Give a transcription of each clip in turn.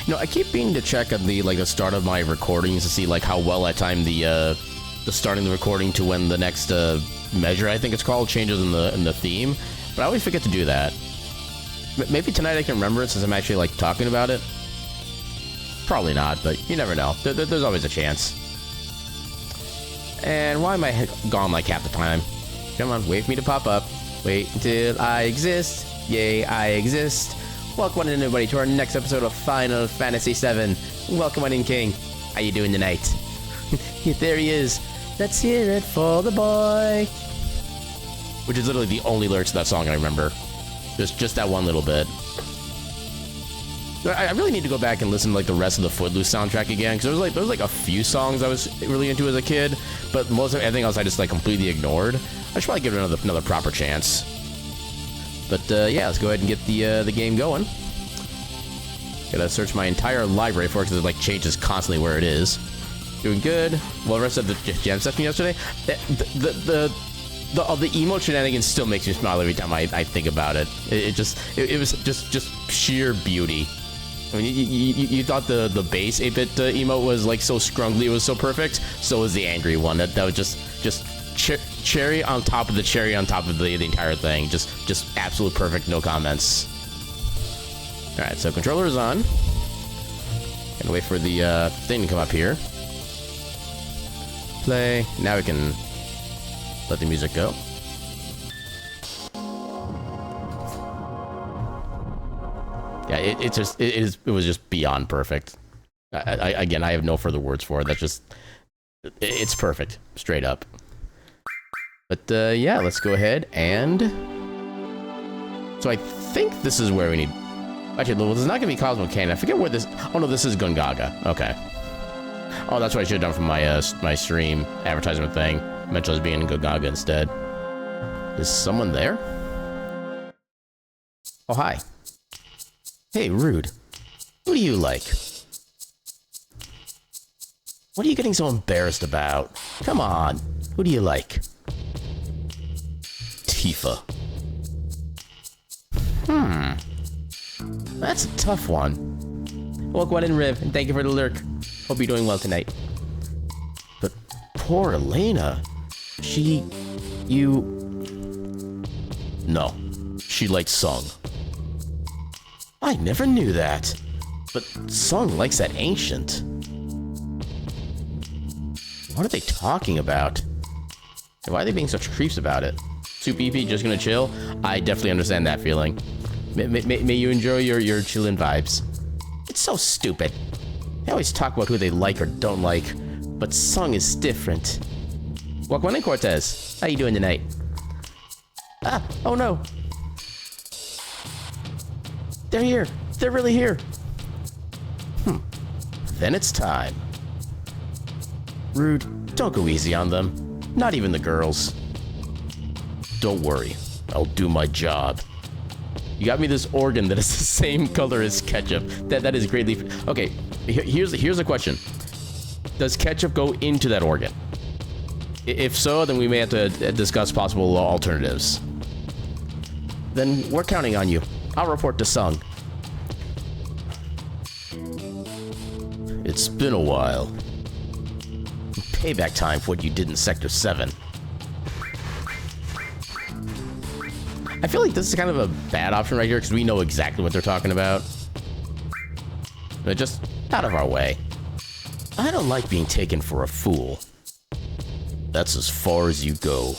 You know, I keep meaning to check at the start of my recordings to see like how well I time the starting the recording to when the next measure, I think it's called, changes in the theme. But I always forget to do that. Maybe tonight I can remember it since I'm actually like talking about it. Probably not, but you never know. There's always a chance. And why am I gone like half the time? Come on, wait for me to pop up. Wait until I exist. Yay, I exist. Welcome on in, everybody, to our next episode of Final Fantasy VII. Welcome on in, King. How you doing tonight? There he is. Let's hear it for the boy. Which is literally the only lyrics to that song I remember. Just that one little bit. I really need to go back and listen to like the rest of the Footloose soundtrack again, because there was like a few songs I was really into as a kid, but most of everything else I just like completely ignored. I should probably give it another proper chance. But yeah, let's go ahead and get the game going. Gotta search my entire library for it because it like changes constantly where it is. Doing good. Well, the rest of the jam session yesterday, the emote shenanigans still makes me smile every time I think about it. It was just sheer beauty. I mean, you thought the base 8-bit emote was like so scrungly, it was so perfect. So was the angry one. That was just cherry on top of the cherry on top of the entire thing. Just absolute perfect, no comments. All right, so controller is on. Gonna wait for the thing to come up here. Play. Now we can let the music go. Yeah, it was just beyond perfect. Again, I have no further words for it. That's just, it's perfect, straight up. But yeah, let's go ahead and. So I think this is where we need. Actually, well, this is not gonna be Cosmo Canyon. I forget where this. Oh no, this is Gungaga. Okay. Oh, that's what I should have done from my my stream advertisement thing. Metro is being in Gungaga instead. Is someone there? Oh, hi. Hey, rude. Who do you like? What are you getting so embarrassed about? Come on. Who do you like? Tifa. That's a tough one. Welcome in, Riv, and thank you for the lurk. Hope you're doing well tonight. But poor Elena. No. She likes Sung. I never knew that. But Sung likes that ancient. What are they talking about? And why are they being such creeps about it? Spoopy just gonna chill? I definitely understand that feeling. May you enjoy your chillin' vibes. It's so stupid. They always talk about who they like or don't like, but Sung is different. Welcome in, Cortez. How you doing tonight? Ah, oh no. They're here. They're really here. Then it's time. Rude, don't go easy on them. Not even the girls. Don't worry. I'll do my job. You got me this organ that is the same color as ketchup. That is greatly... Okay, here's a question. Does ketchup go into that organ? If so, then we may have to discuss possible alternatives. Then we're counting on you. I'll report to Sung. It's been a while. Payback time for what you did in Sector 7. I feel like this is kind of a bad option right here because we know exactly what they're talking about. But just out of our way. I don't like being taken for a fool. That's as far as you go.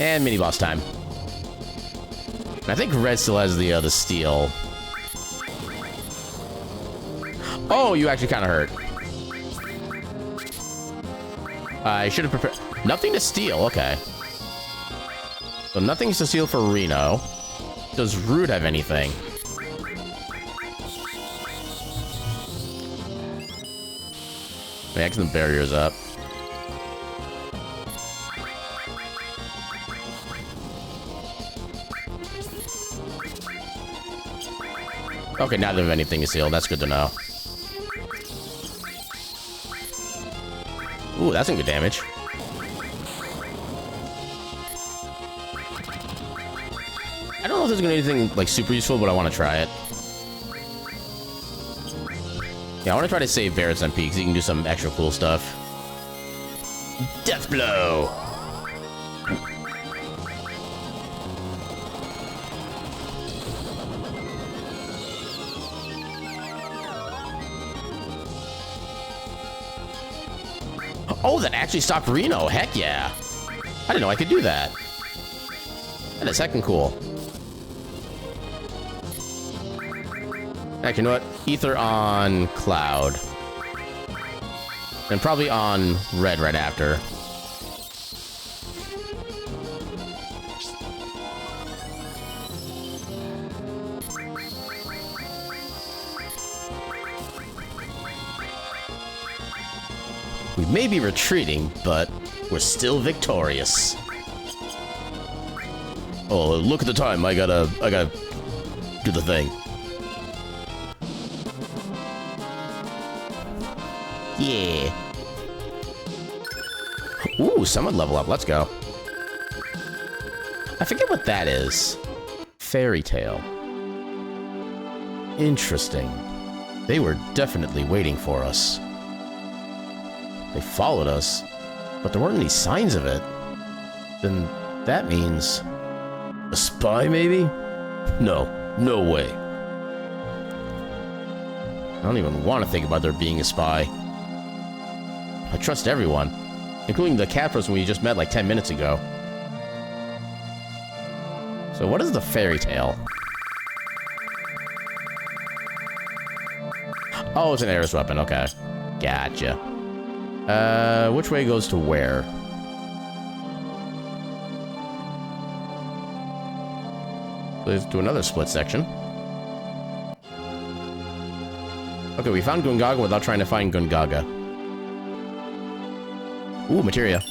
And mini-boss time. I think Red still has the steel. Oh, you actually kind of hurt. I should have prepared. Nothing to steal, okay. So nothing's to steal for Reno. Does Rude have anything? Maxing the barriers up. Okay, now they have anything to steal. That's good to know. Ooh, that's some good damage. I don't know if there's gonna be anything like super useful, but I want to try it. Yeah, I want to try to save Barrett's MP because he can do some extra cool stuff. Death blow! Oh, that actually stopped Reno. Heck yeah. I didn't know I could do that. That is heckin' cool. Heck, you know what? Ether on Cloud. And probably on Red right after. We may be retreating, but we're still victorious. Oh, look at the time. I gotta do the thing. Yeah. Ooh, someone level up. Let's go. I forget what that is. Fairy tale. Interesting. They were definitely waiting for us. They followed us, but there weren't any signs of it. Then that means... a spy, maybe? No, no way. I don't even want to think about there being a spy. I trust everyone, including the cat person we just met like 10 minutes ago. So what is the fairy tale? Oh, it's an Ares weapon, okay. Gotcha. Which way goes to where? Let's do another split section. Okay, we found Gungaga without trying to find Gungaga. Ooh, materia.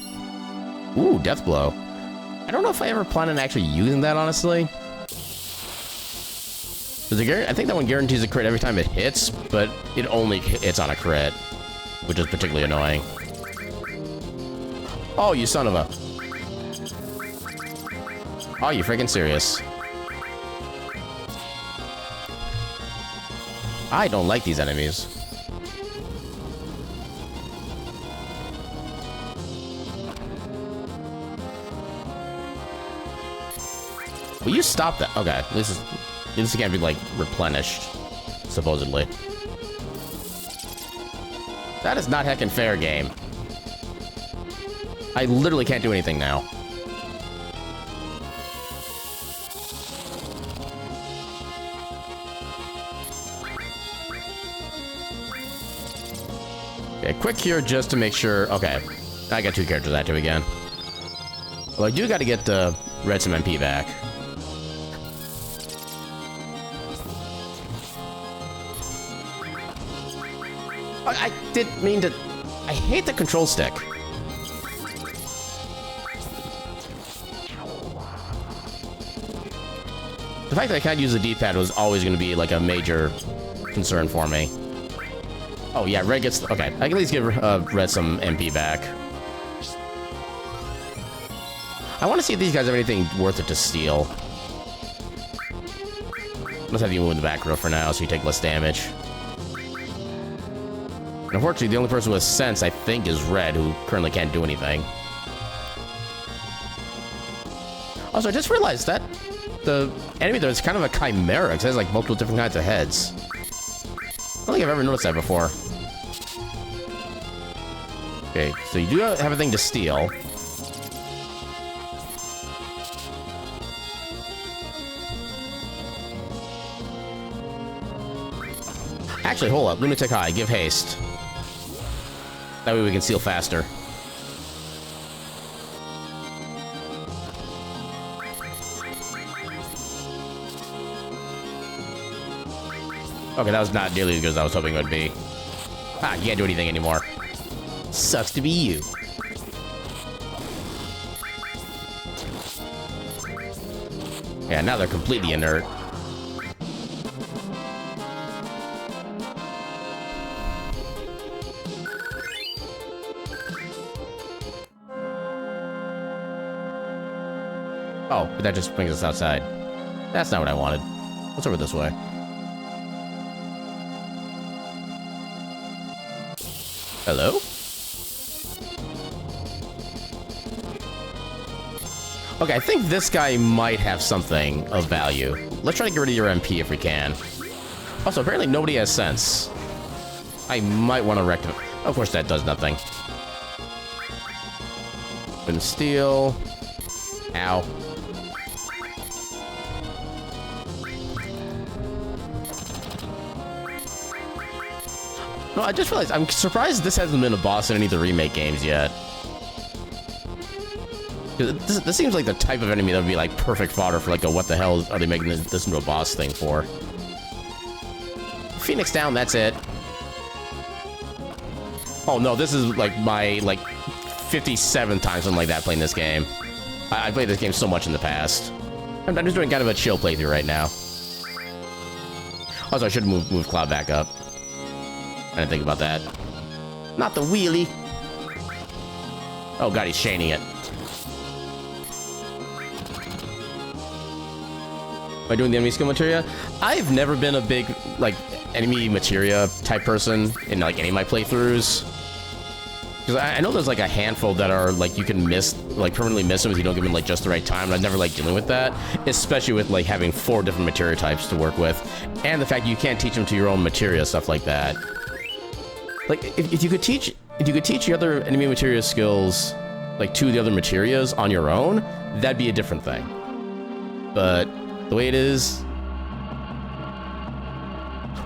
Ooh, death blow. I don't know if I ever plan on actually using that, honestly. I think that one guarantees a crit every time it hits, but it only hits on a crit, which is particularly annoying. Oh, you son of a... Oh, you freaking serious? I don't like these enemies. Will you stop that? Okay, this can't be, like, replenished, supposedly. That is not heckin' fair, game. I literally can't do anything now. Okay, quick cure just to make sure. Okay, I got two characters active again. Well, I do got to get the Red Sim MP back. I didn't mean to... I hate the control stick. The fact that I can't use the D-pad was always going to be, like, a major concern for me. Oh, yeah, Red gets... Okay, I can at least give Red some MP back. I want to see if these guys have anything worth it to steal. Let's have you move in the back row for now so you take less damage. Unfortunately, the only person with sense, I think, is Red, who currently can't do anything. Also, I just realized that the enemy there is kind of a chimera, because it has, like, multiple different kinds of heads. I don't think I've ever noticed that before. Okay, so you do have a thing to steal. Actually, hold up. Lunatic High, give haste. That way we can steal faster. Okay, that was not nearly as good as I was hoping it would be. Ah, you can't do anything anymore. Sucks to be you. Yeah, now they're completely inert. Oh, but that just brings us outside. That's not what I wanted. Let's over this way. Hello? Okay, I think this guy might have something of value. Let's try to get rid of your MP if we can. Also, apparently nobody has sense. I might want to rectify. Of course, that does nothing. Open steel. Ow. No, I just realized I'm surprised this hasn't been a boss in any of the remake games yet. This seems like the type of enemy that would be like perfect fodder for like a what the hell are they making this into a boss thing for? Phoenix down, that's it. Oh no, this is like my 57th time something like that playing this game. I played this game so much in the past. I'm just doing kind of a chill playthrough right now. Also, I should move Cloud back up. I didn't think about that. Not the wheelie. Oh god, he's chaining it. Am I doing the enemy skill materia? I've never been a big, like, enemy materia type person in, like, any of my playthroughs. Because I know there's, like, a handful that are, like, you can miss, like, permanently miss them if you don't give them, like, just the right time. And I've never, like, dealing with that. Especially with, like, having 4 different materia types to work with. And the fact you can't teach them to your own materia, stuff like that. Like, if you could teach the other enemy materia skills, like, to the other materias on your own, that'd be a different thing. But the way it is,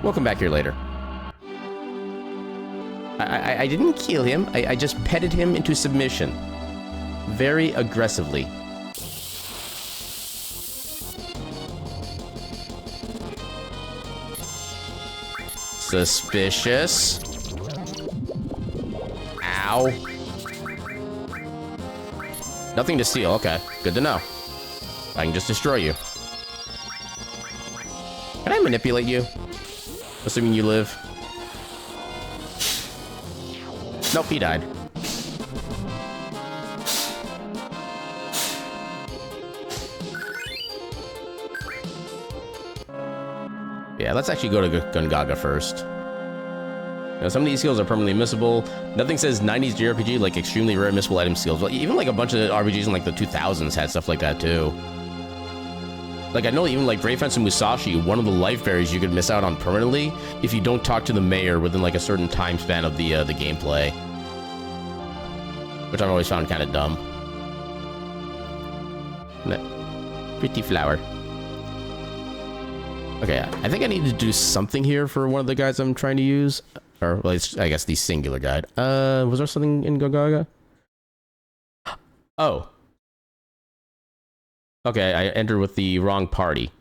we'll come back here later. I didn't kill him. I just petted him into submission. Very aggressively. Suspicious. Ow. Nothing to steal. Okay, good to know. I can just destroy you. Can I manipulate you? Assuming you live. Nope, he died. Yeah, let's actually go to Gungaga first. Now, some of these skills are permanently missable. Nothing says 90s JRPG, like extremely rare missable item skills. Well, even like a bunch of RPGs in like the 2000s had stuff like that too. Like, I know even, like, Brave Fence and Musashi, one of the life berries you could miss out on permanently if you don't talk to the mayor within, like, a certain time span of the gameplay. Which I've always found kind of dumb. Pretty flower. Okay, I think I need to do something here for one of the guys I'm trying to use. Or, well, I guess the singular guide. Was there something in Gungaga? Oh. Okay, I entered with the wrong party.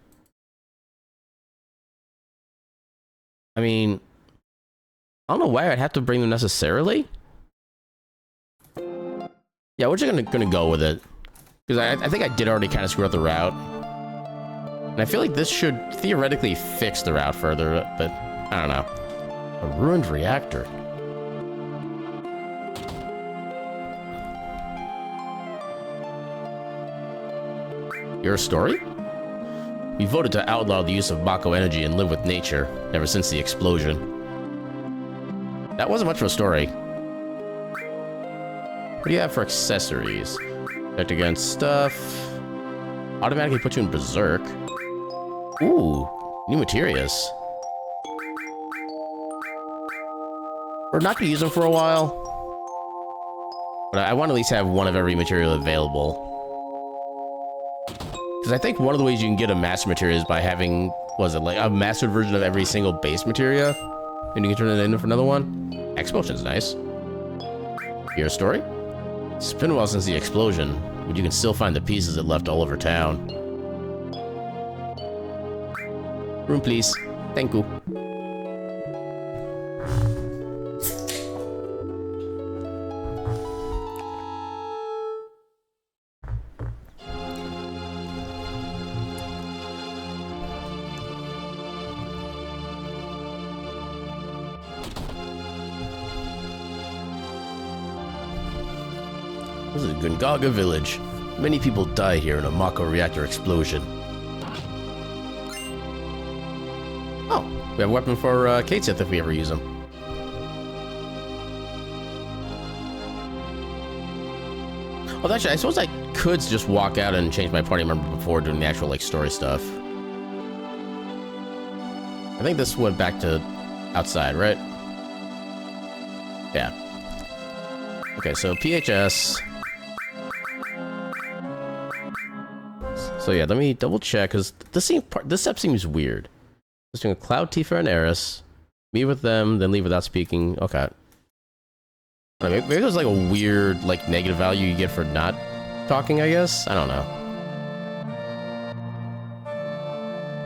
I mean, I don't know why I'd have to bring them necessarily. Yeah, we're just gonna go with it. Because I think I did already kind of screw up the route. And I feel like this should theoretically fix the route further, but I don't know. A ruined reactor. Your story? We voted to outlaw the use of Mako energy and live with nature ever since the explosion. That wasn't much of a story. What do you have for accessories? Protect against stuff. Automatically put you in berserk. Ooh, new materials. We're not gonna use them for a while. But I want to at least have one of every material available. Because I think one of the ways you can get a master material is by having, was it like a mastered version of every single base materia? And you can turn it into another one? Explosion's nice. Your story? It's been a while since the explosion, but you can still find the pieces it left all over town. Room, please. Thank you. This is Gungaga Village. Many people died here in a Mako reactor explosion. Oh, we have a weapon for Kate Sith if we ever use them. Well, actually, I suppose I could just walk out and change my party member before doing the actual, like, story stuff. I think this went back to outside, right? Yeah. Okay, so PHS. So yeah, let me double check, because this step seems weird. Just doing a Cloud, Tifa, and Eris. Meet with them, then leave without speaking. Okay. Maybe there's like a weird, like, negative value you get for not talking, I guess? I don't know.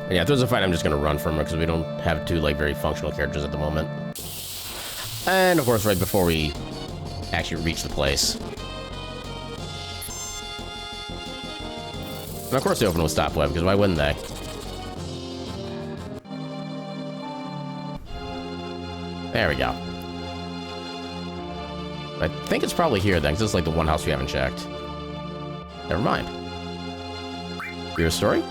And yeah, if there's a fight, I'm just gonna run from her, because we don't have two, like, very functional characters at the moment. And, of course, right before we actually reach the place. And, of course, they open with Stop Web, because why wouldn't they? There we go. I think it's probably here then, because this is like the one house we haven't checked. Never mind. Your story?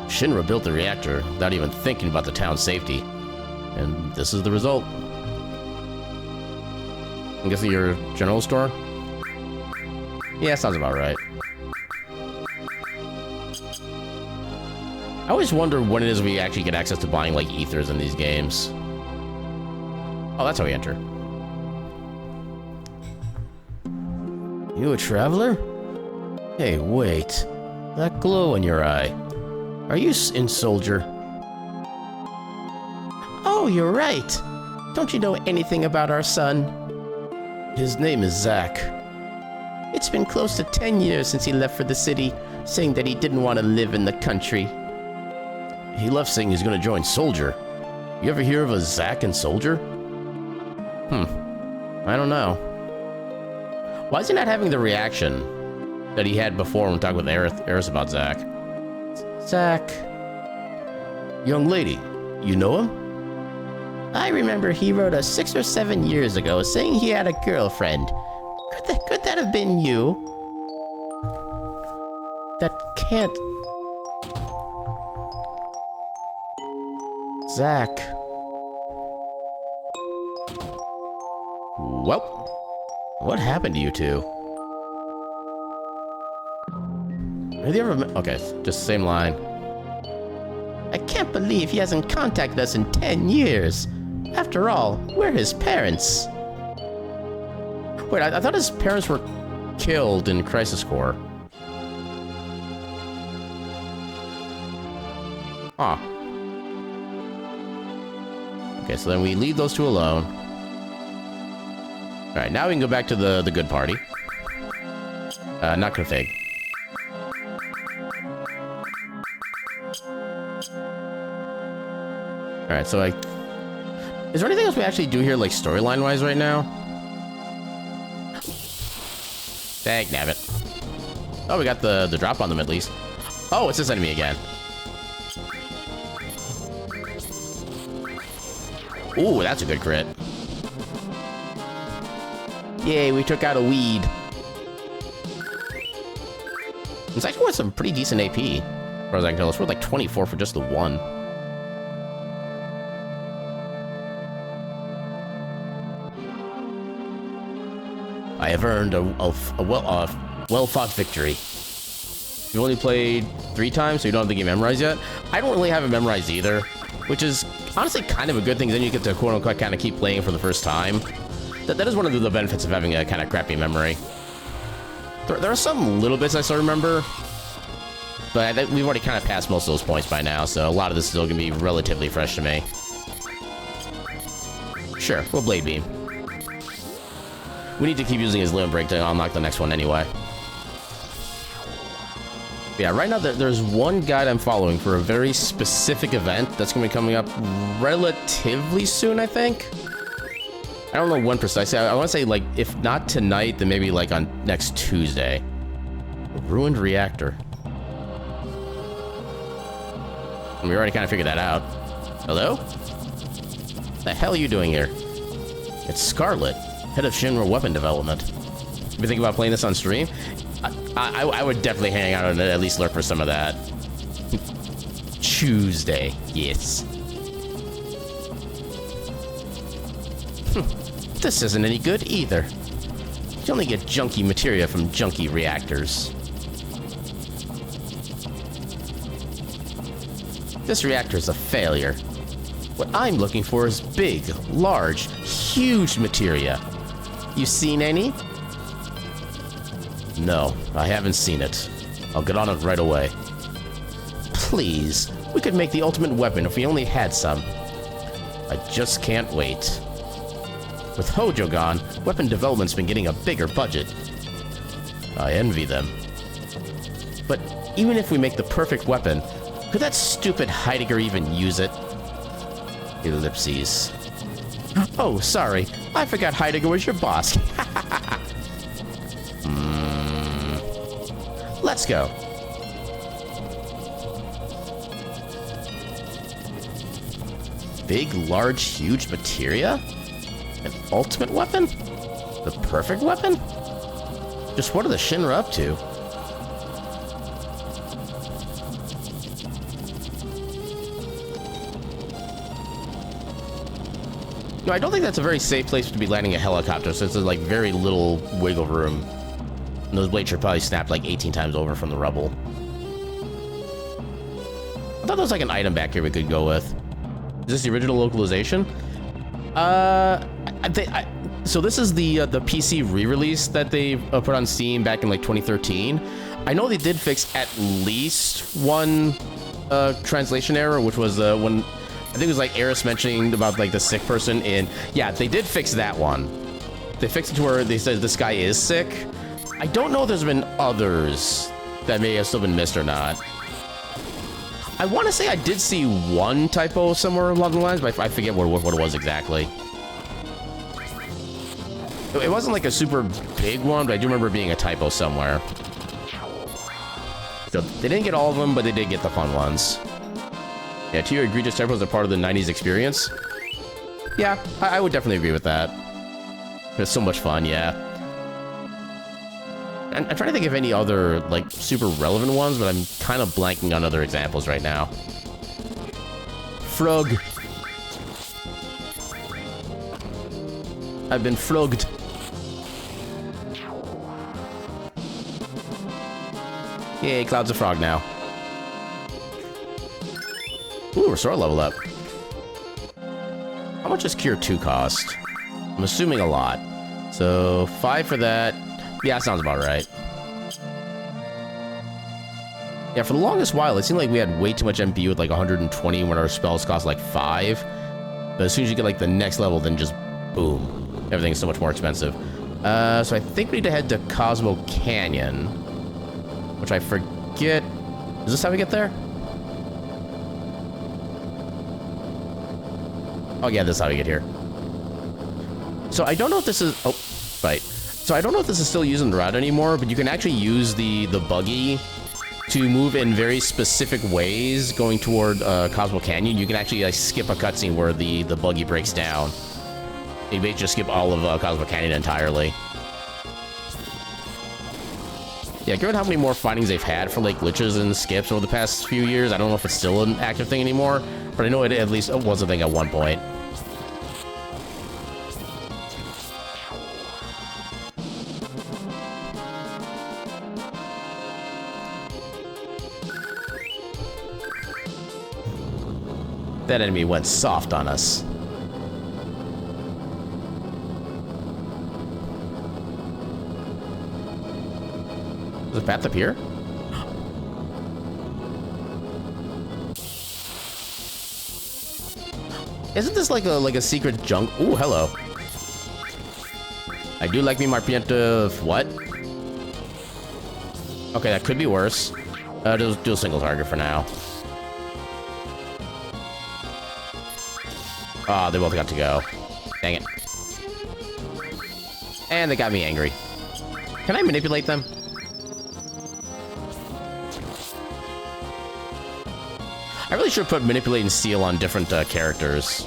Shinra built the reactor without even thinking about the town's safety. And this is the result. I'm guessing your general store? Yeah, sounds about right. I always wonder when it is we actually get access to buying, like, ethers in these games. Oh, that's how we enter. You a traveler? Hey, wait. That glow in your eye. Are you in Soldier? Oh, you're right. Don't you know anything about our son? His name is Zack. It's been close to 10 years since he left for the city, saying that he didn't want to live in the country. He left saying he's going to join Soldier. You ever hear of a Zack in Soldier? I don't know. Why is he not having the reaction that he had before when talking with Eris about Zack? Zack. Young lady, you know him? I remember he wrote us 6 or 7 years ago saying he had a girlfriend. Could that have been you? That can't... Zack. Well, what happened to you two? Have you ever... Okay, just same line. I can't believe he hasn't contacted us in 10 years. After all, we're his parents. Wait, I thought his parents were killed in Crisis Core. Huh. Okay, so then we leave those two alone. Alright, now we can go back to the good party. Not config. Alright, so is there anything else we actually do here, like, storyline-wise right now? Dang, nabbit. Oh, we got the drop on them, at least. Oh, it's this enemy again. Ooh, that's a good crit. Yay, we took out a weed. It's actually worth some pretty decent AP. As far as I can tell, it's worth like 24 for just the one. I have earned a well-fought victory. You only played 3 times, so you don't have the game memorized yet? I don't really have it memorized either, which is honestly kind of a good thing, then you get to quote-unquote kind of keep playing for the first time. That is one of the benefits of having a kind of crappy memory. There are some little bits I still remember, but we've already kind of passed most of those points by now, so a lot of this is still going to be relatively fresh to me. Sure, we'll Blade Beam. We need to keep using his Limit Break to unlock the next one anyway. Yeah, right now there's one guide I'm following for a very specific event that's going to be coming up relatively soon, I think. I don't know when precisely. I want to say, like, if not tonight, then maybe, like, on next Tuesday. Ruined reactor. And we already kind of figured that out. Hello? What the hell are you doing here? It's Scarlet, head of Shinra weapon development. You been thinking about playing this on stream? I would definitely hang out and at least lurk for some of that. Tuesday, yes. This isn't any good either. You only get junky materia from junky reactors. This reactor is a failure. What I'm looking for is big, large, huge materia. You seen any? No, I haven't seen it. I'll get on it right away. Please, we could make the ultimate weapon if we only had some. I just can't wait. With Hojo gone, weapon development's been getting a bigger budget. I envy them. But even if we make the perfect weapon, could that stupid Heidegger even use it? Ellipses. Oh, sorry. I forgot Heidegger was your boss. Let's go. Big, large, huge materia? An ultimate weapon? The perfect weapon? Just what are the Shinra up to? No, I don't think that's a very safe place to be landing a helicopter, since there's like very little wiggle room. And those blades should probably snap like 18 times over from the rubble. I thought there was like an item back here we could go with. Is this the original localization? So this is the PC re-release that they put on Steam back in like 2013. I know they did fix at least one translation error, which was when I think it was like Eris mentioning about like the sick person in. Yeah, they did fix that one. They fixed it to where they said this guy is sick. I don't know if there's been others that may have still been missed or not. I want to say I did see one typo somewhere along the lines, but I forget what it was exactly. It wasn't like a super big one, but I do remember being a typo somewhere. So they didn't get all of them, but they did get the fun ones. Yeah, 2 egregious typos are part of the 90s experience. Yeah, I would definitely agree with that. It's so much fun, yeah. I'm trying to think of any other, like, super relevant ones, but I'm kind of blanking on other examples right now. Frog. I've been frogged. Yay, Cloud's a frog now. Ooh, restore level up. How much does Cure 2 cost? I'm assuming a lot. So, 5 for that. Yeah, sounds about right. Yeah, for the longest while, it seemed like we had way too much MP with like 120 when our spells cost like 5. But as soon as you get like the next level, then just boom. Everything's so much more expensive. So I think we need to head to Cosmo Canyon. Which I forget... Is this how we get there? Oh yeah, this is how we get here. So I don't know if this is... Oh, right. So I don't know if this is still using the route anymore, but you can actually use the buggy to move in very specific ways going toward Cosmo Canyon. You can actually like skip a cutscene where the buggy breaks down. You may just skip all of Cosmo Canyon entirely. Yeah, given how many more findings they've had for like glitches and skips over the past few years, I don't know if it's still an active thing anymore, but I know it at least was a thing at one point. That enemy went soft on us. Does a path appear? Isn't this like a secret junk? Ooh, hello. I do like me my preemptive what? Okay, that could be worse. Do a single target for now. Oh, they both got to go. Dang it. And they got me angry. Can I manipulate them? I really should put manipulate and steal on different characters.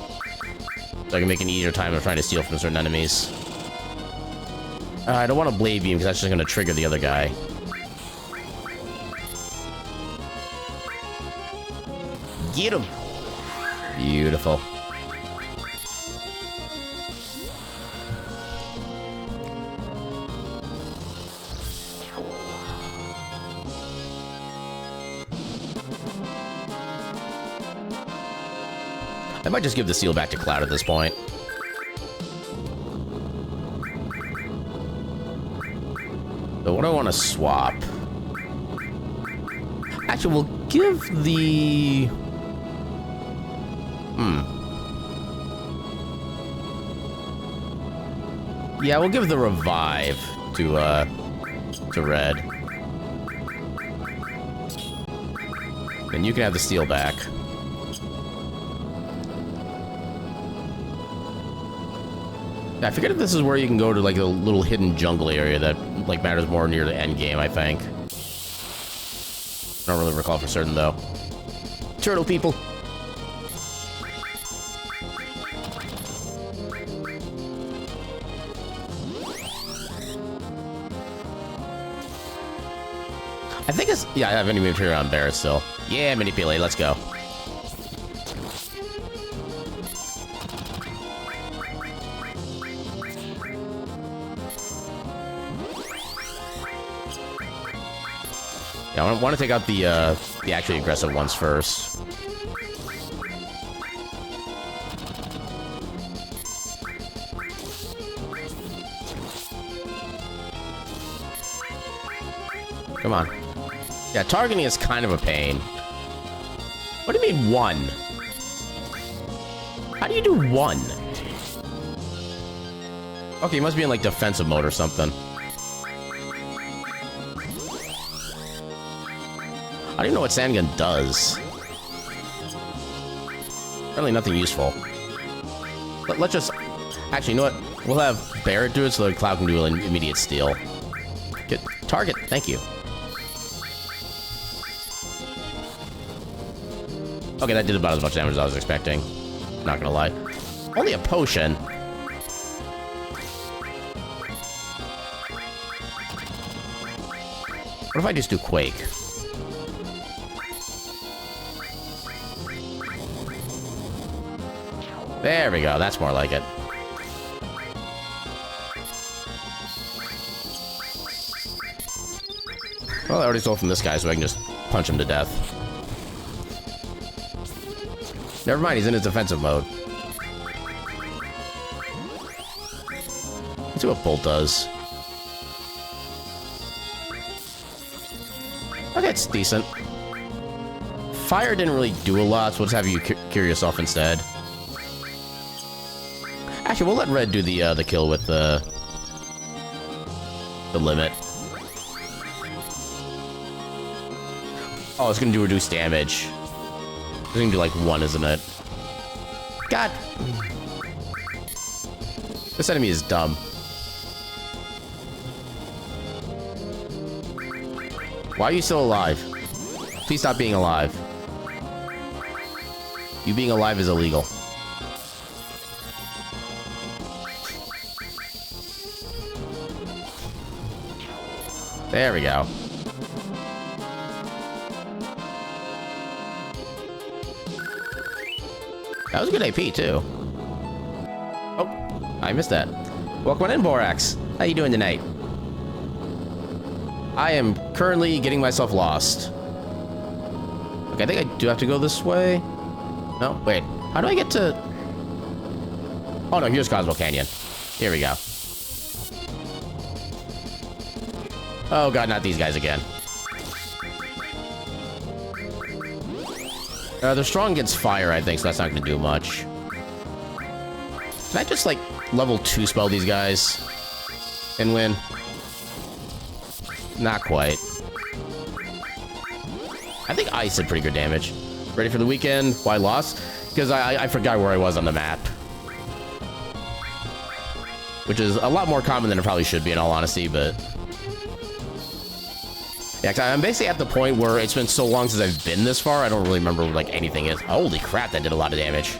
So I can make an easier time of trying to steal from certain enemies. I don't want to blade beam because that's just going to trigger the other guy. Get him! Beautiful. I might just give the seal back to Cloud at this point. So what do I want to swap? Actually, we'll give the... Yeah, we'll give the revive to Red. And you can have the steel back. I forget if this is where you can go to like a little hidden jungle area that like matters more near the end game, I think. I don't really recall for certain though. Turtle people. I think it's... Yeah, I have any material on Barret still. Yeah, manipulate, let's go. Yeah, I want to take out the actually aggressive ones first. Come on. Yeah, targeting is kind of a pain. What do you mean, one? How do you do one? Okay, you must be in, like, defensive mode or something. I don't even know what Sandgun does. Apparently nothing useful. Let's just... Actually, you know what? We'll have Barret do it so that Cloud can do an immediate steal. Good. Target. Thank you. Okay, that did about as much damage as I was expecting. Not gonna lie. Only a potion. What if I just do Quake? There we go, that's more like it. Well, I already stole from this guy, so I can just punch him to death. Never mind, he's in his defensive mode. Let's see what Bolt does. Okay, it's decent. Fire didn't really do a lot, so let's have you cure yourself instead. Actually, we'll let Red do the kill with the limit. Oh, it's gonna do reduced damage. It's gonna do like 1, isn't it? God! This enemy is dumb. Why are you still alive? Please stop being alive. You being alive is illegal. There we go. That was a good AP, too. Oh, I missed that. Welcome in, Borax. How you doing tonight? I am currently getting myself lost. Okay, I think I do have to go this way. No, wait. How do I get to... Oh, no, here's Cosmo Canyon. Here we go. Oh, God, not these guys again. They're strong against fire, I think, so that's not going to do much. Can I just, like, level 2 spell these guys and win? Not quite. I think ice did pretty good damage. Ready for the weekend? Why lost? Because I forgot where I was on the map. Which is a lot more common than it probably should be, in all honesty, but... Yeah, 'cause I'm basically at the point where it's been so long since I've been this far, I don't really remember what, like, anything is. Holy crap, that did a lot of damage.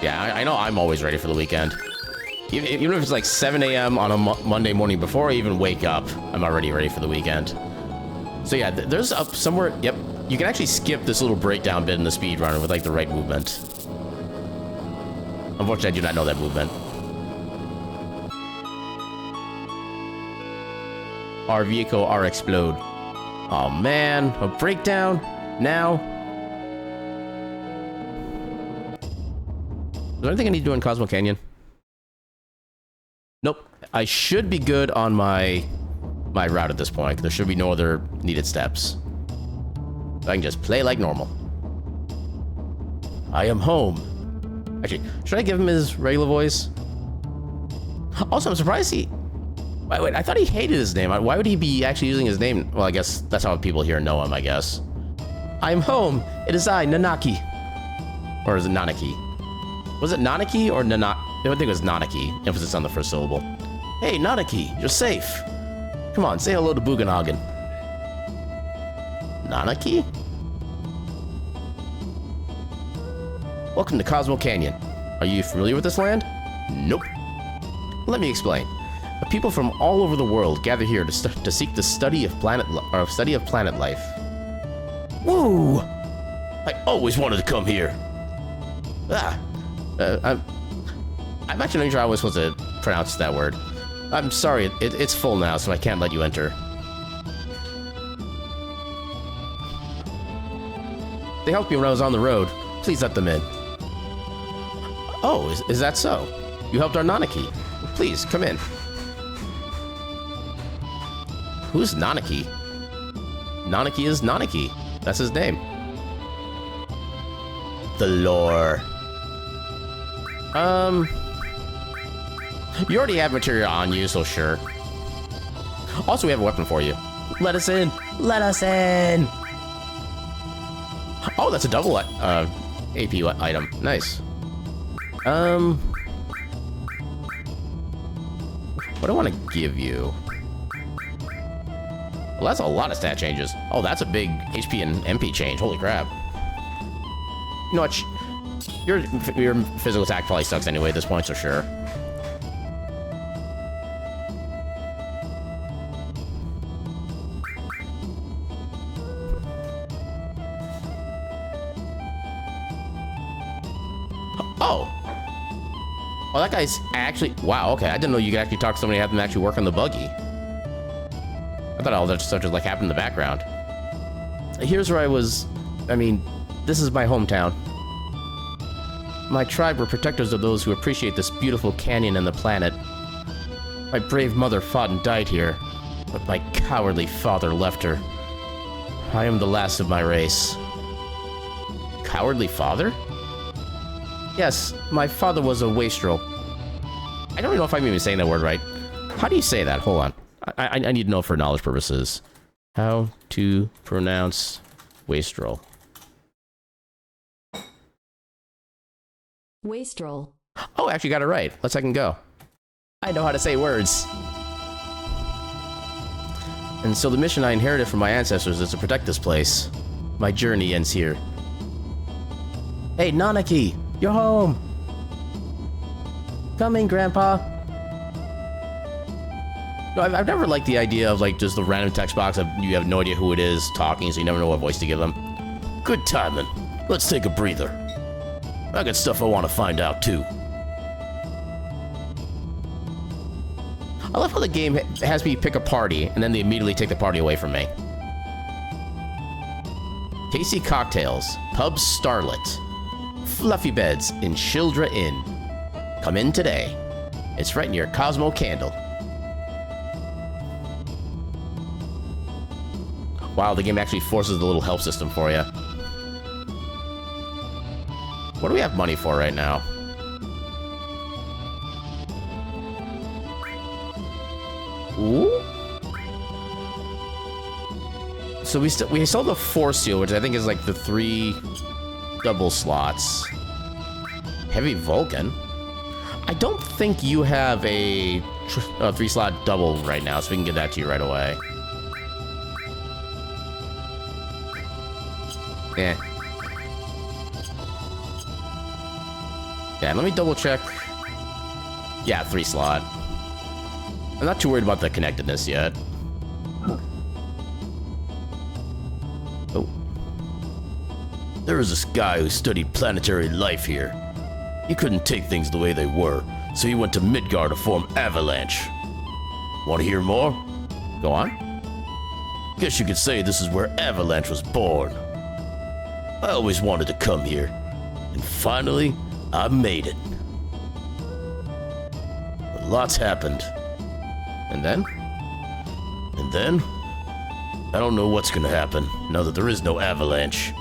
Yeah, I know I'm always ready for the weekend. Even if it's like 7 a.m. on a Monday morning before I even wake up, I'm already ready for the weekend. So yeah, there's up somewhere... Yep, you can actually skip this little breakdown bit in the speedrunner with, like, the right movement. Unfortunately, I do not know that movement. Our vehicle, our explode. Oh man, a breakdown? Now? Is there anything I need to do in Cosmo Canyon? Nope. I should be good on my route at this point. There should be no other needed steps. I can just play like normal. I am home. Actually, should I give him his regular voice? Also, I'm surprised he... Wait, I thought he hated his name. Why would he be actually using his name? Well, I guess that's how people here know him, I guess. I'm home. It is I, Nanaki. Or is it Nanaki? Was it Nanaki or Nanaki? I think it was Nanaki. Emphasis on the first syllable. Hey, Nanaki, you're safe. Come on, say hello to Buganagan. Nanaki? Welcome to Cosmo Canyon. Are you familiar with this land? Nope. Let me explain. People from all over the world gather here to seek the study of planet life. Woo! I always wanted to come here. I'm actually not sure how I was supposed to pronounce that word. I'm sorry, it's full now, so I can't let you enter. They helped me when I was on the road. Please let them in. Oh, is that so? You helped our Nanaki. Please, come in. Who's Nanaki? Nanaki is Nanaki. That's his name. The lore. You already have material on you, so sure. Also, we have a weapon for you. Let us in. Let us in. Oh, that's a double AP item. Nice. What do I want to give you? Well, that's a lot of stat changes. Oh, that's a big HP and MP change. Holy crap. You know what? Your physical attack probably sucks anyway at this point, so sure. Oh. Oh, that guy's actually... Wow, okay. I didn't know you could actually talk to somebody and have them actually work on the buggy. I thought all that stuff just like happened in the background. Here's where I was... I mean, this is my hometown. My tribe were protectors of those who appreciate this beautiful canyon and the planet. My brave mother fought and died here, but my cowardly father left her. I am the last of my race. Cowardly father? Yes, my father was a wastrel. I don't even know if I'm even saying that word right. How do you say that? Hold on. I need to know for knowledge purposes. How to pronounce wastrel. Wastrel. Oh, I actually got it right. Let's second go. I know how to say words. And so the mission I inherited from my ancestors is to protect this place. My journey ends here. Hey, Nanaki! You're home! Coming, Grandpa! No, I've never liked the idea of, like, just the random text box of you have no idea who it is talking, so you never know what voice to give them. Good timing. Let's take a breather. I got stuff I want to find out, too. I love how the game has me pick a party, and then they immediately take the party away from me. Tasty cocktails, Pub Starlet, fluffy beds in Shildra Inn. Come in today. It's right near Cosmo Candle. Wow, the game actually forces the little help system for you. What do we have money for right now? Ooh. So we sold the 4 seal, which I think is like the 3 double slots. Heavy Vulcan. I don't think you have a 3-slot double right now, so we can get that to you right away. Yeah. Yeah, let me double check. Yeah, 3-slot. I'm not too worried about the connectedness yet. Oh. There was this guy who studied planetary life here. He couldn't take things the way they were, so he went to Midgar to form Avalanche. Want to hear more? Go on. guess you could say this is where Avalanche was born. I always wanted to come here, and finally, I made it. A lot's happened. And then? And then? I don't know what's gonna happen now that there is no Avalanche.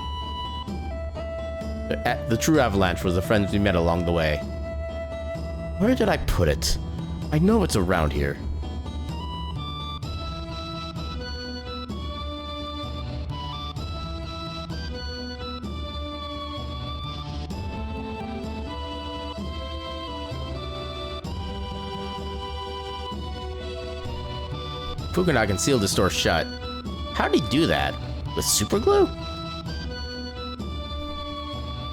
The true Avalanche was the friends we met along the way. Where did I put it? I know it's around here. Fukunaga sealed the store shut. How did he do that? With super glue?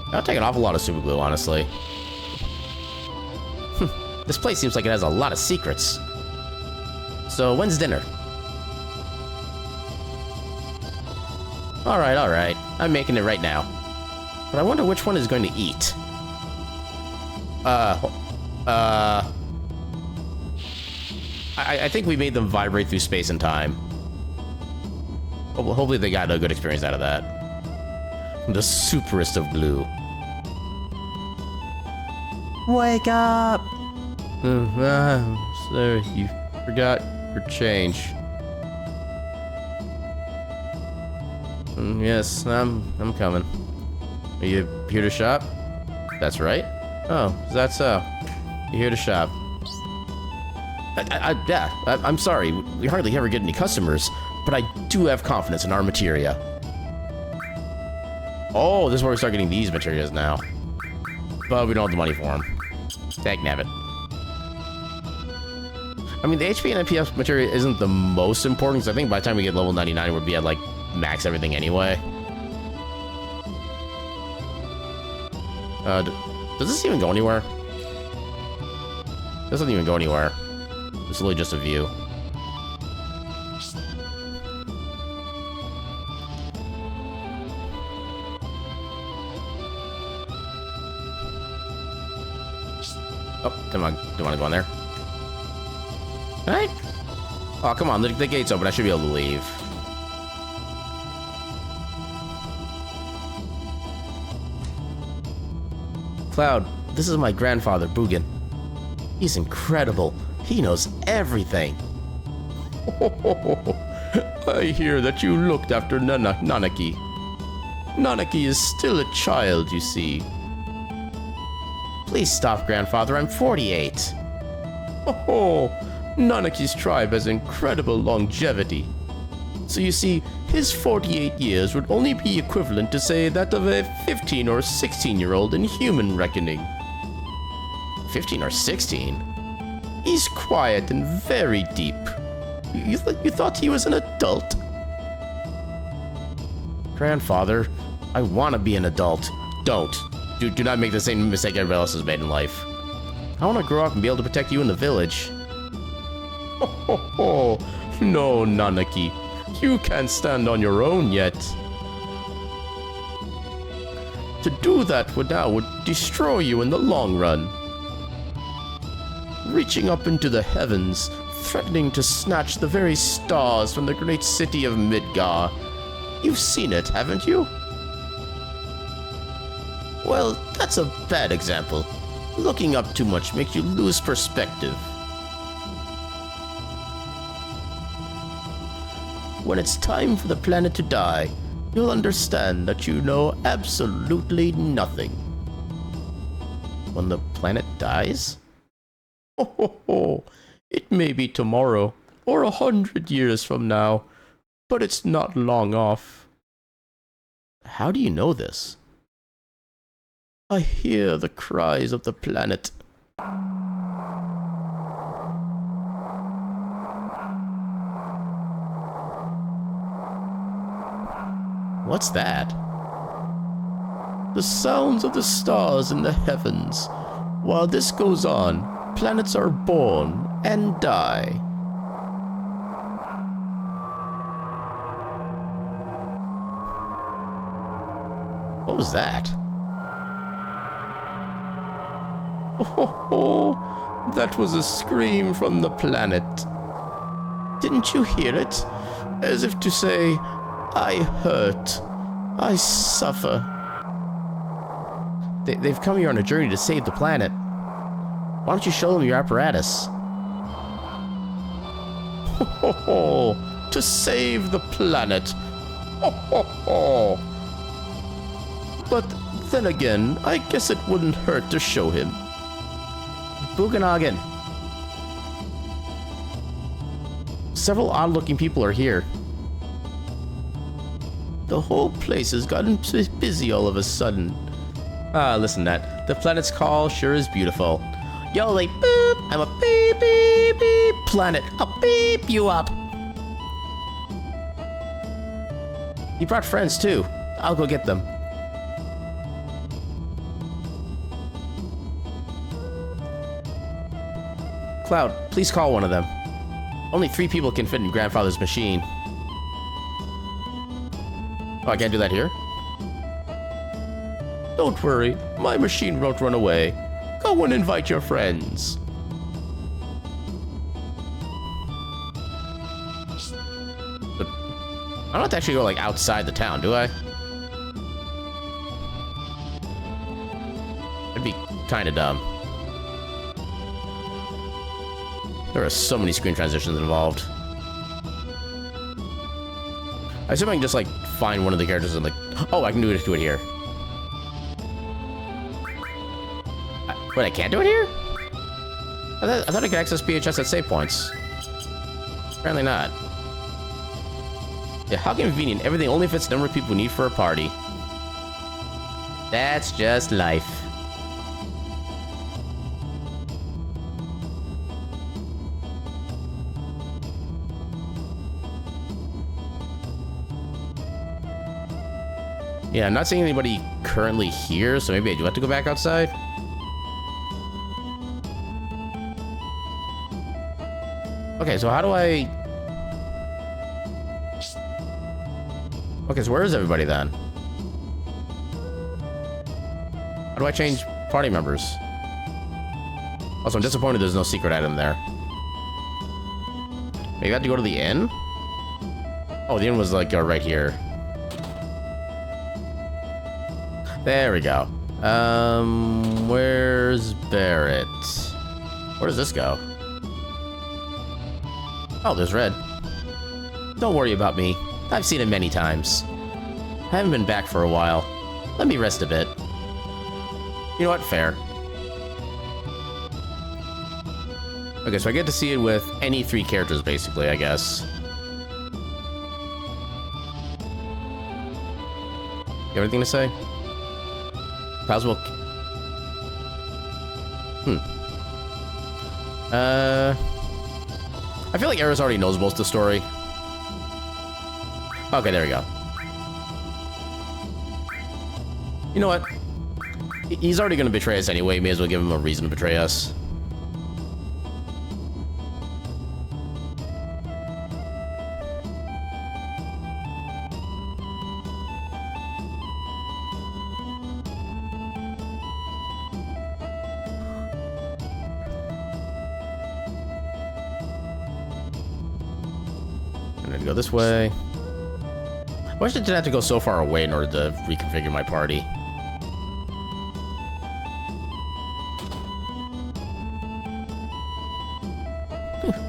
That'll take an awful lot of super glue, honestly. This place seems like it has a lot of secrets. So, when's dinner? Alright. I'm making it right now. But I wonder which one is going to eat. I think we made them vibrate through space and time. Hopefully they got a good experience out of that. The superest of glue. Wake up! Sir, you forgot your change. Yes, I'm coming. Are you here to shop? That's right. Oh, is that so? You're here to shop. I'm sorry. We hardly ever get any customers, but I do have confidence in our materia. Oh, this is where we start getting these materias now. But we don't have the money for them. Dagnabbit. I mean, the HP and MPS materia isn't the most important, because I think by the time we get level 99, we'll be at, like, max everything anyway. Does this even go anywhere? This doesn't even go anywhere. It's really just a view. Oh, come on. Don't want to go in there. Alright. Oh, come on. The gate's open. I should be able to leave. Cloud, this is my grandfather, Bugan. He's incredible. He knows everything. I hear that you looked after Nanaki. Nanaki is still a child, you see. Please stop, grandfather. I'm 48. Nanaki's tribe has incredible longevity. So you see, his 48 years would only be equivalent to, say, that of a 15 or 16-year-old in human reckoning. 15 or 16? He's quiet and very deep. You thought he was an adult? Grandfather, I want to be an adult. Don't. Do not make the same mistake everybody else has made in life. I want to grow up and be able to protect you in the village. No, Nanaki. You can't stand on your own yet. To do that would destroy you in the long run. Reaching up into the heavens, threatening to snatch the very stars from the great city of Midgar. You've seen it, haven't you? Well, that's a bad example. Looking up too much makes you lose perspective. When it's time for the planet to die, you'll understand that you know absolutely nothing. When the planet dies? It may be tomorrow, or 100 years from now, but it's not long off. How do you know this? I hear the cries of the planet. What's that? The sounds of the stars in the heavens. While this goes on, planets are born and die. What was that? That was a scream from the planet. Didn't you hear it? As if to say, I hurt. I suffer. They've come here on a journey to save the planet. Why don't you show them your apparatus? Ho ho ho! To save the planet! Ho ho ho! But then again, I guess it wouldn't hurt to show him. Bugenhagen. Several odd-looking people are here. The whole place has gotten busy all of a sudden. Ah, listen to that. The planet's call sure is beautiful. Yo, like, boop, I'm a beep, beep, beep planet. I'll beep you up. He brought friends, too. I'll go get them. Cloud, please call one of them. Only 3 people can fit in Grandfather's machine. Oh, I can't do that here? Don't worry, my machine won't run away. Go and invite your friends. But I don't have to actually go, like, outside the town, do I? It'd be kinda dumb. There are so many screen transitions involved. I assume I can just, like, find one of the characters and, like... Oh, I can do it here. Wait, I can't do it here? I thought I could access PHS at save points. Apparently not. Yeah, how convenient. Everything only fits the number of people we need for a party. That's just life. Yeah, I'm not seeing anybody currently here, so maybe I do have to go back outside. Okay, so how do I... Okay, so where is everybody then? How do I change party members? Also, I'm disappointed there's no secret item there. Maybe I have to go to the inn? Oh, the inn was like right here. There we go. Where's Barrett? Where does this go? Oh, there's Red. Don't worry about me. I've seen him many times. I haven't been back for a while. Let me rest a bit. You know what? Fair. Okay, so I get to see it with any 3 characters, basically, I guess. You have anything to say? Possible. I feel like Eris already knows most of the story. Okay, there we go. You know what? He's already going to betray us anyway. May as well give him a reason to betray us. Go this way. I wish I didn't have to go so far away in order to reconfigure my party.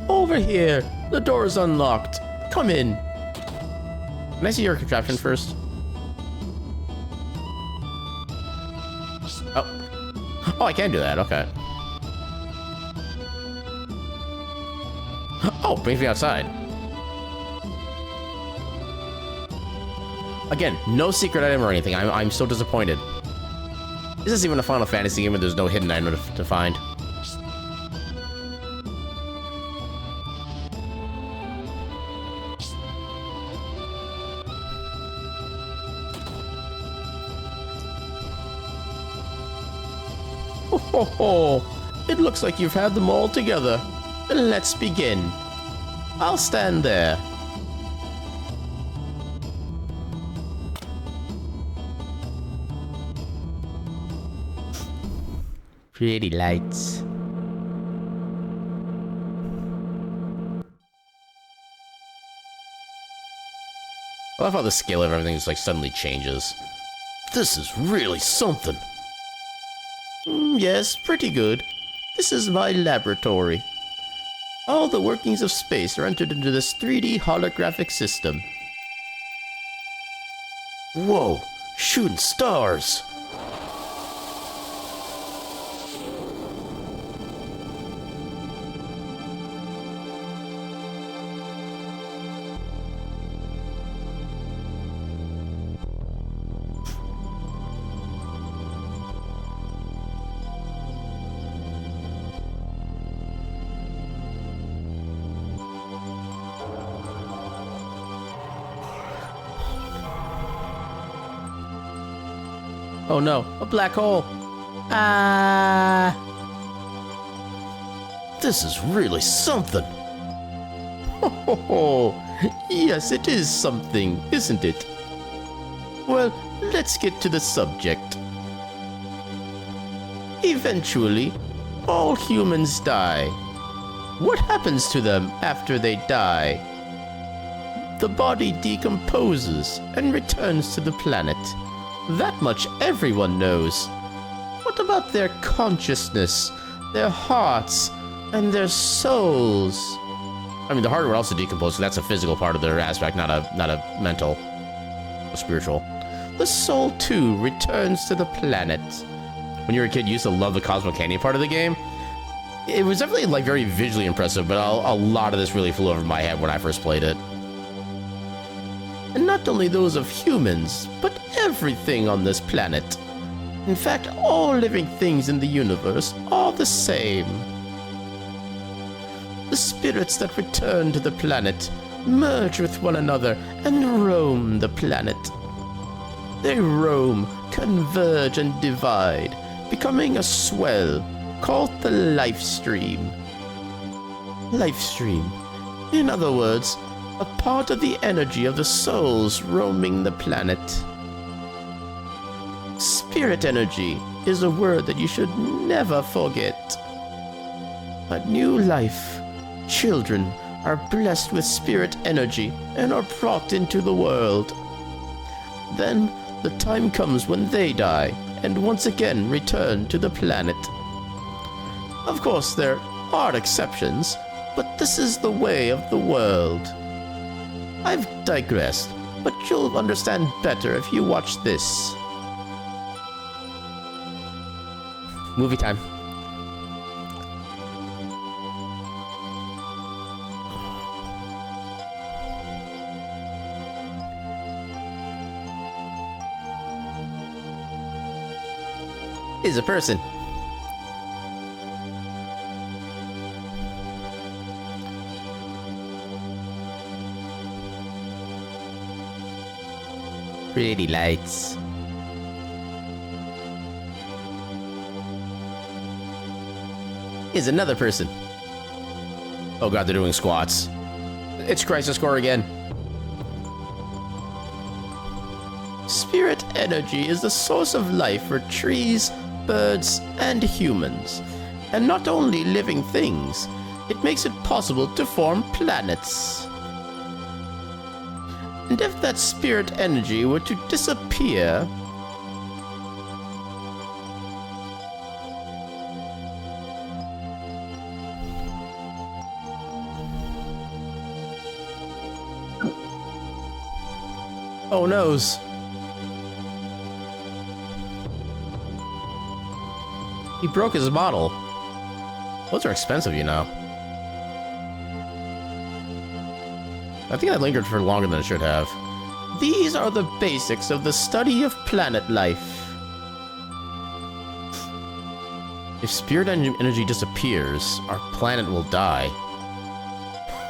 Over here. The door is unlocked. Come in. Can I see your contraption first? Oh. Oh, I can do that. Okay. Oh, brings me outside. Again, no secret item or anything. I'm so disappointed. This is even a Final Fantasy game where there's no hidden item to find. Ho ho ho! It looks like you've had them all together. Then let's begin. I'll stand there. Pretty lights. I love how the scale of everything just like suddenly changes. This is really something. Yes, pretty good. This is my laboratory. All the workings of space are entered into this 3D holographic system. Whoa, shooting stars! Oh no, a black hole. This is really something. Oh, yes, it is something, isn't it? Well, let's get to the subject. Eventually, all humans die. What happens to them after they die? The body decomposes and returns to the planet. That much everyone knows. What about their consciousness, their hearts, and their souls? I mean, the heart would also decompose, so that's a physical part of their aspect, not a mental or spiritual. The soul, too, returns to the planet. When you were a kid, you used to love the Cosmo Canyon part of the game. It was definitely, like, very visually impressive, but a lot of this really flew over my head when I first played it. And not only those of humans, but everything on this planet. In fact, all living things in the universe are the same. The spirits that return to the planet merge with one another and roam the planet. They roam, converge, and divide, becoming a swell called the life stream. Life stream. In other words, a part of the energy of the souls roaming the planet. Spirit energy is a word that you should never forget. A new life. Children are blessed with spirit energy and are brought into the world. Then the time comes when they die and once again return to the planet. Of course, there are exceptions, but this is the way of the world. I've digressed, but you'll understand better if you watch this. Movie time. Is a person. Pretty lights. Is another person. Oh god, they're doing squats. It's Crisis Core again. Spirit energy is the source of life for trees, birds, and humans. And not only living things, it makes it possible to form planets. And if that spirit energy were to disappear, oh noes. He broke his model. Those are expensive, you know. I think I lingered for longer than I should have. These are the basics of the study of planet life. If spirit energy disappears, our planet will die.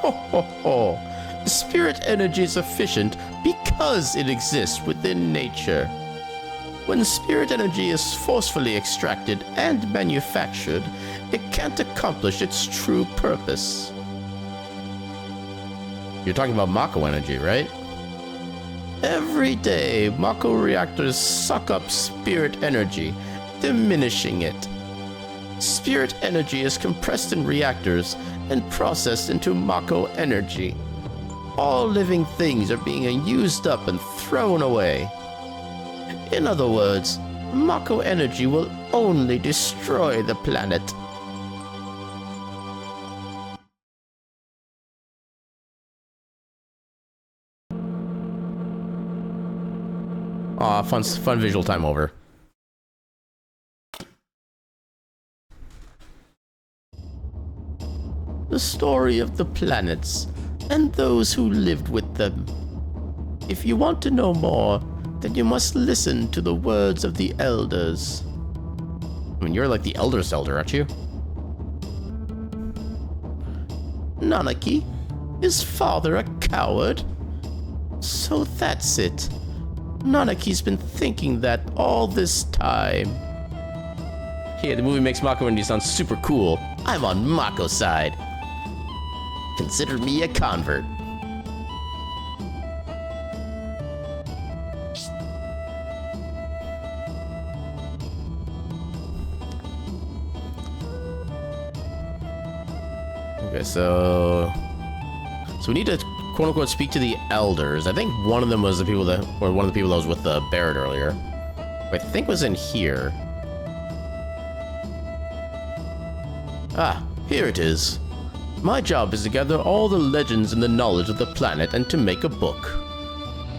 Ho ho ho! Spirit energy is efficient because it exists within nature. When spirit energy is forcefully extracted and manufactured, it can't accomplish its true purpose. You're talking about Mako energy, right? Every day, Mako reactors suck up spirit energy, diminishing it. Spirit energy is compressed in reactors and processed into Mako energy. all living things are being used up and thrown away. In other words, Mako energy will only destroy the planet. Aw, fun visual time over. The story of the planets and those who lived with them. If you want to know more, then you must listen to the words of the elders. I mean, you're like the elder Zelda, aren't you? Nanaki? Is father a coward? So that's it. Nanaki's been thinking that all this time. Yeah, the movie makes Mako Energy sound super cool. I'm on Mako's side. Consider me a convert. Okay, so we need to quote unquote speak to the elders. I think one of them was the people that, or one of the people that was with the Barrett earlier. I think was in here. Ah, here it is. My job is to gather all the legends and the knowledge of the planet and to make a book.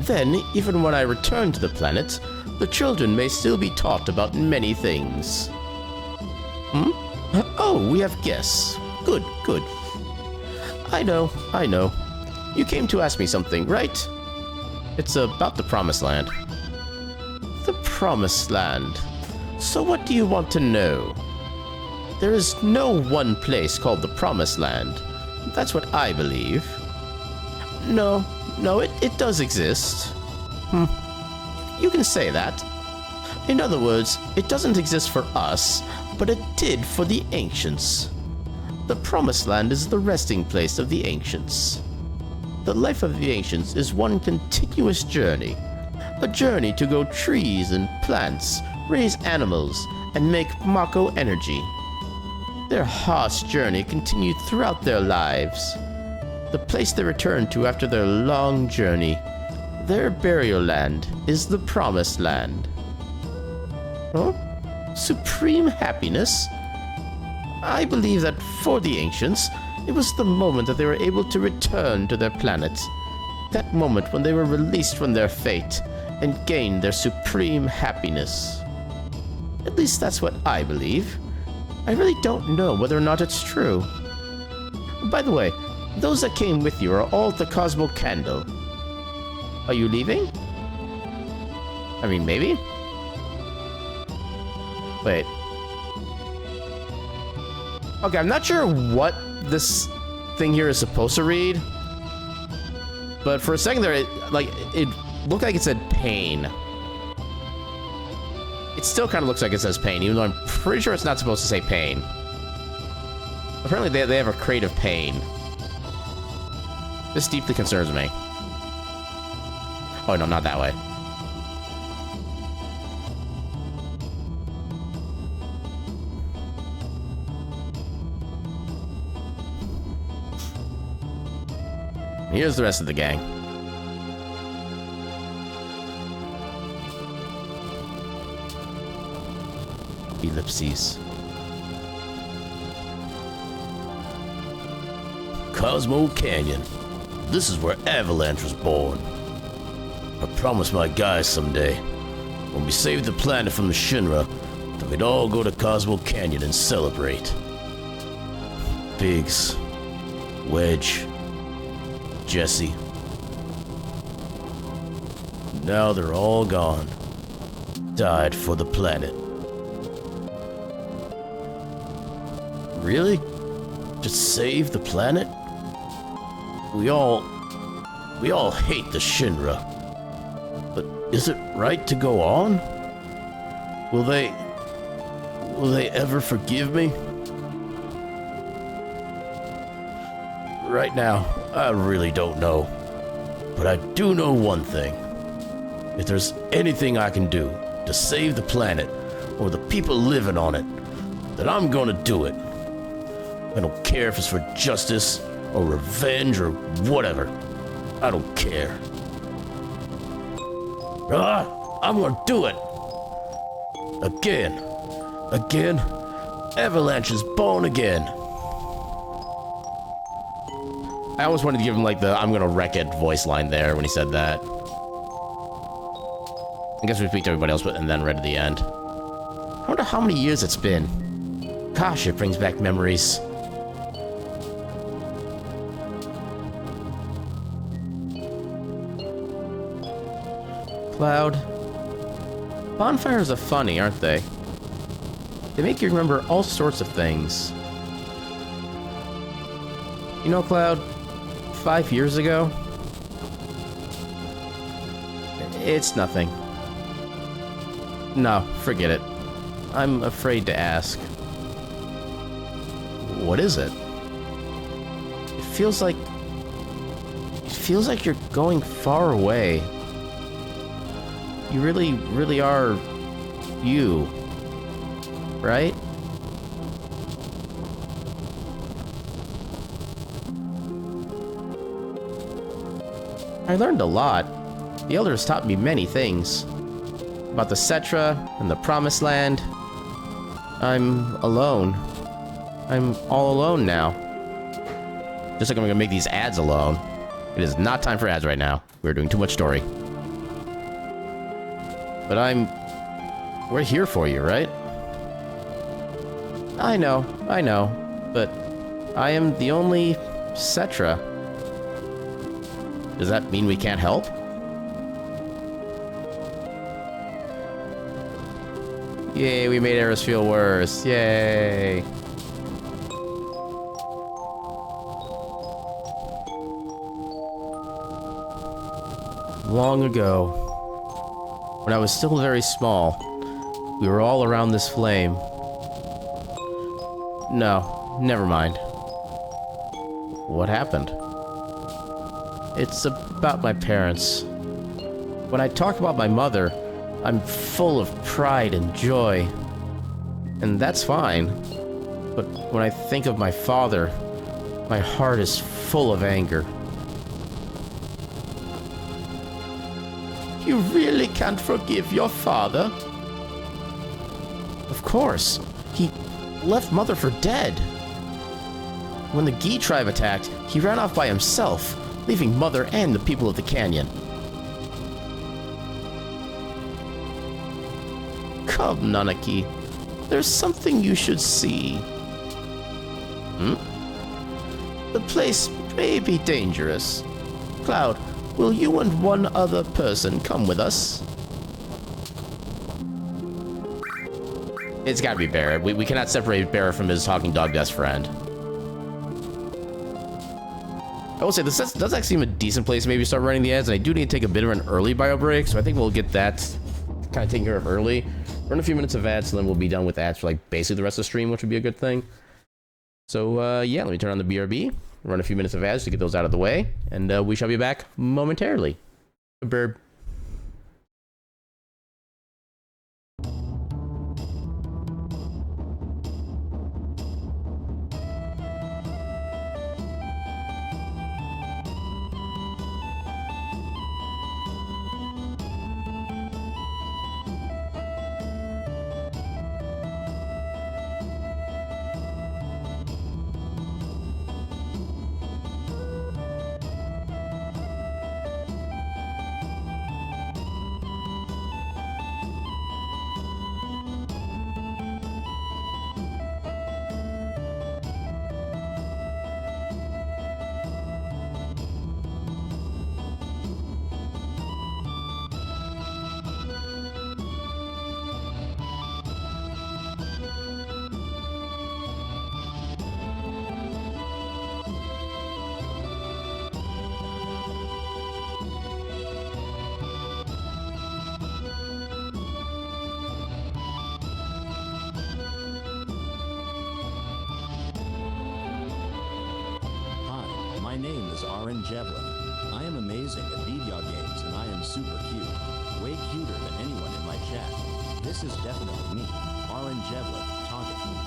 Then, even when I return to the planet, the children may still be taught about many things. Oh, we have guests. Good, good. I know. You came to ask me something, right? It's about the Promised Land. The Promised Land. So what do you want to know? There is no one place called the Promised Land. That's what I believe. No, it does exist. You can say that. In other words, it doesn't exist for us, but it did for the ancients. The Promised Land is the resting place of the ancients. The life of the ancients is one continuous journey. A journey to grow trees and plants, raise animals, and make Mako energy. Their harsh journey continued throughout their lives. The place they returned to after their long journey, their burial land, is the Promised Land. Huh? Supreme happiness? I believe that for the ancients, it was the moment that they were able to return to their planet. That moment when they were released from their fate and gained their supreme happiness. At least that's what I believe. I really don't know whether or not it's true. By the way, those that came with you are all at the Cosmo Candle. Are you leaving? I mean, maybe? Wait. Okay, I'm not sure what this thing here is supposed to read. But for a second there, it looked like it said pain. It still kind of looks like it says pain, even though I'm pretty sure it's not supposed to say pain. Apparently they have a creative pain. This deeply concerns me. Oh no, not that way. Here's the rest of the gang. Ellipses. Cosmo Canyon. This is where Avalanche was born. I promised my guys someday, when we saved the planet from the Shinra, that we'd all go to Cosmo Canyon and celebrate. Biggs, Wedge, Jesse. Now they're all gone. Died for the planet. Really? Just save the planet? We all hate the Shinra. But is it right to go on? Will they ever forgive me? Right now, I really don't know. But I do know one thing. If there's anything I can do to save the planet or the people living on it, then I'm gonna do it. I don't care if it's for justice or revenge or whatever. I don't care. I'm gonna do it. Again. Avalanche is born again. I always wanted to give him like the I'm gonna wreck it voice line there when he said that. I guess we speak to everybody else and then read at the end. I wonder how many years it's been. Gosh, it brings back memories. Cloud. Bonfires are funny, aren't they? They make you remember all sorts of things. You know, Cloud, 5 years ago? It's nothing. No, forget it. I'm afraid to ask. What is it? It feels like you're going far away. You really, really are you, right? I learned a lot. The elders taught me many things. About the Cetra and the Promised Land. I'm alone. I'm all alone now. Just like I'm gonna make these ads alone. It is not time for ads right now. We're doing too much story. But we're here for you, right? I know. But I am the only Cetra. Does that mean we can't help? Yay, we made Eris feel worse. Yay. Long ago, when I was still very small, we were all around this flame. No, never mind. What happened? It's about my parents. When I talk about my mother, I'm full of pride and joy. And that's fine. But when I think of my father, my heart is full of anger. You really can't forgive your father? Of course. He left Mother for dead. When the Gi tribe attacked, he ran off by himself, leaving Mother and the people of the canyon. Come, Nanaki. There's something you should see. The place may be dangerous. Cloud, will you and one other person come with us? It's gotta be Barrett. We cannot separate Barrett from his talking dog best friend. I will say, this does actually seem a decent place to maybe start running the ads, and I do need to take a bit of an early bio break, so I think we'll get that kind of taken care of early. Run a few minutes of ads, and then we'll be done with ads for like basically the rest of the stream, which would be a good thing. So yeah, let me turn on the BRB, run a few minutes of ads to get those out of the way, and we shall be back momentarily. Burb. My name is Aaron Jevlin. I am amazing at video games and I am super cute. Way cuter than anyone in my chat. This is definitely me, Aaron Jevlin, talking.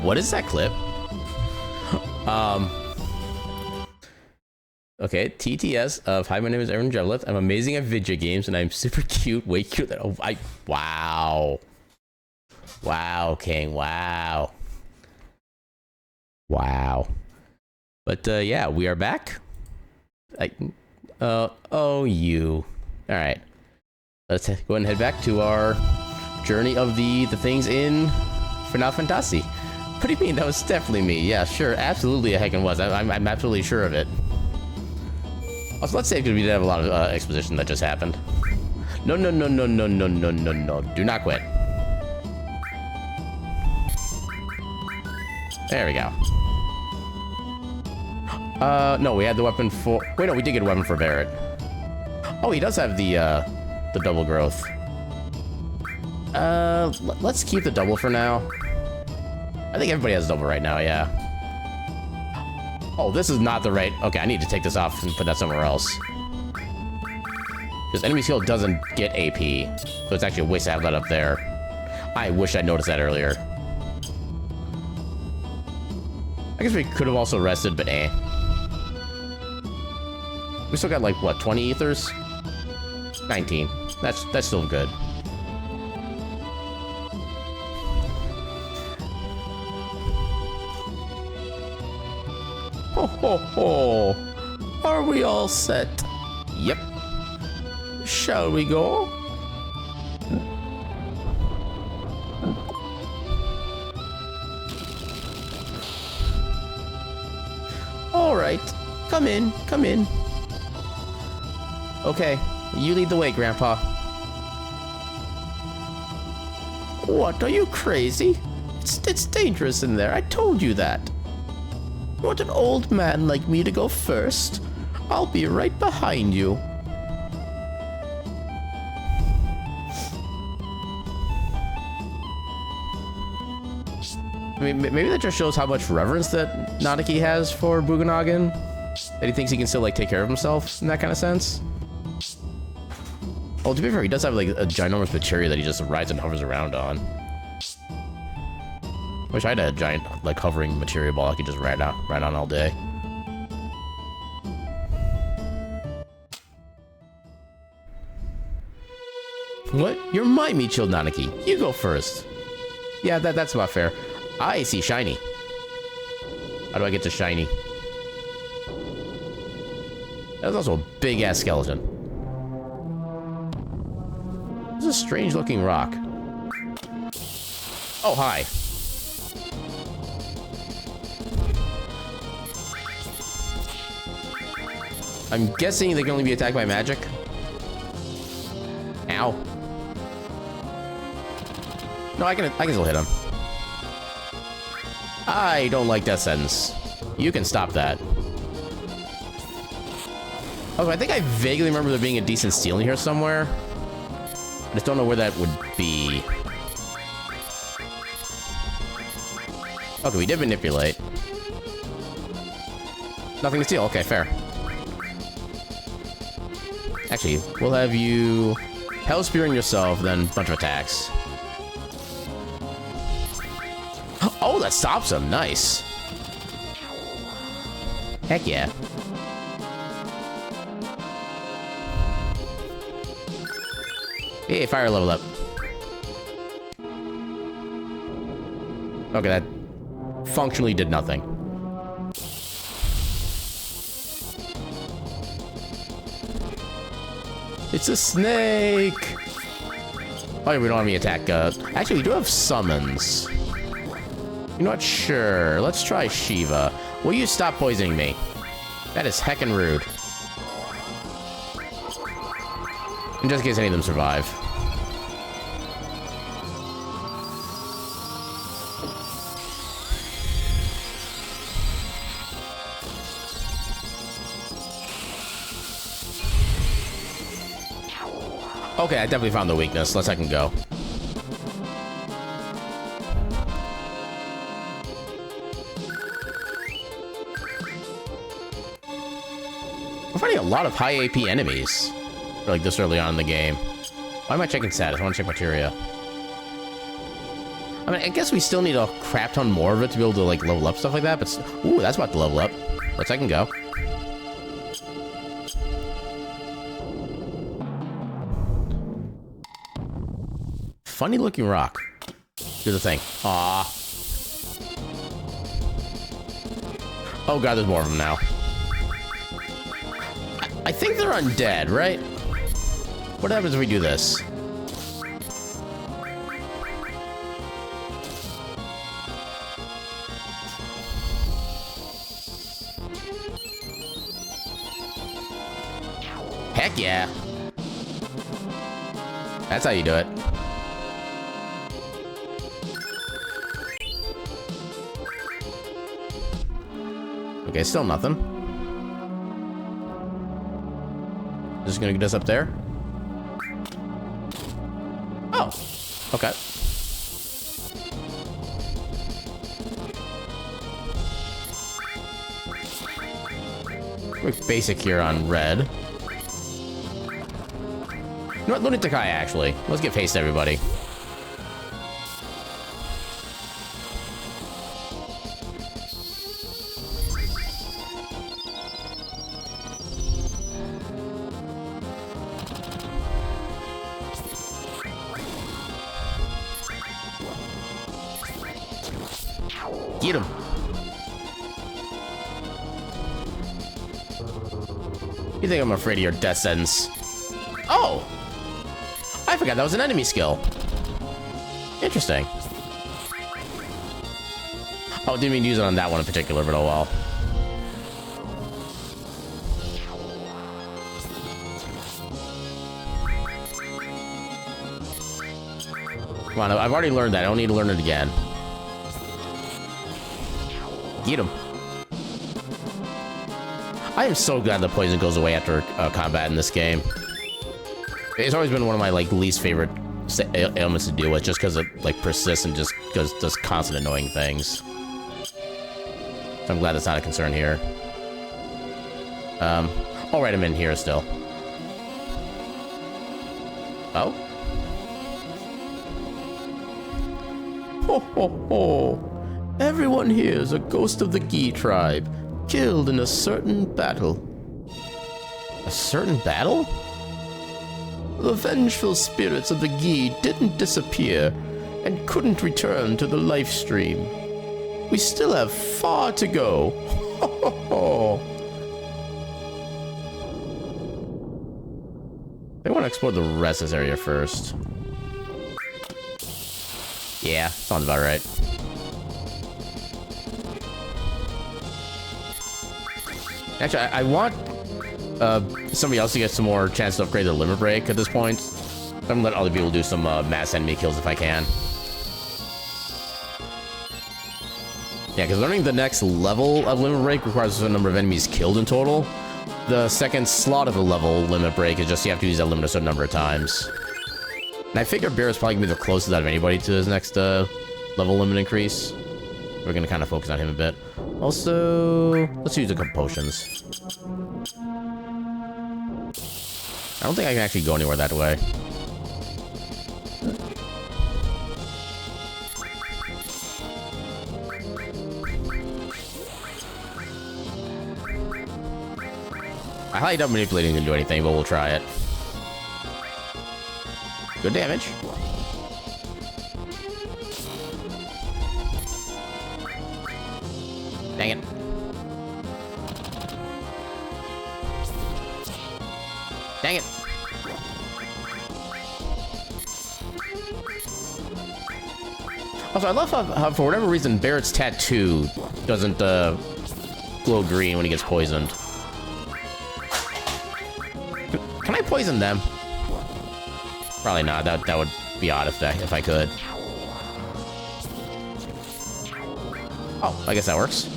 What is that clip? Okay, TTS of hi, my name is Aaron Jevlith. I'm amazing at video games and I'm super cute, way cute. Oh, wow. Wow, King, wow. Wow. But yeah, we are back. Oh, you. All right. Let's go ahead and head back to our journey of the things in Final Fantasy. What do you mean? That was definitely me. Yeah, sure, absolutely a heckin' was. I'm absolutely sure of it. Also, let's say because we did have a lot of exposition that just happened. No. Do not quit. There we go. No, we had the weapon for... Wait, no, we did get a weapon for Barrett. Oh, he does have the double growth. Let's keep the double for now. I think everybody has double right now, yeah. Oh, this is not the right... Okay, I need to take this off and put that somewhere else. Because enemy skill doesn't get AP. So it's actually a waste to have that up there. I wish I'd noticed that earlier. I guess we could have also rested, but eh. We still got like, what, 20 ethers? 19. That's still good. Ho ho ho! Are we all set? Yep. Shall we go? All right. Come in, come in. Okay, you lead the way, Grandpa. What, are you crazy? It's dangerous in there, I told you that. You want an old man like me to go first? I'll be right behind you. I mean, maybe that just shows how much reverence that Nanaki has for Buganagan. That he thinks he can still, like, take care of himself in that kind of sense. Well, to be fair, he does have, like, a ginormous materia that he just rides and hovers around on. Wish I had a giant, like, hovering materia ball I could just ride on all day. What? You're my Michiel, Nanaki. You go first. Yeah, that's about fair. I see shiny. How do I get to shiny? That's also a big-ass skeleton. This is a strange-looking rock. Oh, hi. I'm guessing they can only be attacked by magic. Ow. No, I can still hit him. I don't like that sentence. You can stop that. Okay, I think I vaguely remember there being a decent steal in here somewhere. I just don't know where that would be. Okay, we did manipulate. Nothing to steal. Okay, fair. Actually, we'll have you Hell Spearing yourself, then a bunch of attacks. Oh, that stops him. Nice. Heck yeah. Hey, fire level up. Okay, that functionally did nothing. It's a snake! Oh, we don't have any attack. Actually, we do have summons. You're not sure. Let's try Shiva. Will you stop poisoning me? That is heckin' rude. In just in case any of them survive. Okay, I definitely found the weakness. Let's second go. We're finding a lot of high AP enemies. Like this early on in the game. Why am I checking status? I want to check materia. I mean, I guess we still need a crap ton more of it to be able to, like, level up stuff like that, but... Ooh, that's about to level up. Let's I can go. Funny looking rock. Do the thing. Aww. Oh god, there's more of them now. I think they're undead, right? What happens if we do this? Heck yeah. That's how you do it. Okay, still nothing. Just gonna get us up there. Oh, okay. Quick basic here on red. You know what, Lunatikai, actually. Let's give haste to everybody. Get him. You think I'm afraid of your death sentence? Oh! I forgot that was an enemy skill. Interesting. Oh, didn't mean to use it on that one in particular, but oh well. Come on, I've already learned that. I don't need to learn it again. Get him. I am so glad the poison goes away after combat in this game. It's always been one of my like least favorite ailments to deal with, just because it like persists and just does constant annoying things. So I'm glad that's not a concern here. All right, I'm in here still. Oh. Ho ho ho! Everyone here is a ghost of the Gi tribe, killed in a certain battle. A certain battle? The vengeful spirits of the Gi didn't disappear and couldn't return to the life stream. We still have far to go. Ho ho ho! They want to explore the rest of this area first. Yeah, sounds about right. Actually, I want somebody else to get some more chance to upgrade their limit break at this point. I'm gonna let other people do some mass enemy kills if I can. Yeah, because learning the next level of limit break requires a certain number of enemies killed in total. The second slot of the level limit break is just you have to use that limit a certain number of times. And I figure Bear is probably gonna be the closest out of anybody to his next level limit increase. We're gonna kind of focus on him a bit. Also, let's use a couple potions. I don't think I can actually go anywhere that way. I highly doubt manipulating can do anything, but we'll try it. Good damage. Dang it. Dang it. Also, I love how for whatever reason, Barrett's tattoo doesn't glow green when he gets poisoned. Can I poison them? Probably not. That would be odd if I could. Oh, I guess that works.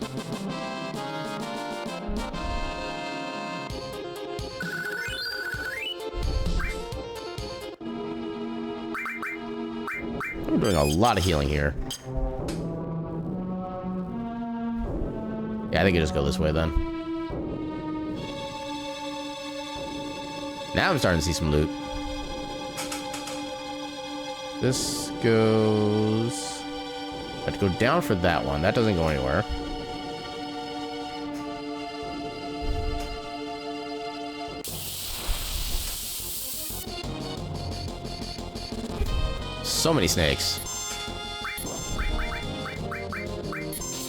I'm doing a lot of healing here. Yeah, I think I just go this way then. Now I'm starting to see some loot. This goes Got to go down for that one. That doesn't go anywhere. So many snakes.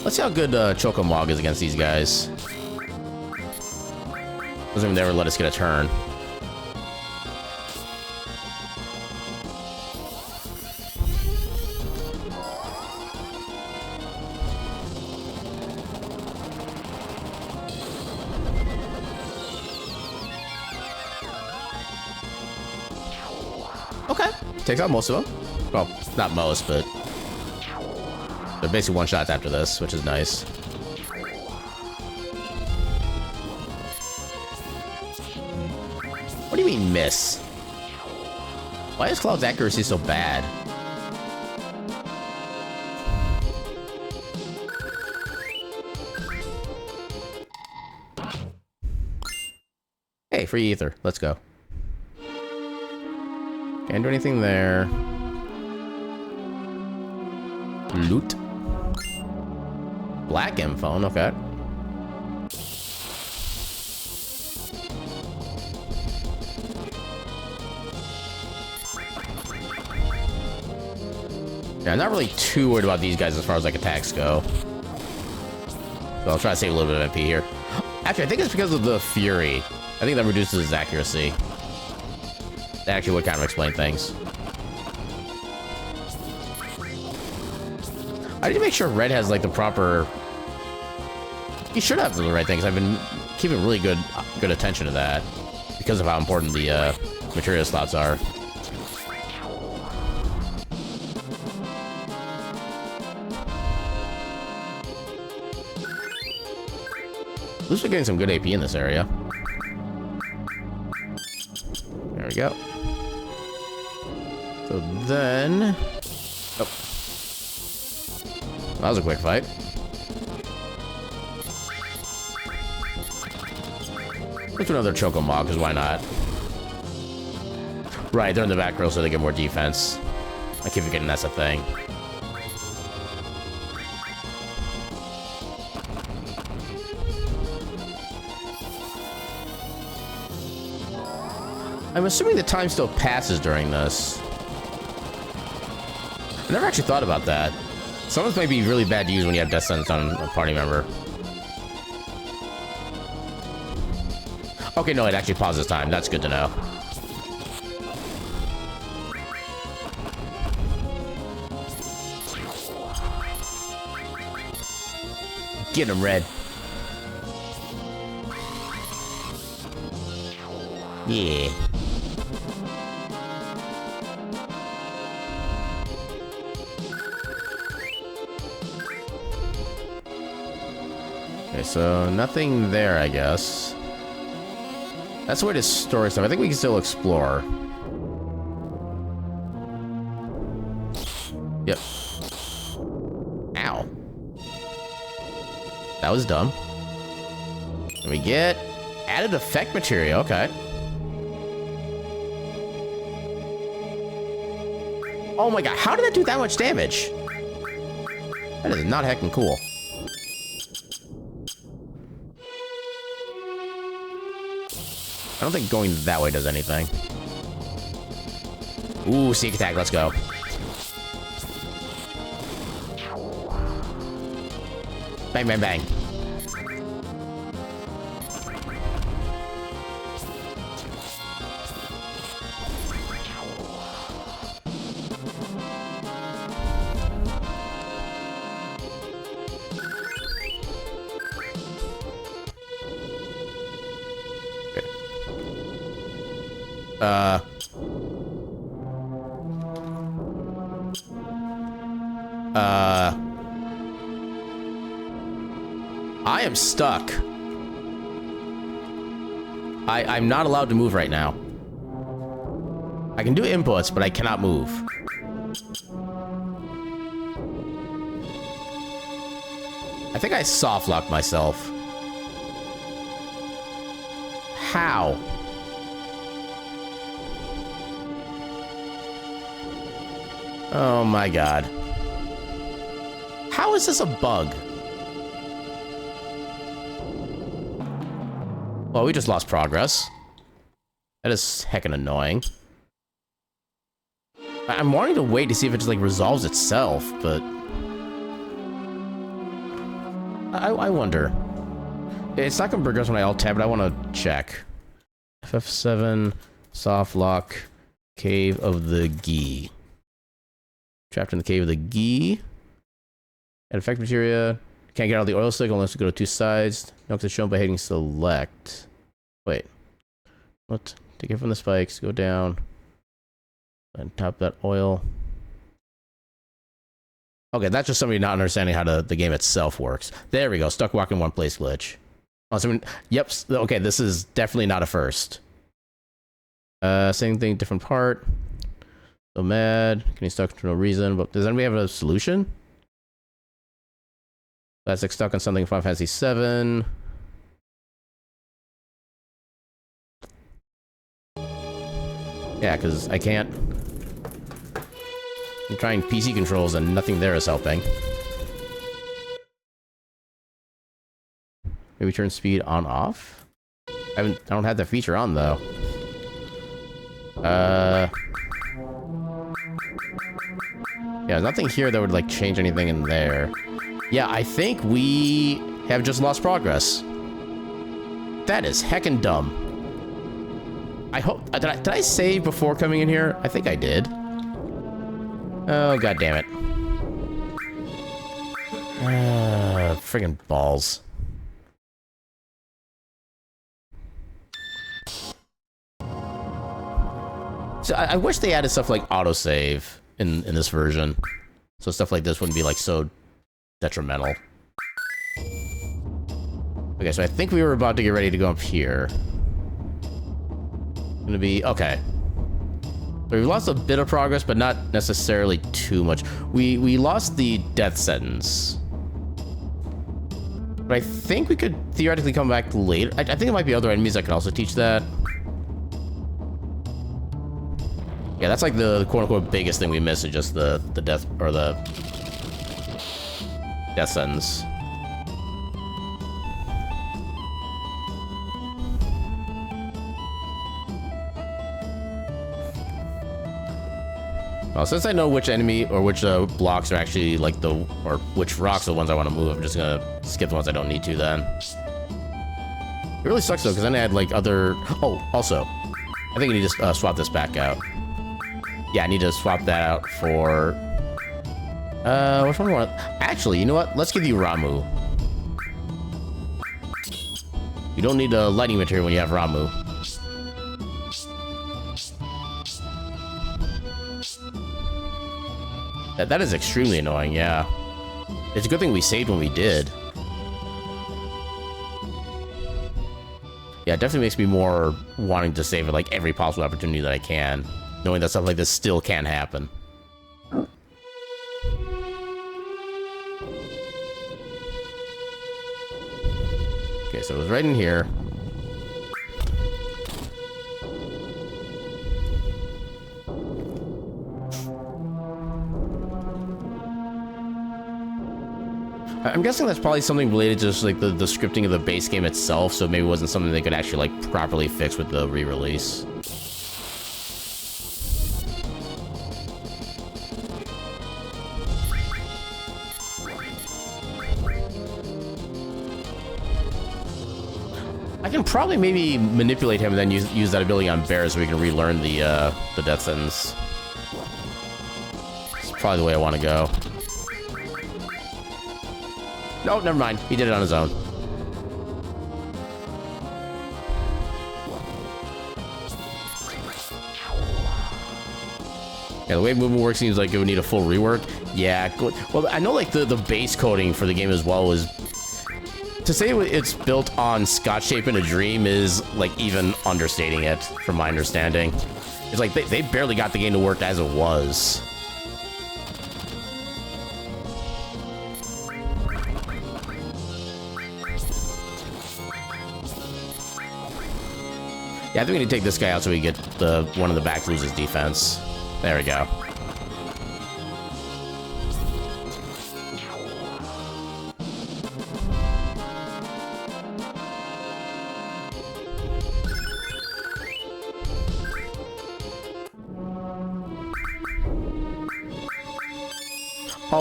Let's see how good Chocomog is against these guys. Doesn't even ever let us get a turn. Okay, takes out most of them. Well, not most, but they're basically one shots after this, which is nice. What do you mean miss? Why is Cloud's accuracy so bad? Hey, free ether. Let's go. Can't do anything there. Loot. Black M phone, okay. Yeah, I'm not really too worried about these guys as far as like attacks go. So I'll try to save a little bit of MP here. Actually, I think it's because of the Fury. I think that reduces his accuracy. That actually would kind of explain things. I need to make sure Red has like the proper... He should have the right things. I've been keeping really good attention to that because of how important the material slots are. At least we're getting some good AP in this area. There we go. So then... Oh. That was a quick fight. Let's do another Chocomog, because why not? Right, they're in the back row, so they get more defense. I keep forgetting that's a thing. I'm assuming the time still passes during this. I never actually thought about that. Some of this might be really bad to use when you have Death Sentence on a party member. Okay, no, it actually pauses time. That's good to know. Get him, Red. Yeah. Okay, so nothing there, I guess. That's the way to store stuff. I think we can still explore. Yep. Ow. That was dumb. And we get added effect material. Okay. Oh my god, how did that do that much damage? That is not heckin' cool. I don't think going that way does anything. Ooh, sneak attack, let's go. Bang, bang, bang. I am stuck. I'm not allowed to move right now. I can do inputs, but I cannot move. I think I soft locked myself. How? Oh my god. How is this a bug? Well, we just lost progress. That is heckin' annoying. I'm wanting to wait to see if it just, like, resolves itself, but... I wonder. It's not gonna progress when I alt-tab, but I want to check. FF7, soft lock, Cave of the Gi. Trapped in the Cave of the Gi. And effect materia. Can't get out of the oil stick unless you go to two sides. Nox is shown by hitting select. Wait. What? Take it from the spikes, go down. And tap that oil. Okay, that's just somebody not understanding how the game itself works. There we go. Stuck walking in one place glitch. Oh, so, yep. Okay, this is definitely not a first. Same thing, different part. So mad. Getting stuck for no reason. But does anybody have a solution? That's like stuck on something in Final Fantasy VII. Yeah, because I can't. I'm trying PC controls and nothing there is helping. Maybe turn speed on off? I don't have that feature on though. Yeah, there's nothing here that would like change anything in there. Yeah, I think we have just lost progress. That is heckin' dumb. I hope... Did I save before coming in here? I think I did. Oh, god damn it. Friggin' balls. So I wish they added stuff like autosave in this version. So stuff like this wouldn't be like so detrimental. Okay, so I think we were about to get ready to go up here. Gonna be... Okay. We've lost a bit of progress, but not necessarily too much. We lost the death sentence. But I think we could theoretically come back later. I think there might be other enemies that can also teach that. Yeah, that's like the quote-unquote biggest thing we missed is just the death, or the death sentence. Well, since I know which enemy or which blocks are actually like or which rocks are the ones I want to move, I'm just gonna skip the ones I don't need to then. It really sucks though, because then I had like other... Oh, also, I think I need to swap this back out. Yeah, I need to swap that out for... which one do I want? Actually, you know what? Let's give you Ramu. You don't need a lightning material when you have Ramu. That is extremely annoying, yeah. It's a good thing we saved when we did. Yeah, it definitely makes me more wanting to save at like every possible opportunity that I can, knowing that stuff like this still can happen. Okay, so it was right in here. I'm guessing that's probably something related to just like the scripting of the base game itself, so maybe it wasn't something they could actually like properly fix with the re-release. I can probably maybe manipulate him and then use that ability on Bear so we can relearn the death sentence. It's probably the way I want to go. No, never mind. He did it on his own. Yeah, the way movement works seems like it would need a full rework. Yeah, well, I know like the base coding for the game as well was... To say it's built on Scotch tape in a dream is like even understating it, from my understanding. It's like they barely got the game to work as it was. Yeah, I think we need to take this guy out so we get one of the back lose his defense. There we go.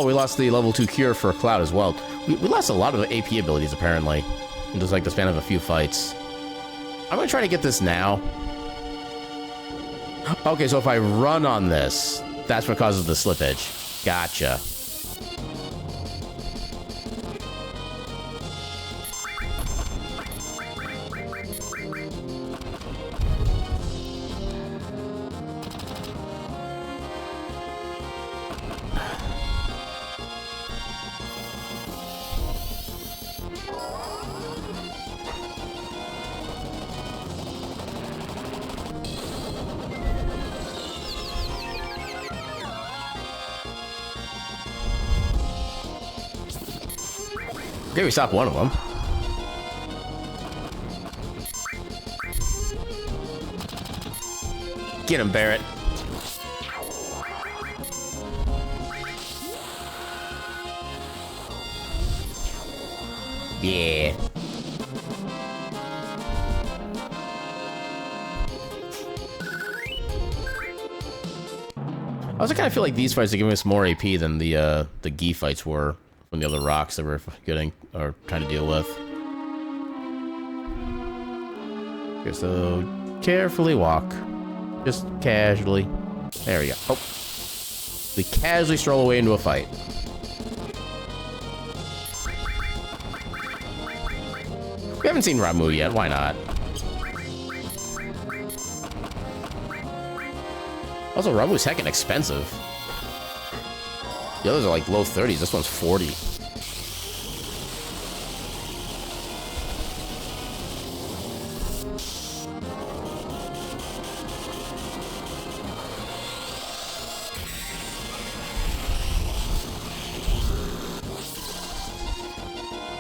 Oh, we lost the level 2 cure for Cloud as well. We lost a lot of AP abilities, apparently. In just like the span of a few fights. I'm gonna try to get this now. Okay, so if I run on this, that's what causes the slippage. Gotcha. Okay, we stopped one of them. Get him, Barrett. Yeah. I also kind of feel like these fights are giving us more AP than the Gi fights were from the other rocks that we're getting or trying to deal with. Okay, so carefully walk. Just casually. There we go. Oh. We casually stroll away into a fight. We haven't seen Ramu yet. Why not? Also, Ramu's heckin' expensive. The others are like low 30s. This one's 40.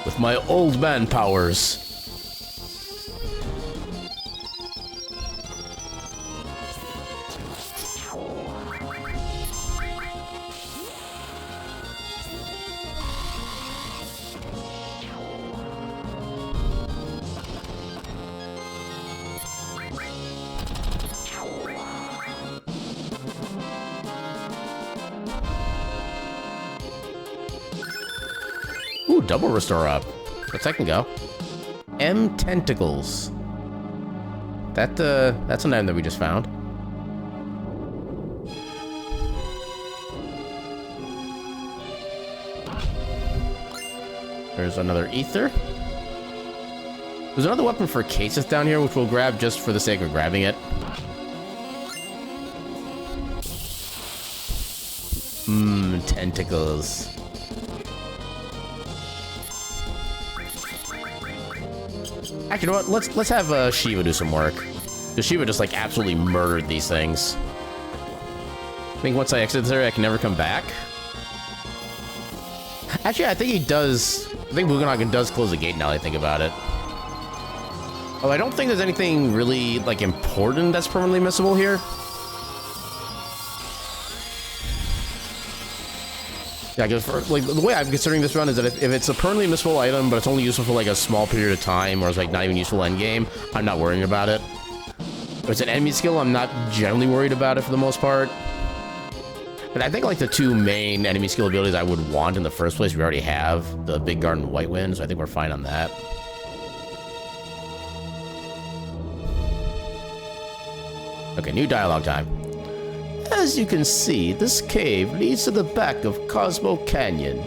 With my old man powers. Ooh, double restore up. Let's second go. M tentacles. That's an item that we just found. There's another ether. There's another weapon for cases down here, which we'll grab just for the sake of grabbing it. Tentacles. Actually, you know what? Let's have Shiva do some work. Because Shiva just like absolutely murdered these things. I think once I exit this area, I can never come back. Actually, I think he does. I think Mugen does close the gate now that I think about it. Oh, I don't think there's anything really like important that's permanently missable here. Yeah, because like the way I'm considering this run is that if it's a permanently missable item, but it's only useful for like a small period of time, or it's like not even useful end game, I'm not worrying about it. If it's an enemy skill, I'm not generally worried about it for the most part. But I think like the two main enemy skill abilities I would want in the first place, we already have the Big Guard and White Wind, so I think we're fine on that. Okay, new dialogue time. As you can see, this cave leads to the back of Cosmo Canyon.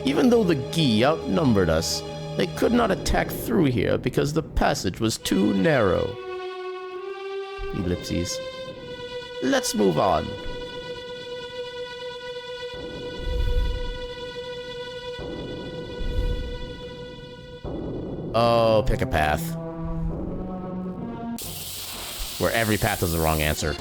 Even though the Gi outnumbered us, they could not attack through here because the passage was too narrow. Ellipses. Let's move on. Oh, pick a path. Where every path is the wrong answer.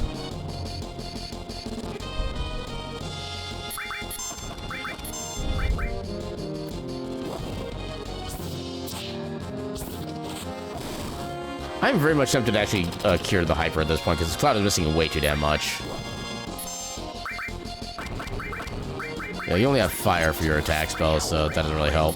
I'm very much tempted to actually cure the Hyper at this point, because Cloud is missing way too damn much. Yeah, you only have fire for your attack spells, so that doesn't really help.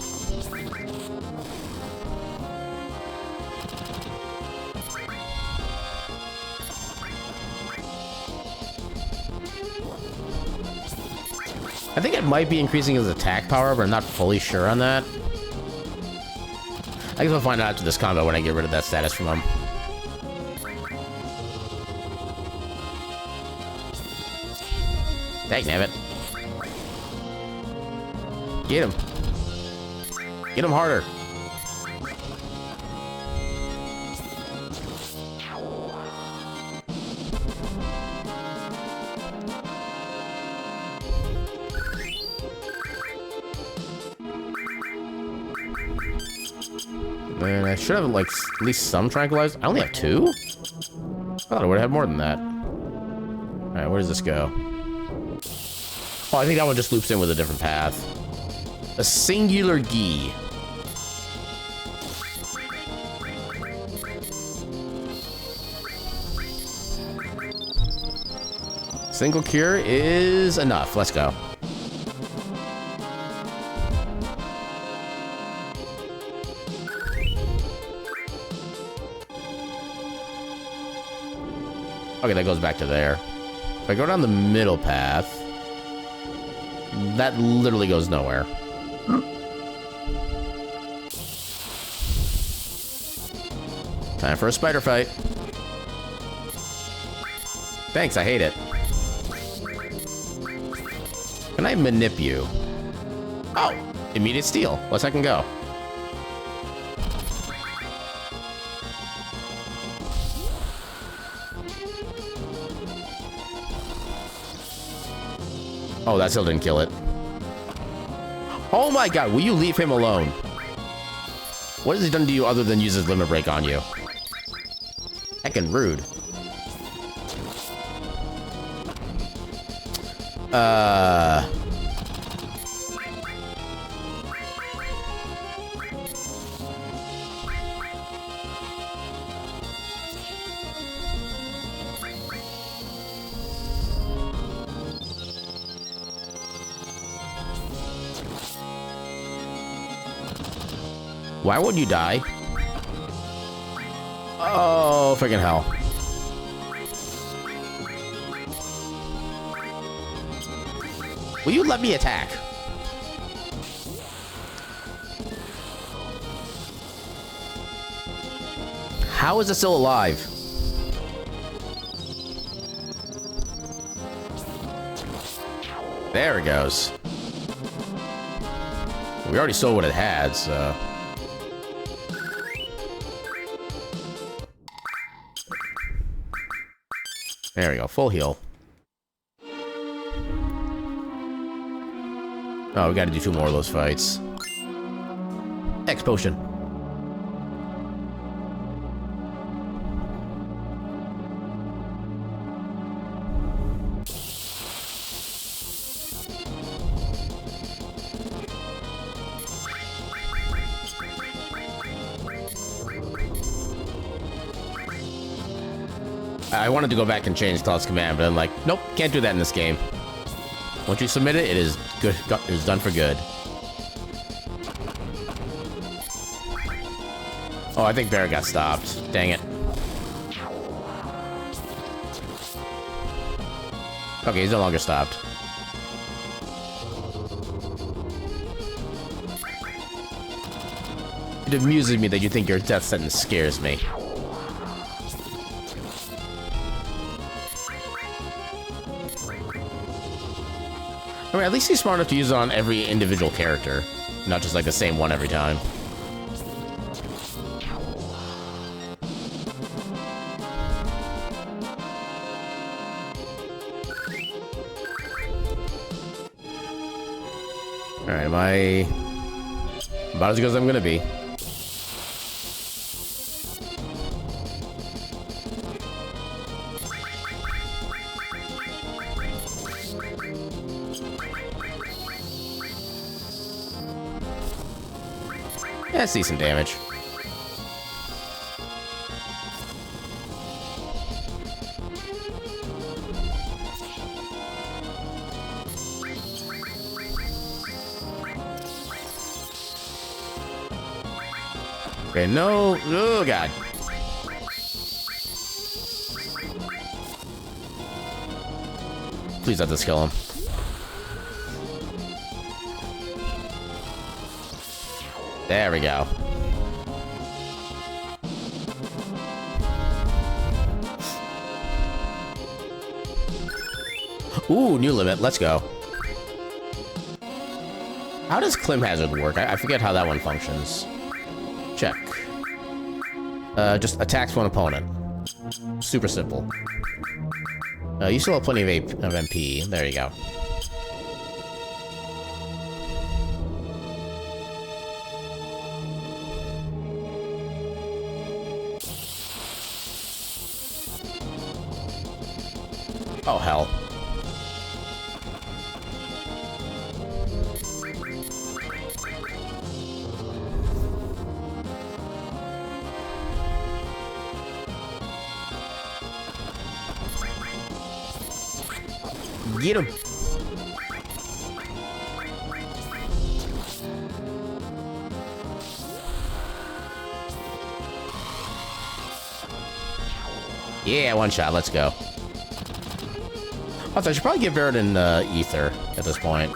I think it might be increasing his attack power, but I'm not fully sure on that. I guess we'll find out after this combo when I get rid of that status from him. Dang nabbit. Get him. Get him harder. Man, I should have, like, at least some tranquilizers. I only have 2? I thought I would have more than that. Alright, where does this go? Oh, I think that one just loops in with a different path. A singular gi. Single cure is enough. Let's go. Okay, that goes back to there. If I go down the middle path, that literally goes nowhere. Time for a spider fight. Thanks, I hate it. Can I manip you? Oh, immediate steal. Let's second go. Oh, that still didn't kill it. Oh my god, will you leave him alone? What has he done to you other than use his limit break on you? Heckin' rude. Why would you die? Oh, freaking hell. Will you let me attack? How is it still alive? There it goes. We already saw what it had, so... There we go, full heal. Oh, we gotta do 2 more of those fights. X potion. I wanted to go back and change Cloud's command, but I'm like, nope, can't do that in this game. Once you submit it, it is good. It is done for good. Oh, I think Barrett got stopped. Dang it. Okay, he's no longer stopped. It amuses me that you think your death sentence scares me. I mean, at least he's smart enough to use it on every individual character, not just like the same one every time. Alright, am I about as good as I'm gonna be? Yeah, that's decent damage. Okay, no. Oh, God. Please let this kill him. There we go. Ooh, new limit. Let's go. How does Clim Hazard work? I forget how that one functions. Check. Just attacks one opponent. Super simple. You still have plenty of MP. There you go. Oh, hell. Get him. Yeah, one shot. Let's go. Also, I should probably give Veridan Ether at this point.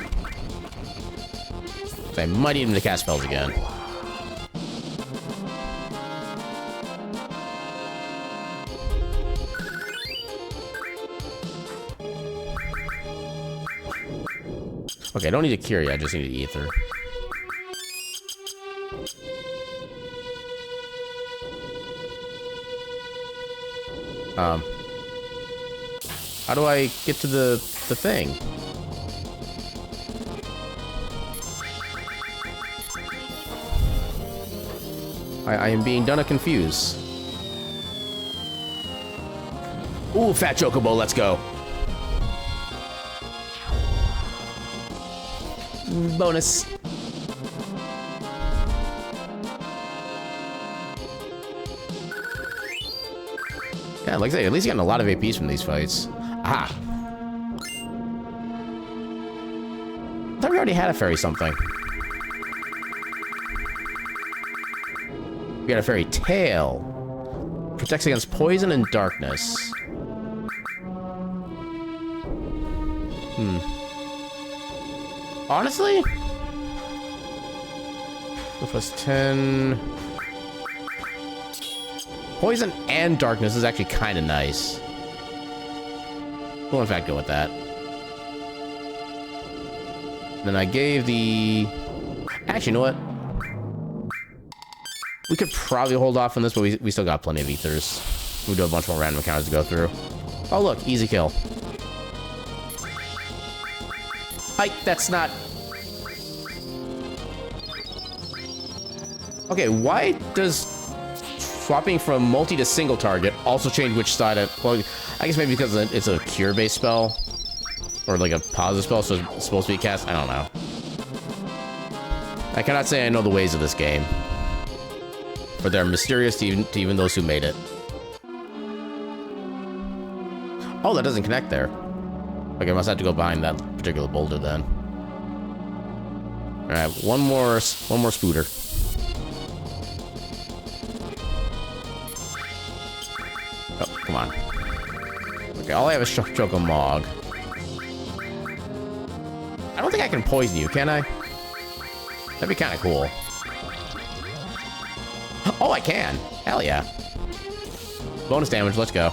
So I might need him to cast spells again. Okay, I don't need a cure yet, I just need an ether. How do I get to the thing? I am being done a confuse. Ooh, fat chocobo, let's go. Bonus. Yeah, like I say, at least getting a lot of APs from these fights. Aha! I thought we already had a fairy something. We got a fairy tail. Protects against poison and darkness. Honestly? Plus 10... Poison and darkness is actually kind of nice. We'll in fact go with that. Then I gave the... Actually, you know what? We could probably hold off on this, but we still got plenty of ethers. We'll do a bunch more random encounters to go through. Oh, look. Easy kill. That's not... Okay, why does swapping from multi to single target also change which side of... Well, I guess maybe because it's a cure-based spell. Or like a positive spell, so it's supposed to be cast. I don't know. I cannot say I know the ways of this game. But they're mysterious to even those who made it. Oh, that doesn't connect there. Okay, I must have to go behind that particular boulder then. Alright, one more spooter. Oh, come on. Okay, all I have is Chocomog. I don't think I can poison you, can I? That'd be kind of cool. Oh, I can. Hell yeah. Bonus damage, let's go.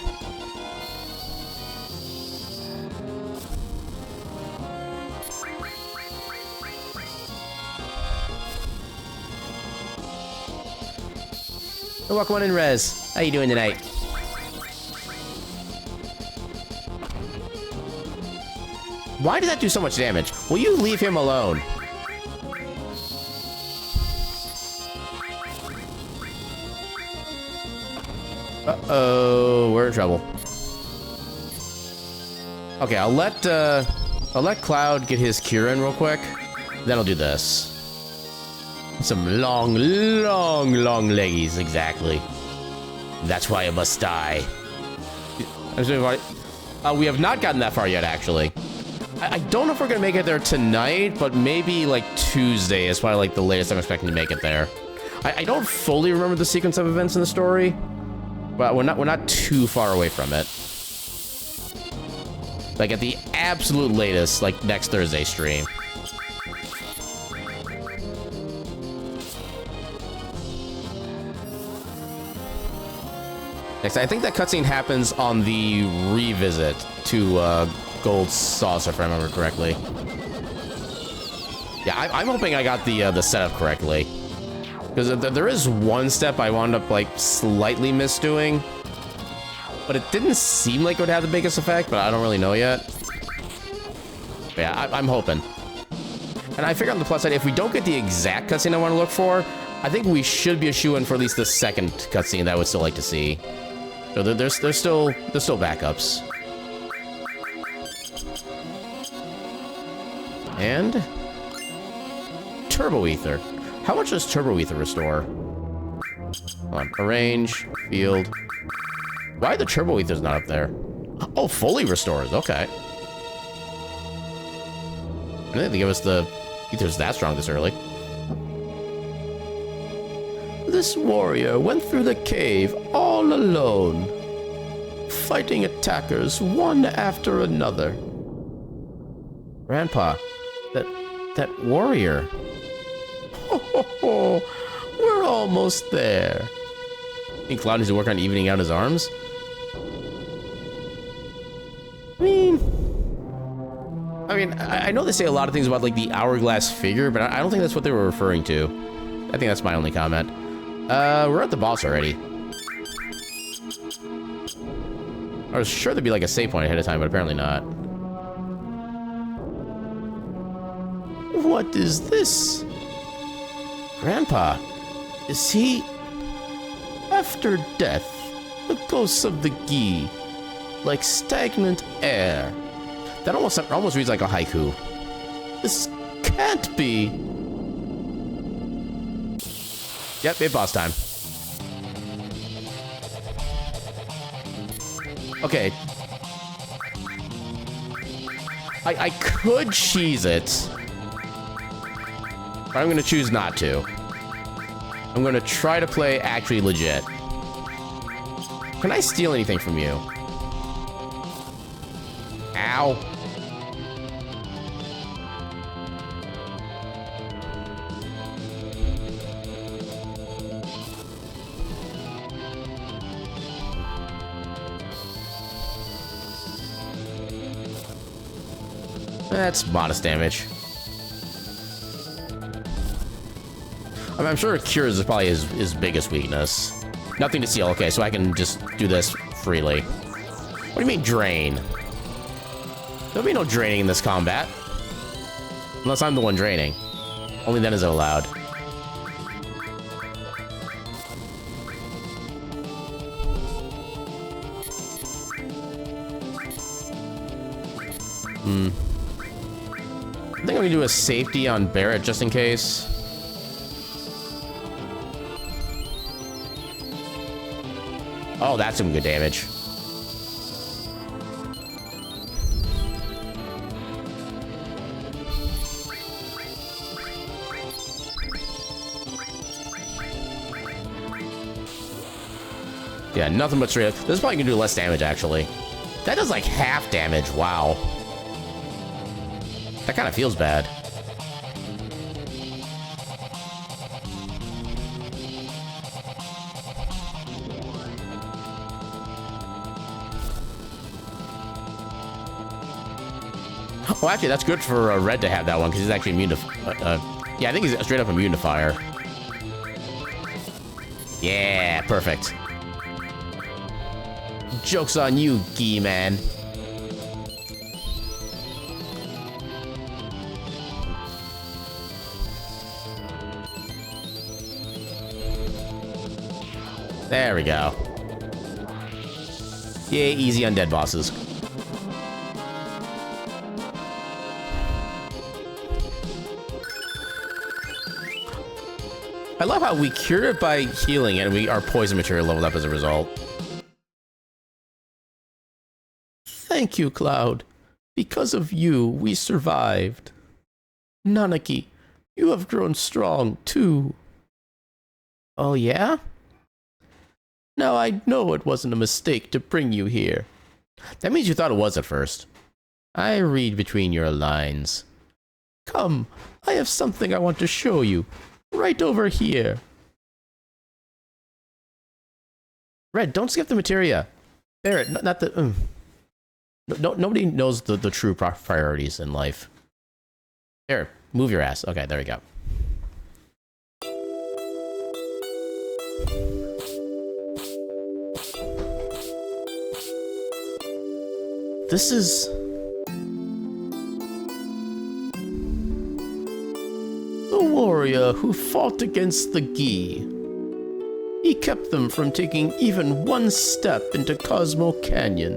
Welcome on in, Rez. How you doing tonight? Why did that do so much damage? Will you leave him alone? Uh-oh, we're in trouble. Okay, I'll let Cloud get his cure in real quick. Then I'll do this. Some long leggies, exactly. That's why I must die. We have not gotten that far yet, actually. I don't know if we're gonna make it there tonight, but maybe like Tuesday is probably like the latest I'm expecting to make it there. I don't fully remember the sequence of events in the story, but we're not too far away from it. Like at the absolute latest, like next Thursday stream. Next, I think that cutscene happens on the revisit to Gold Saucer, if I remember correctly. Yeah, I'm hoping I got the setup correctly. Because there is one step I wound up, like, slightly misdoing. But it didn't seem like it would have the biggest effect, but I don't really know yet. But yeah, I'm hoping. And I figure on the plus side, if we don't get the exact cutscene I want to look for, I think we should be a shoo-in for at least the second cutscene that I would still like to see. So there's still backups. And Turbo Ether. How much does Turbo Ether restore? Hold on. Arrange, field. Why are the Turbo Ethers not up there? Oh, fully restores. Okay. I didn't give us the Ethers that strong this early. This warrior went through the cave all alone, fighting attackers one after another. Grandpa, that warrior. Ho, ho, ho. We're almost there. I think Cloud needs to work on evening out his arms. I mean, I know they say a lot of things about, like, the hourglass figure, but I don't think that's what they were referring to. I think that's my only comment. We're at the boss already. I was sure there'd be, like, a save point ahead of time, but apparently not. What is this? Grandpa, Is he... After death, the ghosts of the Gi, like stagnant air. that almost reads like a haiku. This can't be. Yep, it's boss time. Okay. I could cheese it, but I'm gonna choose not to. I'm gonna try to play actually legit. Can I steal anything from you? Ow. That's modest damage. I mean, I'm sure Cures is probably his biggest weakness. Nothing to steal. Okay, so I can just do this freely. What do you mean, drain? There'll be no draining in this combat. Unless I'm the one draining. Only then is it allowed. I think I'm gonna do a safety on Barrett just in case. Oh, that's some good damage. Yeah, nothing but straight up. This is probably gonna do less damage, actually. That does like half damage. Wow. That kind of feels bad. Oh, actually, that's good for Red to have that one, because he's actually immune to... yeah, I think he's straight up immune to fire. Yeah, perfect. Joke's on you, Gi Man. There we go. Yay, easy undead bosses. I love how we cure it by healing it, and our poison material leveled up as a result. Thank you, Cloud. Because of you, we survived. Nanaki, you have grown strong, too. Oh, yeah? Now I know it wasn't a mistake to bring you here. That means you thought it was at first. I read between your lines. Come, I have something I want to show you. Right over here. Red, don't skip the materia. Barrett, not the... No, nobody knows the true priorities in life. Here, move your ass. Okay, there we go. This is... the warrior who fought against the Gi. He kept them from taking even one step into Cosmo Canyon.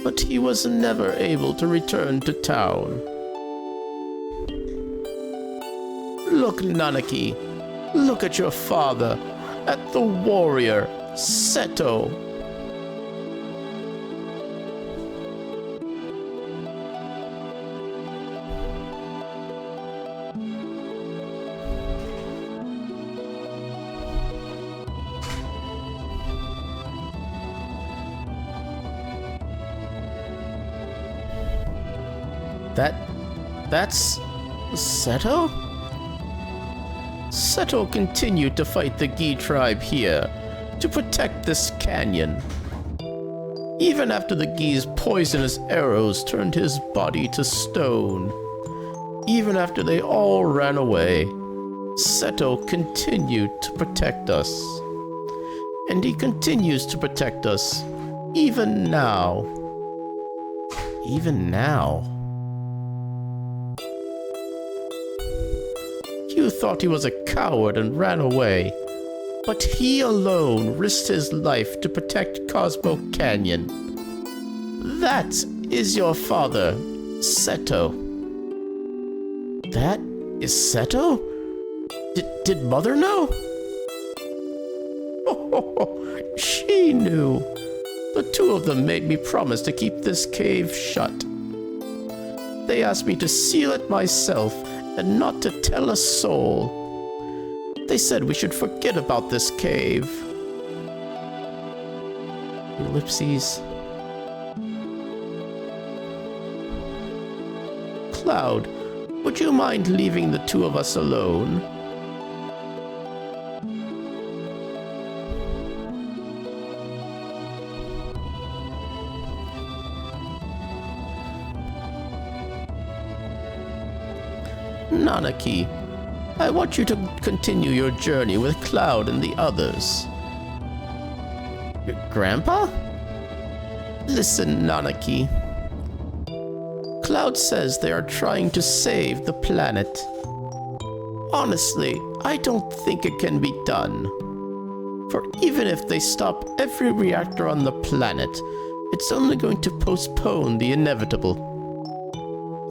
But he was never able to return to town. Look, Nanaki. Look at your father. At the warrior, Seto. That's Seto? Seto continued to fight the Gi tribe here, to protect this canyon. Even after the Gi's poisonous arrows turned his body to stone. Even after they all ran away, Seto continued to protect us. And he continues to protect us, even now. Even now. You thought he was a coward and ran away, but he alone risked his life to protect Cosmo Canyon. That is your father, Seto. That is Seto? Did Mother know? Oh, she knew. The two of them made me promise to keep this cave shut. They asked me to seal it myself and not to tell a soul. They said we should forget about this cave. Ellipses. Cloud, would you mind leaving the two of us alone? Nanaki, I want you to continue your journey with Cloud and the others. Your grandpa? Listen, Nanaki. Cloud says they are trying to save the planet. Honestly, I don't think it can be done. For even if they stop every reactor on the planet, it's only going to postpone the inevitable.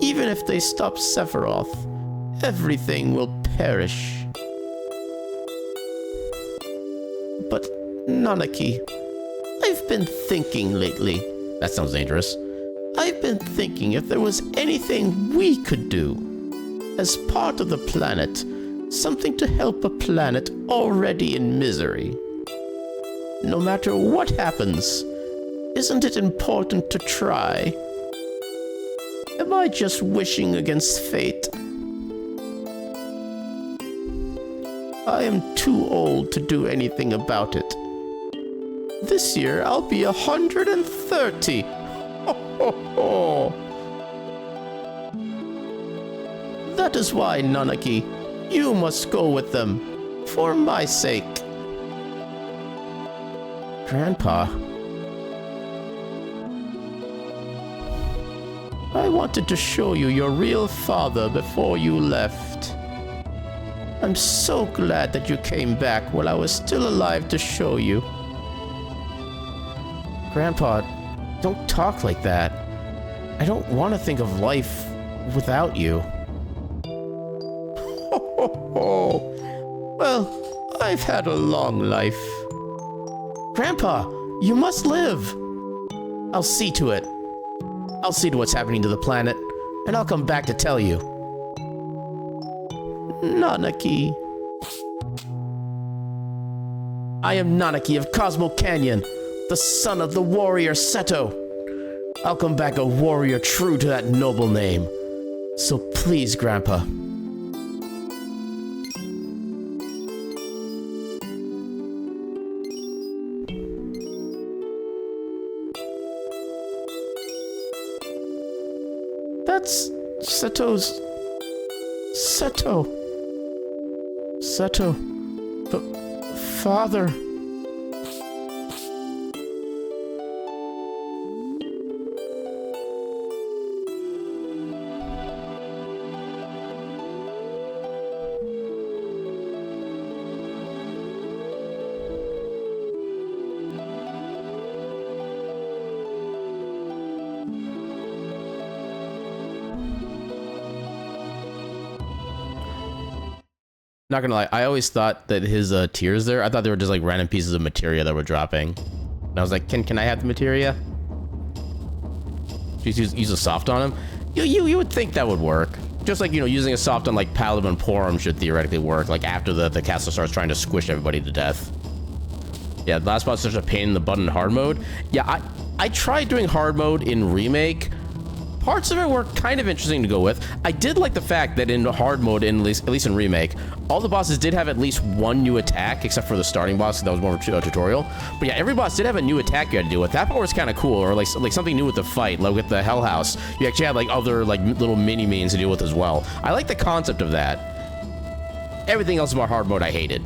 Even if they stop Sephiroth, everything will perish. But, Nanaki, I've been thinking lately. That sounds dangerous. I've been thinking if there was anything we could do as part of the planet, something to help a planet already in misery. No matter what happens, isn't it important to try? Am I just wishing against fate? I am too old to do anything about it. This year I'll be 130. Ho, ho, ho. That is why, Nanaki, you must go with them, for my sake. Grandpa. I wanted to show you your real father before you left. I'm so glad that you came back while I was still alive to show you. Grandpa, don't talk like that. I don't want to think of life without you. Ho, ho, ho. Well, I've had a long life. Grandpa, you must live. I'll see to it. I'll see to what's happening to the planet, and I'll come back to tell you. Nanaki. I am Nanaki of Cosmo Canyon, the son of the warrior Seto. I'll come back a warrior true to that noble name. So please, Grandpa. That's Seto's... Seto. Father. Not gonna lie, I always thought that his tears there, I thought they were just like random pieces of materia that were dropping. And I was like, can I have the materia? Just use a soft on him? You would think that would work. Just like, you know, using a soft on like Paladin and Porum should theoretically work, like after the castle starts trying to squish everybody to death. Yeah, the last boss is such a pain in the butt in hard mode. Yeah, I tried doing hard mode in Remake. Parts of it were kind of interesting to go with. I did like the fact that in hard mode, at least in Remake, all the bosses did have at least one new attack, except for the starting boss, that was more of a tutorial. But yeah, every boss did have a new attack you had to deal with. That part was kind of cool, or like something new with the fight, like with the Hell House. You actually had like other like little mini minions to deal with as well. I like the concept of that. Everything else about hard mode I hated.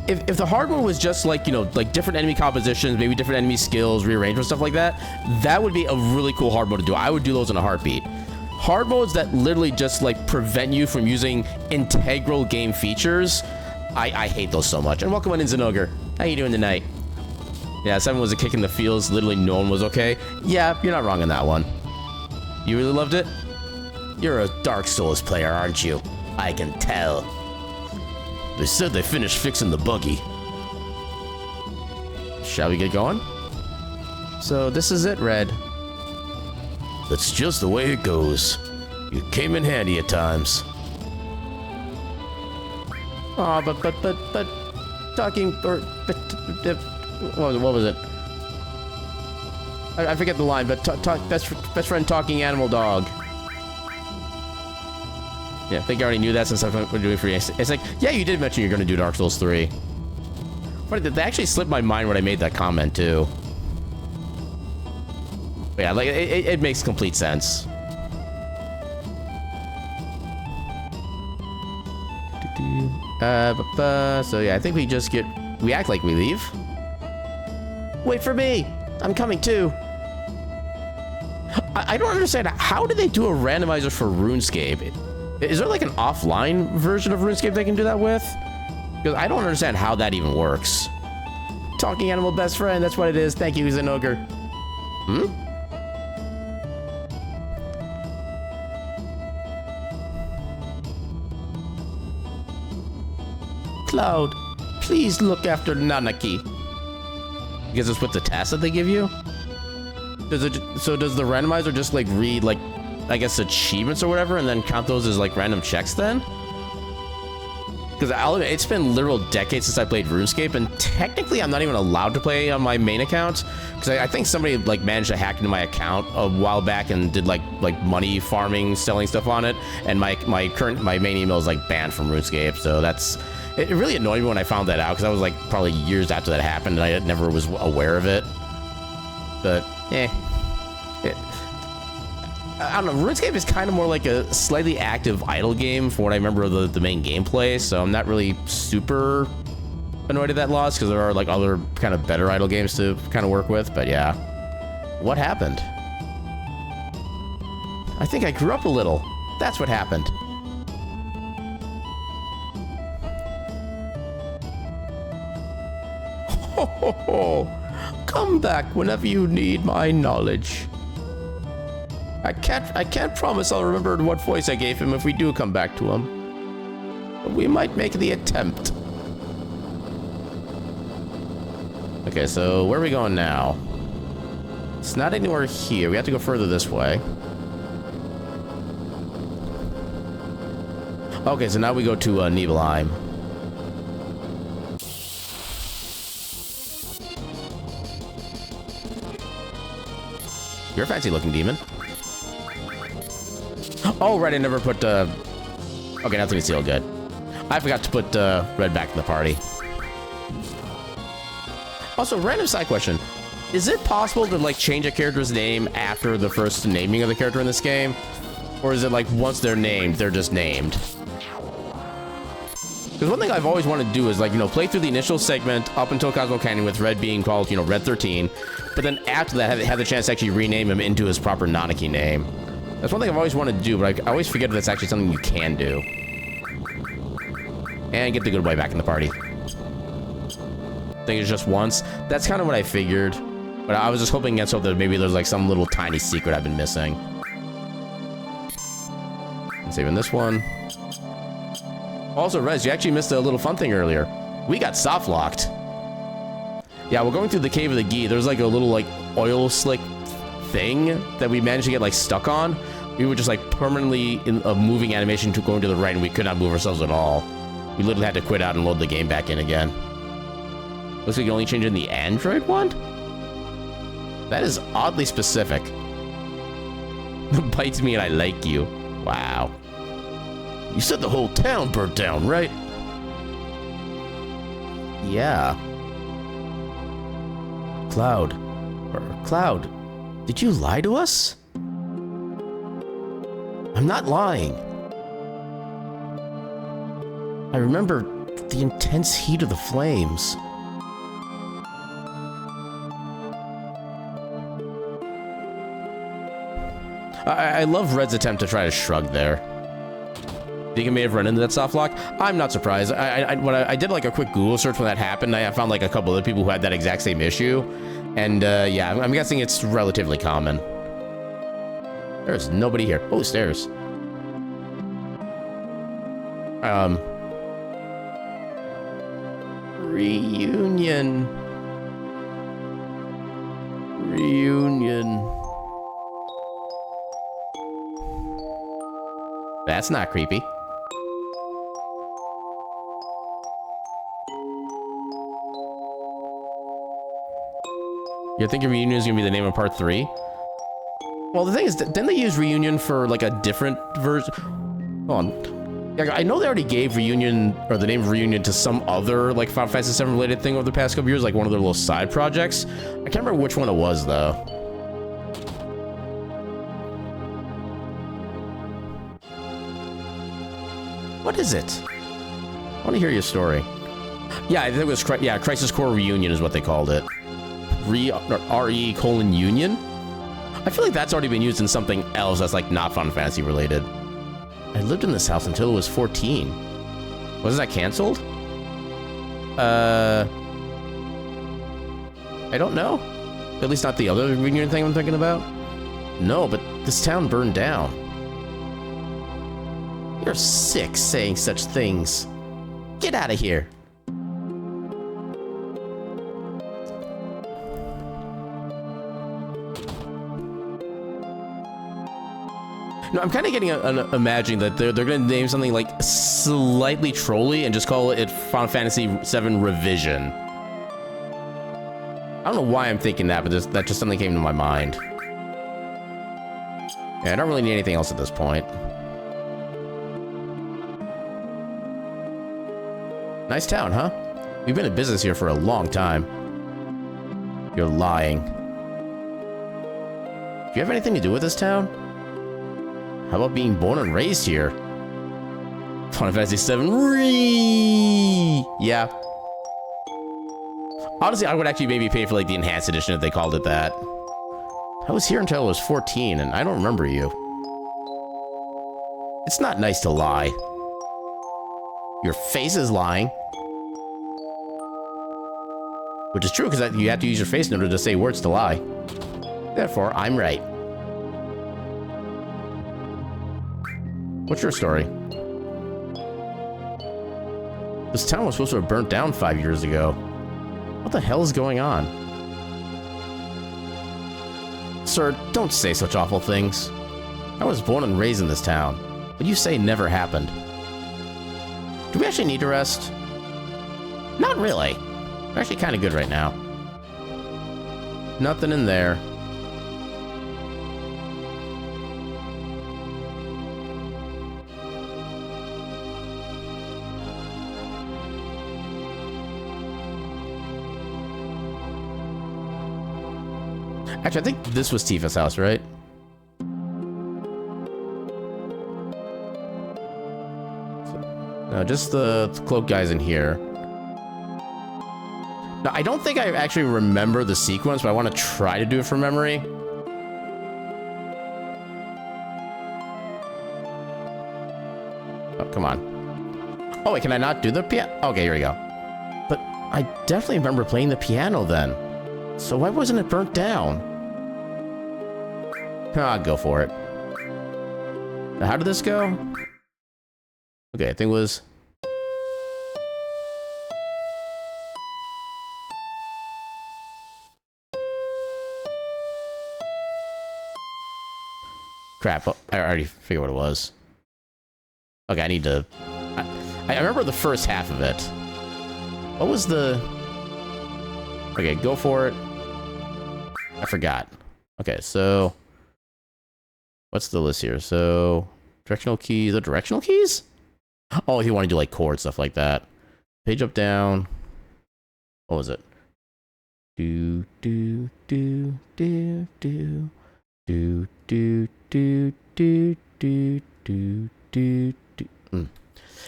If the hard mode was just like, you know, like different enemy compositions, maybe different enemy skills, rearrangement, stuff like that, that would be a really cool hard mode to do. I would do those in a heartbeat. Hard modes that literally just like prevent you from using integral game features, I hate those so much. And welcome on in Zenogre. How you doing tonight? Yeah, 7 was a kick in the feels. Literally no one was okay. Yeah, you're not wrong on that one. You really loved it? You're a Dark Souls player, aren't you? I can tell. They said they finished fixing the buggy. Shall we get going? So this is it, Red. That's just the way it goes. You came in handy at times. Oh, but talking or what was it? I forget the line, but best friend talking animal dog. Yeah, I think I already knew that since I've been doing free. It's like, yeah, you did mention you're going to do Dark Souls 3. But that actually slipped my mind when I made that comment, too. But yeah, like, it makes complete sense. So yeah, I think we act like we leave. Wait for me! I'm coming, too. I don't understand. How did they do a randomizer for RuneScape? Is there like an offline version of RuneScape they can do that with? Because I don't understand how that even works. Talking animal best friend, that's what it is. Thank you, he's an ogre. Cloud, please look after Nanaki. Because it's with the task that they give you? So does the randomizer just like read like, I guess, achievements or whatever, and then count those as like random checks then? Because it's been literal decades since I played RuneScape, and technically I'm not even allowed to play on my main account, because I think somebody like managed to hack into my account a while back and did like money farming, selling stuff on it, and my main email is like banned from RuneScape. So it really annoyed me when I found that out, because I was like probably years after that happened and I never was aware of it. But I don't know, RuneScape is kind of more like a slightly active idle game from what I remember of the main gameplay, so I'm not really super annoyed at that loss, because there are like other kind of better idle games to kind of work with. But yeah. What happened? I think I grew up a little. That's what happened. Ho ho ho! Come back whenever you need my knowledge. I can't promise I'll remember what voice I gave him if we do come back to him. But we might make the attempt. Okay, so where are we going now? It's not anywhere here. We have to go further this way. Okay, so now we go to Nibelheim. You're a fancy looking demon. Oh, right, I never put, okay, nothing to seal, good. I forgot to put, Red back in the party. Also, random side question. Is it possible to, like, change a character's name after the first naming of the character in this game? Or is it, like, once they're named, they're just named? Because one thing I've always wanted to do is, like, you know, play through the initial segment up until Cosmo Canyon with Red being called, you know, Red 13. But then after that, have the chance to actually rename him into his proper Nanaki name. That's one thing I've always wanted to do, but I always forget that that's actually something you can do. And get the good boy back in the party. I think it's just once. That's kind of what I figured. But I was just hoping against hope that maybe there's like some little tiny secret I've been missing. And saving this one. Also, Rez, you actually missed a little fun thing earlier. We got soft locked. Yeah, we're going through the Cave of the Gi. There's like a little like oil slick thing that we managed to get like stuck on. We were just like permanently in a moving animation to going to the right, and we could not move ourselves at all. We literally had to quit out and load the game back in again. Looks like you only changed in the Android one? That is oddly specific. Bites me and I like you. Wow. You said the whole town burnt down, right? Yeah. Cloud. Cloud, did you lie to us? I'm not lying. I remember the intense heat of the flames. I love Red's attempt to try to shrug there. Do you think he may have run into that soft lock? I'm not surprised. When I did like a quick Google search when that happened, I found like a couple other people who had that exact same issue. And yeah, I'm guessing it's relatively common. There's nobody here. Oh, stairs. Reunion. That's not creepy. You're thinking Reunion is gonna be the name of part 3? Well, the thing is, didn't they use Reunion for like a different version? Hold on. Yeah, I know they already gave Reunion, or the name of Reunion, to some other like Final Fantasy VII related thing over the past couple years, like one of their little side projects. I can't remember which one it was though. What is it? I want to hear your story. Yeah, I think it was Crisis Core Reunion is what they called it. RE:union? I feel like that's already been used in something else that's like not Final Fantasy related. I lived in this house until it was 14. Wasn't that canceled? I don't know. At least not the other Reunion thing I'm thinking about. No, but this town burned down. You're sick saying such things. Get out of here. No, I'm kind of getting imagining that they're going to name something like slightly trolly and just call it Final Fantasy VII Revision. I don't know why I'm thinking that, but that just suddenly came to my mind. Yeah, I don't really need anything else at this point. Nice town, huh? We've been in business here for a long time. You're lying. Do you have anything to do with this town? How about being born and raised here? Final Fantasy VII. Yeah. Honestly, I would actually maybe pay for like the enhanced edition if they called it that. I was here until I was 14, and I don't remember you. It's not nice to lie. Your face is lying. Which is true, because you have to use your face in order to say words to lie. Therefore, I'm right. What's your story? This town was supposed to have burnt down 5 years ago. What the hell is going on? Sir, don't say such awful things. I was born and raised in this town. What you say never happened. Do we actually need to rest? Not really. We're actually kind of good right now. Nothing in there. Actually, I think this was Tifa's house, right? No, just the cloak guys in here. No, I don't think I actually remember the sequence, but I want to try to do it from memory. Oh, come on. Oh, wait, can I not do the piano? Okay, here we go. But I definitely remember playing the piano then. So why wasn't it burnt down? I'll go for it. Now, how did this go? Okay, I think it was... Crap, oh, I already figured what it was. Okay, I need to... I remember the first half of it. What was the... Okay, go for it. I forgot. Okay, so... What's the list here? So... Directional keys... The directional keys? Oh, if you want to do like chord stuff like that. Page up, down. What was it? Do, do, do, do, do. Do, do, do, do, do, do, do, do.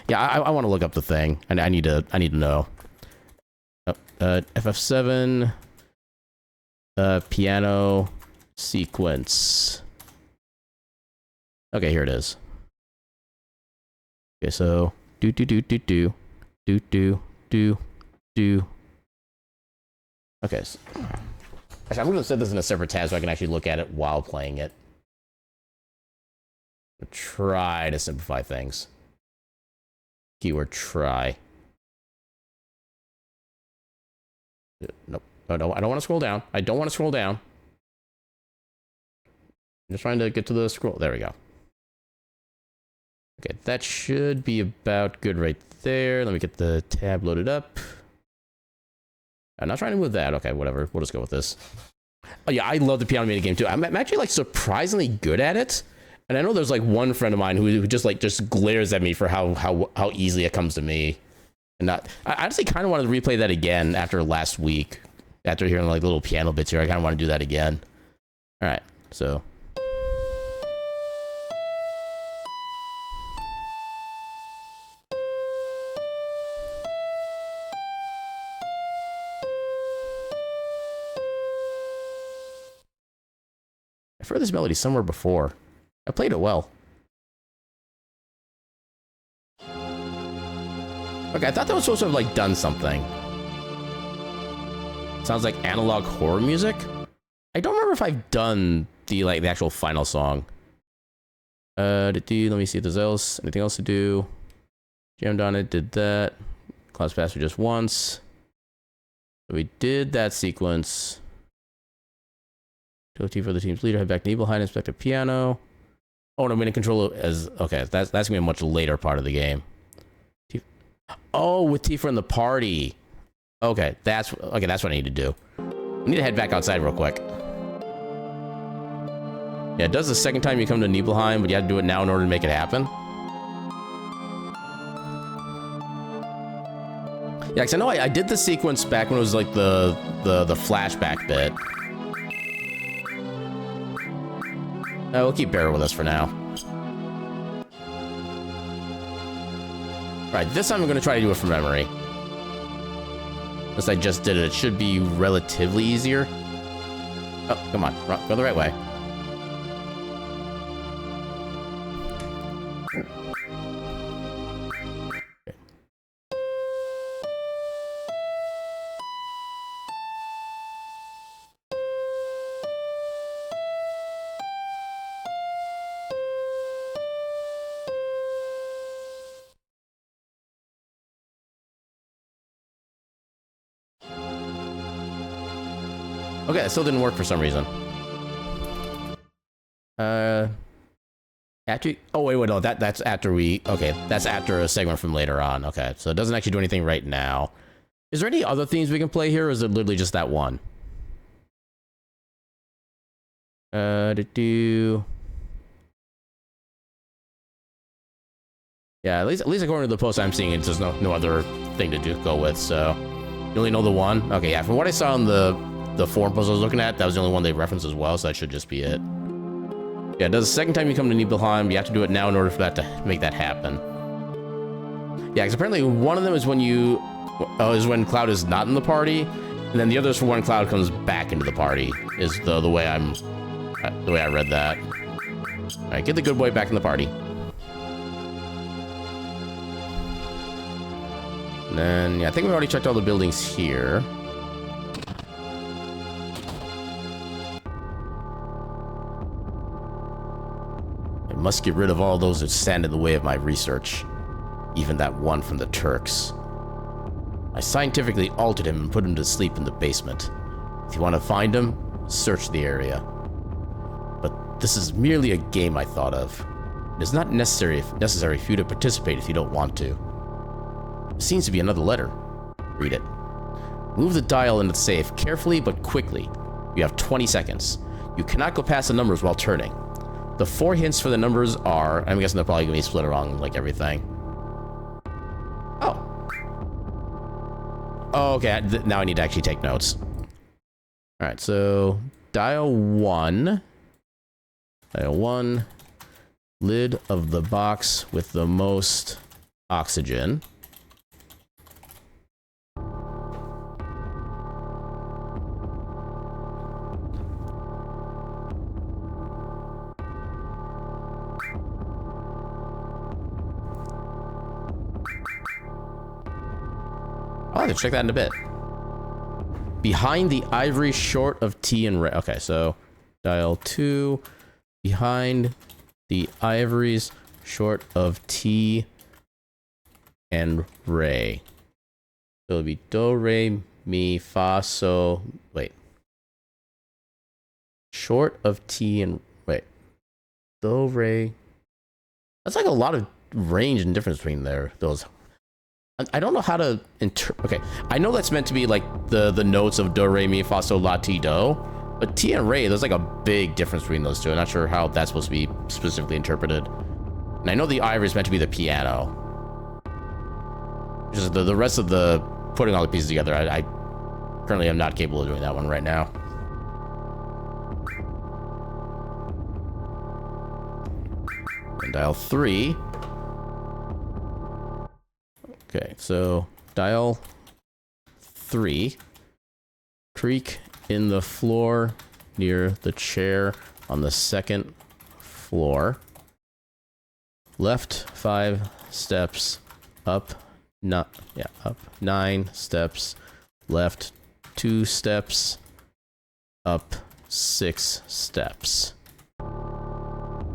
Yeah, I want to look up the thing, and I need to know. FF7 piano sequence. Okay, here it is. Okay, so do do do do do do do do do. Okay. So, actually, I'm going to set this in a separate tab so I can actually look at it while playing it. Try to simplify things. Keyword try. Nope. Oh, no, I don't want to scroll down. I don't want to scroll down. I'm just trying to get to the scroll. There we go. Okay, that should be about good right there. Let me get the tab loaded up. I'm not trying to move that. Okay, whatever. We'll just go with this. Oh yeah, I love the piano mini game too. I'm actually like surprisingly good at it. And I know there's like one friend of mine who just glares at me for how easily it comes to me. And I honestly kind of wanted to replay that again after last week. After hearing like little piano bits here, I kind of want to do that again. All right, so. I've heard this melody somewhere before. I played it well. Okay, I thought that was supposed to have like done something. Sounds like analog horror music. I don't remember if I've done the actual final song. Let me see if there's anything else to do. Jammed on it, did that. Class Pastor just once. So we did that sequence. T for the team's leader, head back to Nibelheim, inspect the piano. Oh, no, I'm going to control it as... Okay, that's going to be a much later part of the game. Oh, with Tifa in the party. Okay, that's what I need to do. I need to head back outside real quick. Yeah, it does the second time you come to Nibelheim, but you have to do it now in order to make it happen. Yeah, because I know I did the sequence back when it was like the flashback bit. We'll keep Barrett with us for now. Right, this time I'm going to try to do it from memory. Since I just did it, it should be relatively easier. Oh, come on. Go the right way. Okay, it still didn't work for some reason. After... Oh, wait, no, that's after we... Okay, that's after a segment from later on. Okay, so it doesn't actually do anything right now. Is there any other themes we can play here, or is it literally just that one? Yeah, at least according to the post I'm seeing, there's no other thing to go with, so... You only know the one? Okay, yeah, from what I saw on the the forum post I was looking at, that was the only one they referenced as well, so that should just be it. Yeah, it does the second time you come to Nibelheim. You have to do it now in order for that to make that happen. Yeah, because apparently one of them is when you... is when Cloud is not in the party, and then the other is for when Cloud comes back into the party, is the way I read that. Alright, get the good boy back in the party. And then, yeah, I think we already checked all the buildings here. I must get rid of all those that stand in the way of my research. Even that one from the Turks. I scientifically altered him and put him to sleep in the basement. If you want to find him, search the area. But this is merely a game I thought of. It is not necessary for you to participate if you don't want to. There seems to be another letter. Read it. Move the dial in the safe carefully but quickly. You have 20 seconds. You cannot go past the numbers while turning. The 4 hints for the numbers are... I'm guessing they're probably going to be split along like everything. Oh, okay. Now I need to actually take notes. All right, so dial 1. Dial 1. Lid of the box with the most oxygen. I'll have to check that in a bit. Behind the ivory short of T and Ray. Okay, so dial 2. Behind the ivories short of T and Ray. So it'll be Do, Re, Mi, Fa, So. Wait. Short of T and. Wait. Do, Re. That's like a lot of range and difference between those. I don't know how to okay, I know that's meant to be like the notes of do, re, mi, fa, sol, la, ti, do, but ti and re, there's like a big difference between those two. I'm not sure how that's supposed to be specifically interpreted. And I know the ivory is meant to be the piano. Just the rest of the putting all the pieces together, I currently am not capable of doing that one right now. And dial 3. Okay, so dial 3, creak in the floor near the chair on the 2nd floor, left 5 steps, up 9 steps, left 2 steps, up 6 steps.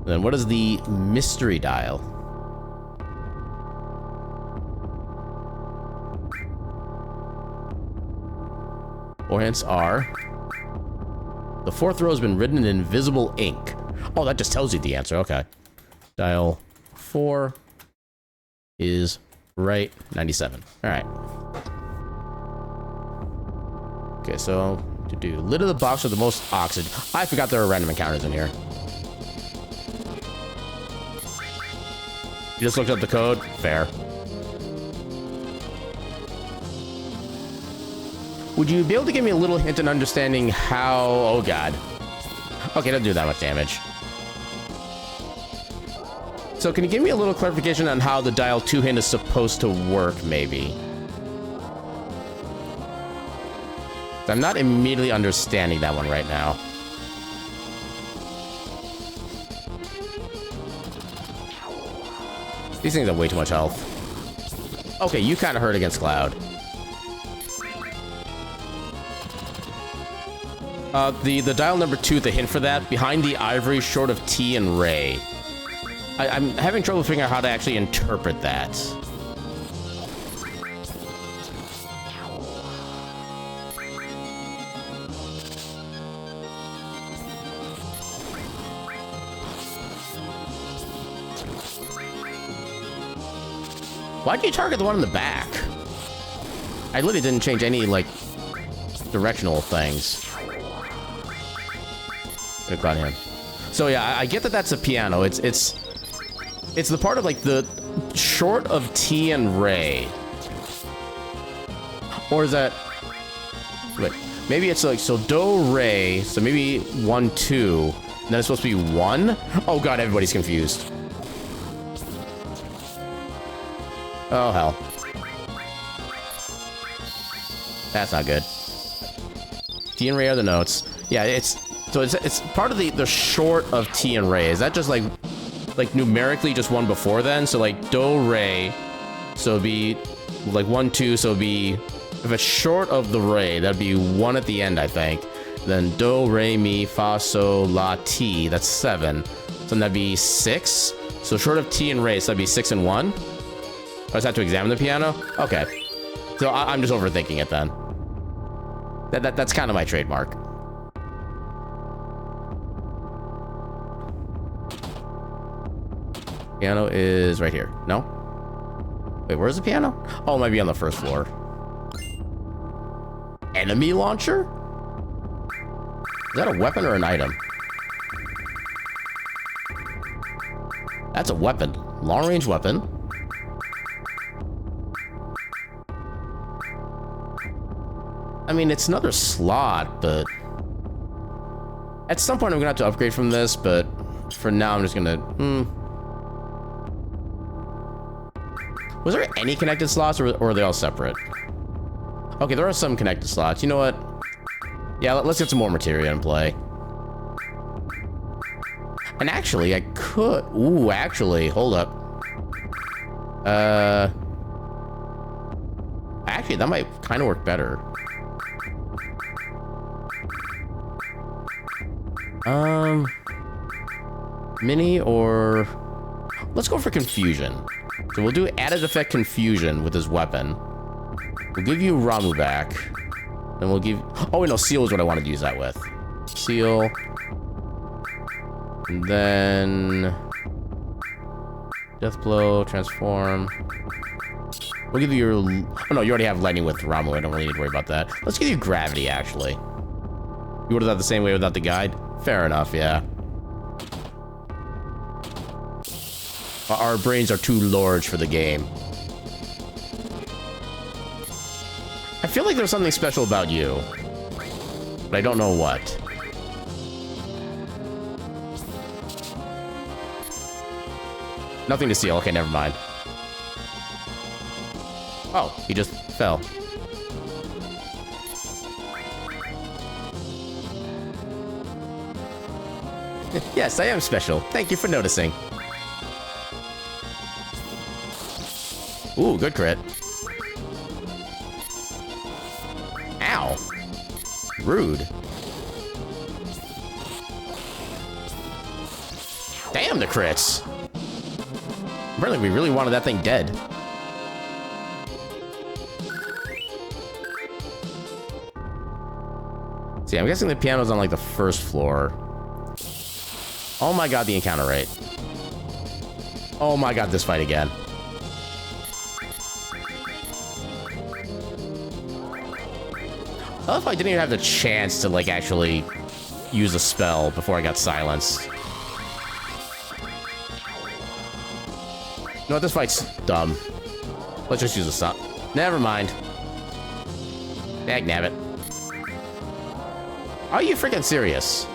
Then what is the mystery dial? Or hints are, the 4th row has been written in invisible ink. Oh, that just tells you the answer. Okay. Dial 4 is right 97. All right. Okay, so to do lid of the box with the most oxygen. I forgot there were random encounters in here. You just looked up the code? Fair. Would you be able to give me a little hint in understanding how... Oh, God. Okay, doesn't do that much damage. So can you give me a little clarification on how the dial 2 hint is supposed to work, maybe? I'm not immediately understanding that one right now. These things have way too much health. Okay, you kind of hurt against Cloud. The dial number 2, the hint for that, behind the ivory short of T and Ray. I'm having trouble figuring out how to actually interpret that. Why'd you target the one in the back? I literally didn't change any, like, directional things. Good on him. So yeah, I get that that's a piano. It's the part of like the short of T and Ray. Or is that... Wait. Maybe it's like, so do, re, so maybe 1, 2, and then it's supposed to be 1? Oh god, everybody's confused. Oh hell. That's not good. T and re are the notes. Yeah, it's part of the short of T and re. Is that just like numerically just one before then? So like do, re, so it'd be like 1, 2, so it'd be, if it's short of the re, that'd be 1 at the end, I think. Then do, re, mi, fa, sol, la, ti, that's 7. So then that'd be 6. So short of T and re, so that'd be 6 and 1. I just have to examine the piano? Okay. So I'm just overthinking it then. That's kind of my trademark. Piano is right here. No? Wait, where's the piano? Oh, it might be on the first floor. Enemy launcher? Is that a weapon or an item? That's a weapon. Long-range weapon. I mean, it's another slot, but at some point I'm gonna have to upgrade from this, but for now I'm just gonna, Was there any connected slots, or are they all separate? Okay, there are some connected slots. You know what? Yeah, let's get some more materia in play. And actually, I could... Ooh, actually, hold up. Actually, that might kind of work better. Mini or... Let's go for confusion. So we'll do added effect confusion with his weapon. We'll give you Ramu back. Then we'll give... Oh, wait, no, seal is what I wanted to use that with. Seal. And then... Death blow, transform. We'll give you your... Oh, no, you already have lightning with Ramu. I don't really need to worry about that. Let's give you gravity, actually. You would have done the same way without the guide? Fair enough, yeah. Our brains are too large for the game. I feel like there's something special about you, but I don't know what. Nothing to steal. Okay, never mind. Oh, he just fell. Yes, I am special. Thank you for noticing. Ooh, good crit. Ow. Rude. Damn, the crits. Apparently, we really wanted that thing dead. See, I'm guessing the piano's on, like, the first floor. Oh my god, the encounter rate. Oh my god, this fight again. I love how I didn't even have the chance to, like, actually use a spell before I got silenced. You know what? This fight's dumb. Let's just use a stop. Never mind. Dag nabbit. Are you freaking serious?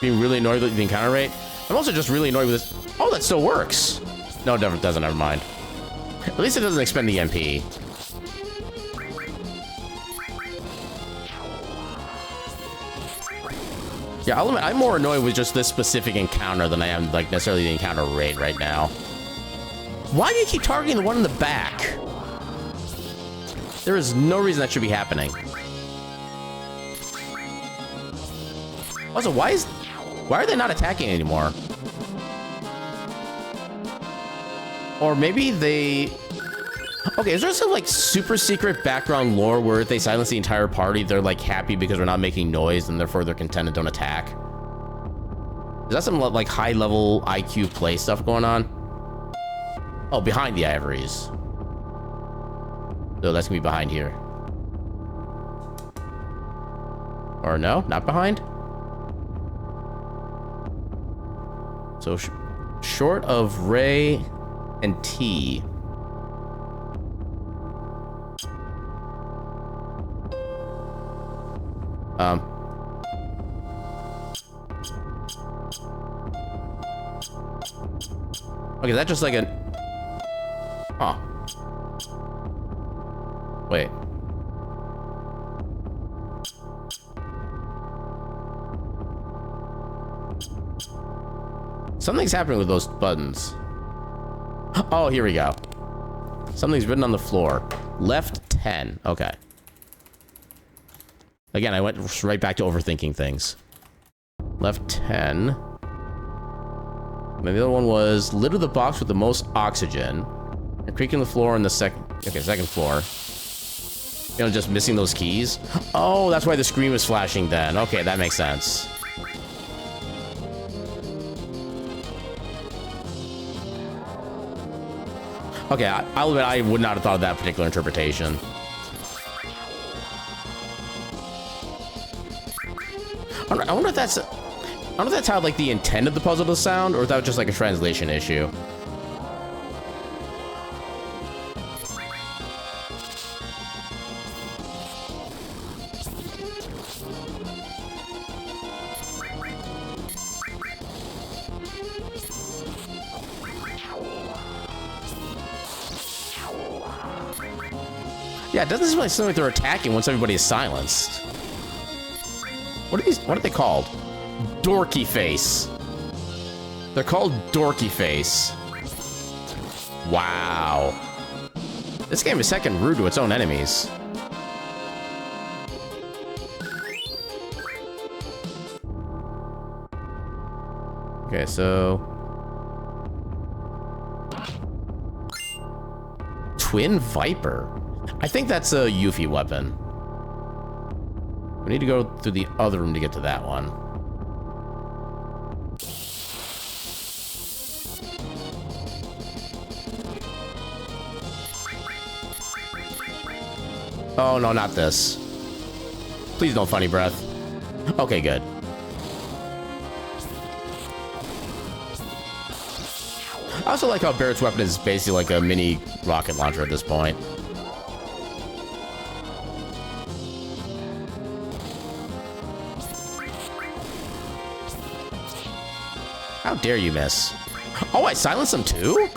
Being really annoyed with the encounter rate? I'm also just really annoyed with this. Oh, that still works. No, it doesn't. Never mind. At least it doesn't expend the MP. Yeah, I'll admit, I'm more annoyed with just this specific encounter than I am, like, necessarily the encounter rate right now. Why do you keep targeting the one in the back? There is no reason that should be happening. Also, why are they not attacking anymore? Or maybe they... Okay, is there some, like, super secret background lore where if they silence the entire party, they're, like, happy because we're not making noise and therefore they're content and don't attack? Is that some, like, high-level IQ play stuff going on? Oh, behind the ivories. So that's gonna be behind here. Or no, not behind? So, short of Ray and T. Okay, is that just like an... Huh. Wait. Something's happening with those buttons. Oh, here we go. Something's written on the floor. Left 10. Okay. Again, I went right back to overthinking things. Left 10. And the other one was litter the box with the most oxygen. And creaking the floor on the second floor. You know, just missing those keys. Oh, that's why the screen was flashing then. Okay, that makes sense. Okay, I'll admit I would not have thought of that particular interpretation. I wonder if that's... I don't know if that's how, like, the intent of the puzzle to sound, or if that was just, like, a translation issue. Yeah, it doesn't seem like they're attacking once everybody is silenced. What are these? What are they called? Dorky face. They're called Dorky face. Wow. This game is second rude to its own enemies. Okay, so... Twin Viper. I think that's a Yuffie weapon. We need to go through the other room to get to that one. Oh, no, not this. Please don't funny breath. Okay, good. I also like how Barrett's weapon is basically like a mini rocket launcher at this point. How dare you miss? Oh, I silenced him too?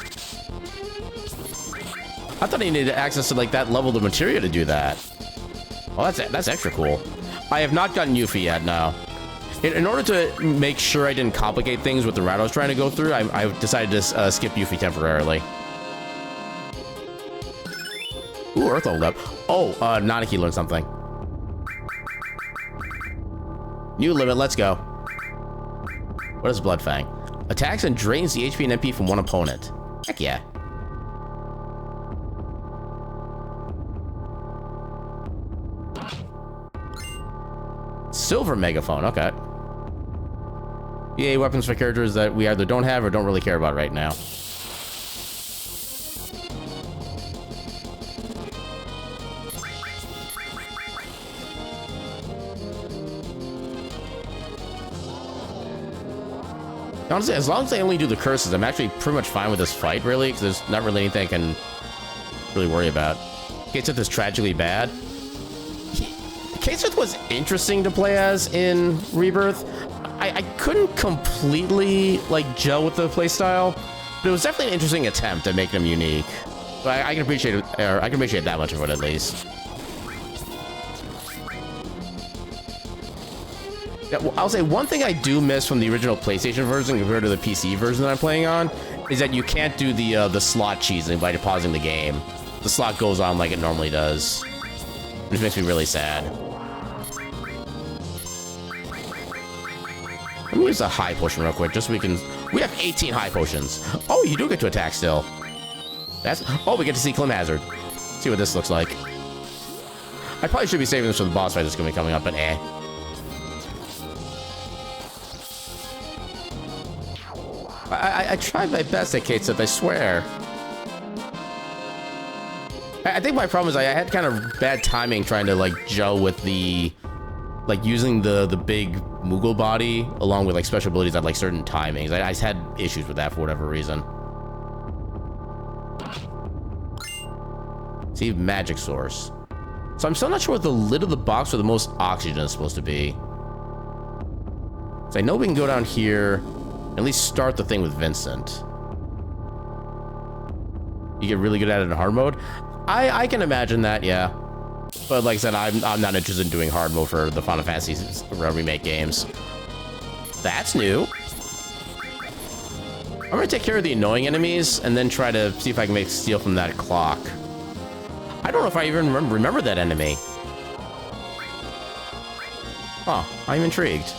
I thought he needed access to like that level of materia to do that. Well, that's extra cool. I have not gotten Yuffie yet, no. In order to make sure I didn't complicate things with the route I was trying to go through, I decided to skip Yuffie temporarily. Ooh, Earth leveled up. Oh, Nanaki learned something. New limit, let's go. What is Bloodfang? Attacks and drains the HP and MP from one opponent. Heck yeah. Silver Megaphone, okay. EA weapons for characters that we either don't have or don't really care about right now. Honestly, as long as I only do the curses, I'm actually pretty much fine with this fight, really, because there's not really anything I can really worry about. Kate is tragically bad. Kate was interesting to play as in Rebirth. I couldn't completely, like, gel with the playstyle, but it was definitely an interesting attempt at making him unique. But I can appreciate it, or I can appreciate that much of it, at least. Yeah, well, I'll say one thing I do miss from the original PlayStation version compared to the PC version that I'm playing on is that you can't do the slot cheesing by pausing the game. The slot goes on like it normally does, which makes me really sad. Let me use a high potion real quick, just so we can... We have 18 high potions. Oh, you do get to attack still. That's... Oh, we get to see Clem Hazard. See what this looks like. I probably should be saving this for the boss fight that's going to be coming up, but eh. I tried my best at Kate Sith, I swear. I think my problem is I had kind of bad timing trying to, like, gel with the... Like, using the big Moogle body along with, like, special abilities at, like, certain timings. I just had issues with that for whatever reason. See, magic source. So I'm still not sure what the lid of the box with the most oxygen is supposed to be. So I know we can go down here, and at least start the thing with Vincent. You get really good at it in hard mode? I can imagine that, yeah. But like I said, I'm not interested in doing hard mode for the Final Fantasy remake games. That's new. I'm gonna take care of the annoying enemies and then try to see if I can steal from that clock. I don't know if I even remember that enemy. Oh, I'm intrigued.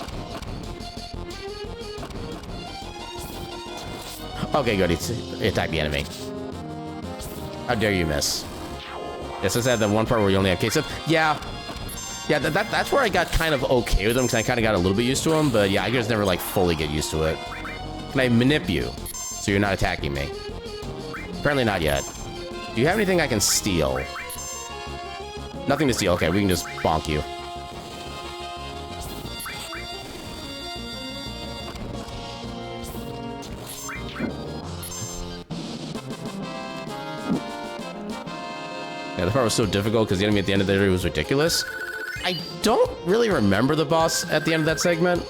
Okay, good. It attacked the enemy. How dare you miss? Yes, I said that one part where you only have cases. Yeah, that's where I got kind of okay with him, because I kind of got a little bit used to him, but yeah, I just never like fully get used to it. Can I manip you so you're not attacking me? Apparently not yet. Do you have anything I can steal? Nothing to steal. Okay, we can just bonk you. Yeah, the part was so difficult because the enemy at the end of the area was ridiculous. I don't really remember the boss at the end of that segment.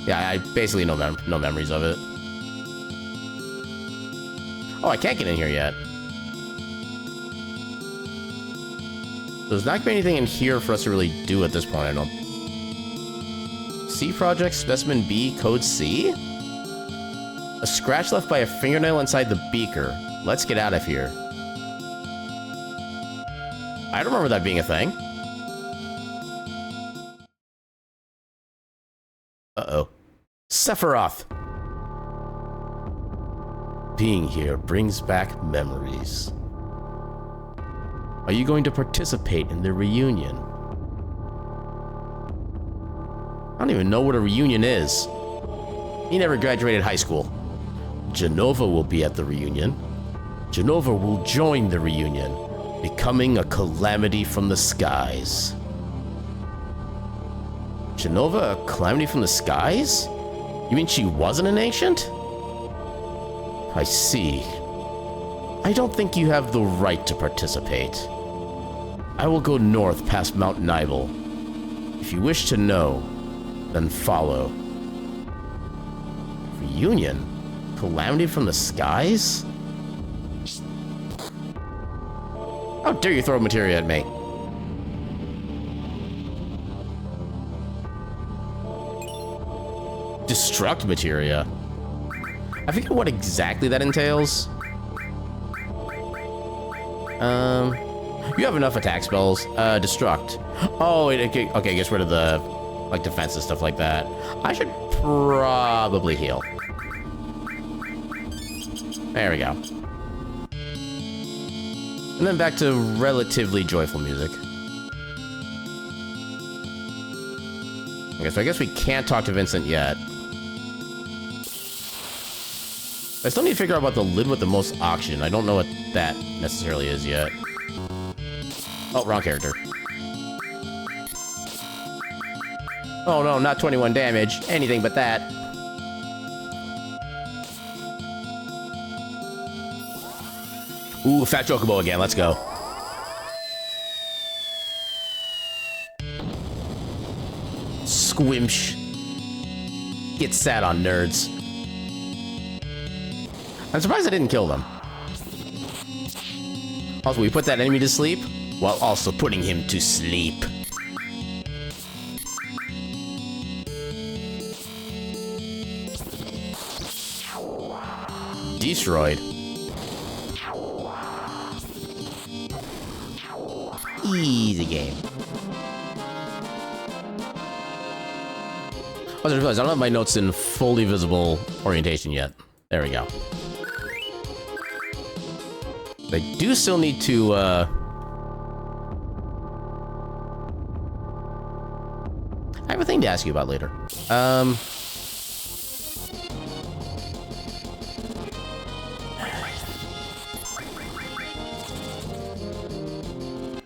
Yeah, I basically no memories of it. Oh, I can't get in here yet. There's not gonna be anything in here for us to really do at this point, I don't. C Project, Specimen B, Code C? A scratch left by a fingernail inside the beaker. Let's get out of here. I don't remember that being a thing. Uh-oh. Sephiroth. Being here brings back memories. Are you going to participate in the reunion? I don't even know what a reunion is. He never graduated high school. Genova will be at the reunion. Genova will join the reunion, becoming a calamity from the skies. Genova, a calamity from the skies? You mean she wasn't an ancient? I see. I don't think you have the right to participate. I will go north past Mount Nibel. If you wish to know, then follow. Reunion? Calamity from the skies? How dare you throw materia at me? Destruct materia? I forget what exactly that entails. You have enough attack spells. Destruct. Oh, okay, gets rid of the, like, defense and stuff like that. I should probably heal. There we go. And then back to relatively joyful music. Okay, so I guess we can't talk to Vincent yet. I still need to figure out about the lid with the most oxygen. I don't know what that necessarily is yet. Oh, wrong character. Oh no, not 21 damage. Anything but that. Ooh, Fat Chocobo again. Let's go. Squimsh. Get sat on, nerds. I'm surprised I didn't kill them. Also, we put that enemy to sleep, while also putting him to sleep. Destroyed. Easy game. I don't have my notes in fully visible orientation yet. There we go. I do still need to, I have a thing to ask you about later.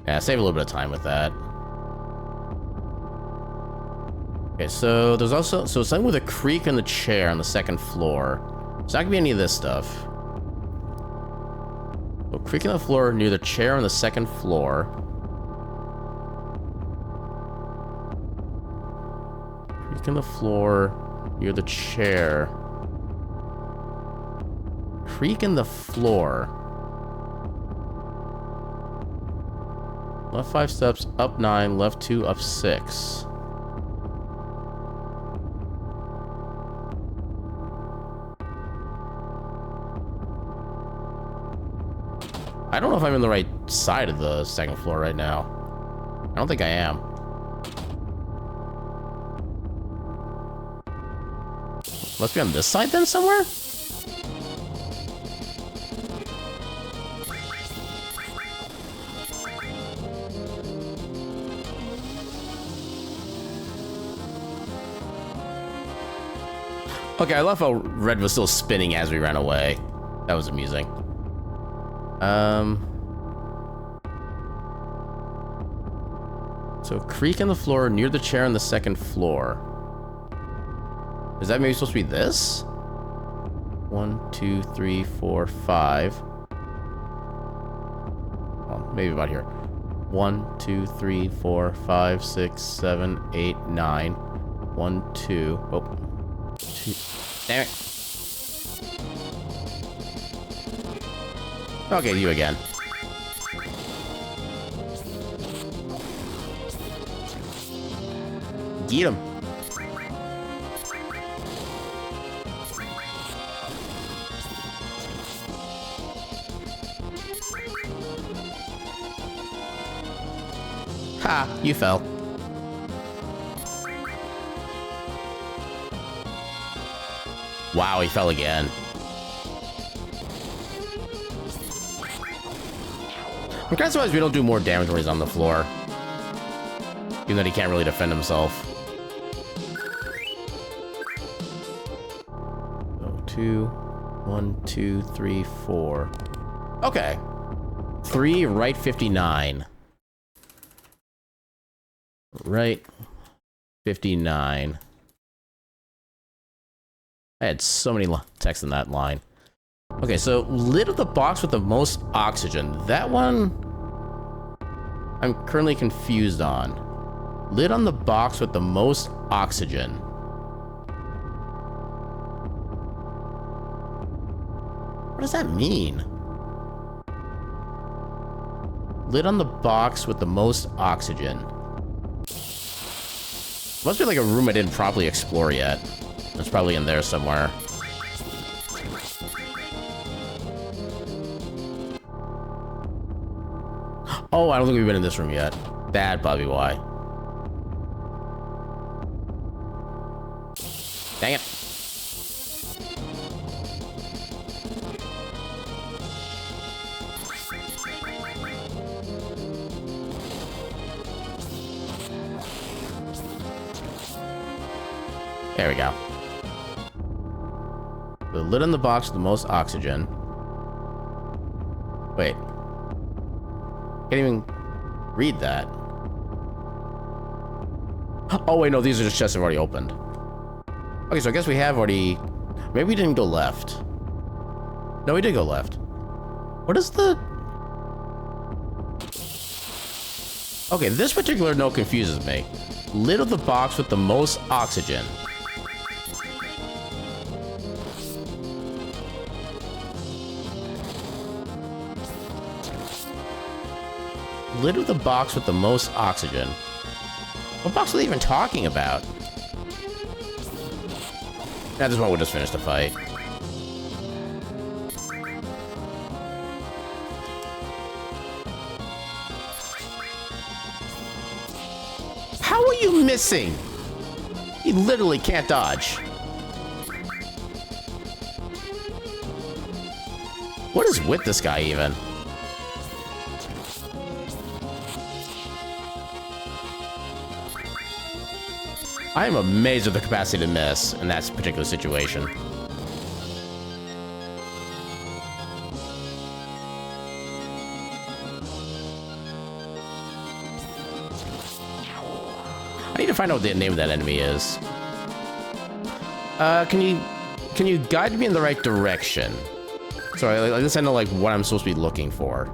Yeah, save a little bit of time with that. Okay, so there's also, something with a creak in the chair on the second floor. It's not gonna be any of this stuff. So creaking the floor near the chair on the second floor. Creaking the floor near the chair. Creaking the floor. Left 5 steps, up 9, left 2, up 6. I don't know if I'm in the right side of the second floor right now. I don't think I am. Must be on this side then somewhere? Okay, I love how red was still spinning as we ran away. That was amusing. So creak in the floor near the chair on the second floor. Is that maybe supposed to be this? 1, 2, 3, 4, 5. Well, maybe about here. 1, 2, 3, 4, 5, 6, 7, 8, 9. 1, 2. Oh. 2. Damn it. Okay, you again. Get him. Ha, you fell. Wow, he fell again. I'm kind of surprised we don't do more damage when he's on the floor. Even though he can't really defend himself. So 2, 1, 2, 3, 4. Okay. 3, right 59. Right 59. I had so many texts in that line. Okay, so lid of the box with the most oxygen. That one I'm currently confused on. Lid on the box with the most oxygen. What does that mean? Lid on the box with the most oxygen. Must be like a room I didn't properly explore yet. It's probably in there somewhere. Oh, I don't think we've been in this room yet. That'd probably be why. Dang it. There we go. The lid on the box with the most oxygen. Wait. Can't even read that. Oh, wait, no, these are just chests I've already opened. Okay, so I guess we have already... Maybe we didn't go left. No, we did go left. What is the... Okay, this particular note confuses me. Lid of the box with the most oxygen. Lid of the box with the most oxygen. What box are they even talking about? Nah, this one will just finish the fight. How are you missing? He literally can't dodge. What is with this guy even? I am amazed at the capacity to miss in that particular situation. I need to find out what the name of that enemy is. Can you guide me in the right direction? Sorry, like this I know like what I'm supposed to be looking for.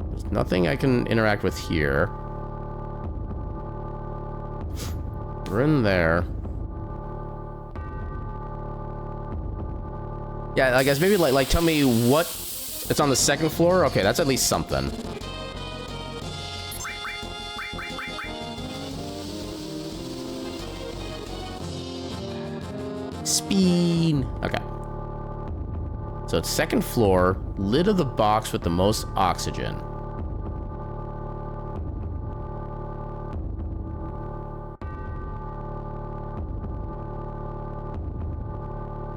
There's nothing I can interact with here. We're in there. Yeah, I guess maybe like tell me what it's on the second floor. Okay, that's at least something. Spin. Okay. So it's second floor, lid of the box with the most oxygen.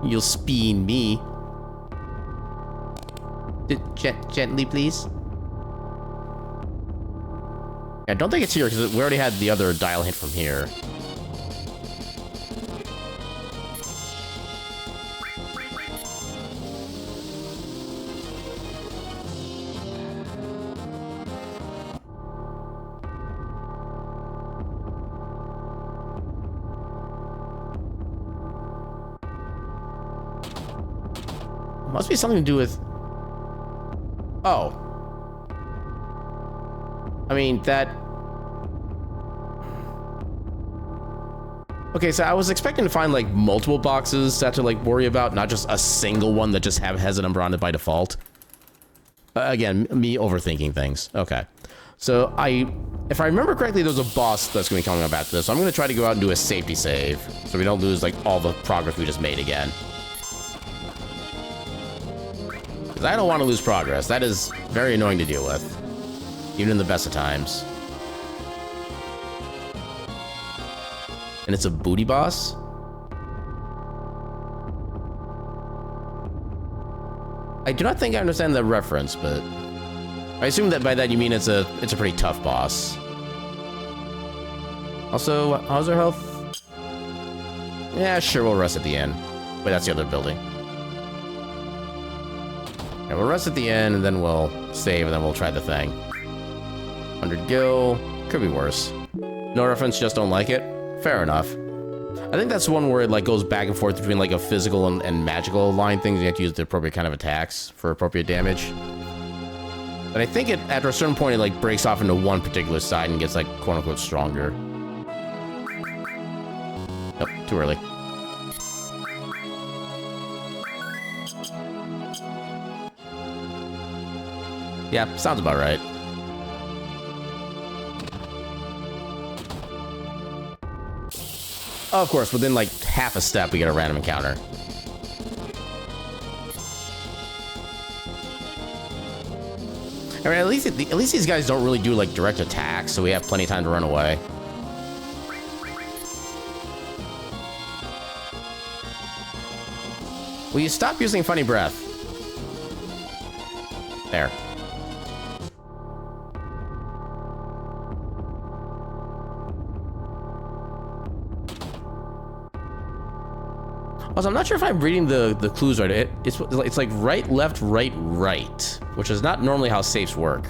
You'll spin me. Gently, please. I don't think it's here because we already had the other dial hint from here. Must be something to do with... Oh. I mean, that... Okay, so I was expecting to find, like, multiple boxes to have to, like, worry about, not just a single one that just has a number on it by default. Again, me overthinking things. Okay. So, if I remember correctly, there's a boss that's going to be coming up after this, so I'm going to try to go out and do a safety save, so we don't lose, like, all the progress we just made again. Because I don't want to lose progress. That is very annoying to deal with. Even in the best of times. And it's a booty boss? I do not think I understand the reference, but... I assume that by that you mean it's a pretty tough boss. Also, how's our health? Yeah, sure, we'll rest at the end. Wait, that's the other building. Yeah, we'll rest at the end, and then we'll save, and then we'll try the thing. 100 gil. Could be worse. No reference, just don't like it? Fair enough. I think that's one where it like goes back and forth between like a physical and magical line things. You have to use the appropriate kind of attacks for appropriate damage. But I think after a certain point, it like breaks off into one particular side and gets like quote-unquote stronger. Nope, too early. Yeah, sounds about right. Oh, of course, within like half a step, we get a random encounter. I mean, at least these guys don't really do like direct attacks, so we have plenty of time to run away. Will you stop using funny breath? There. Also, I'm not sure if I'm reading the clues right. It's like right, left, right, right, which is not normally how safes work.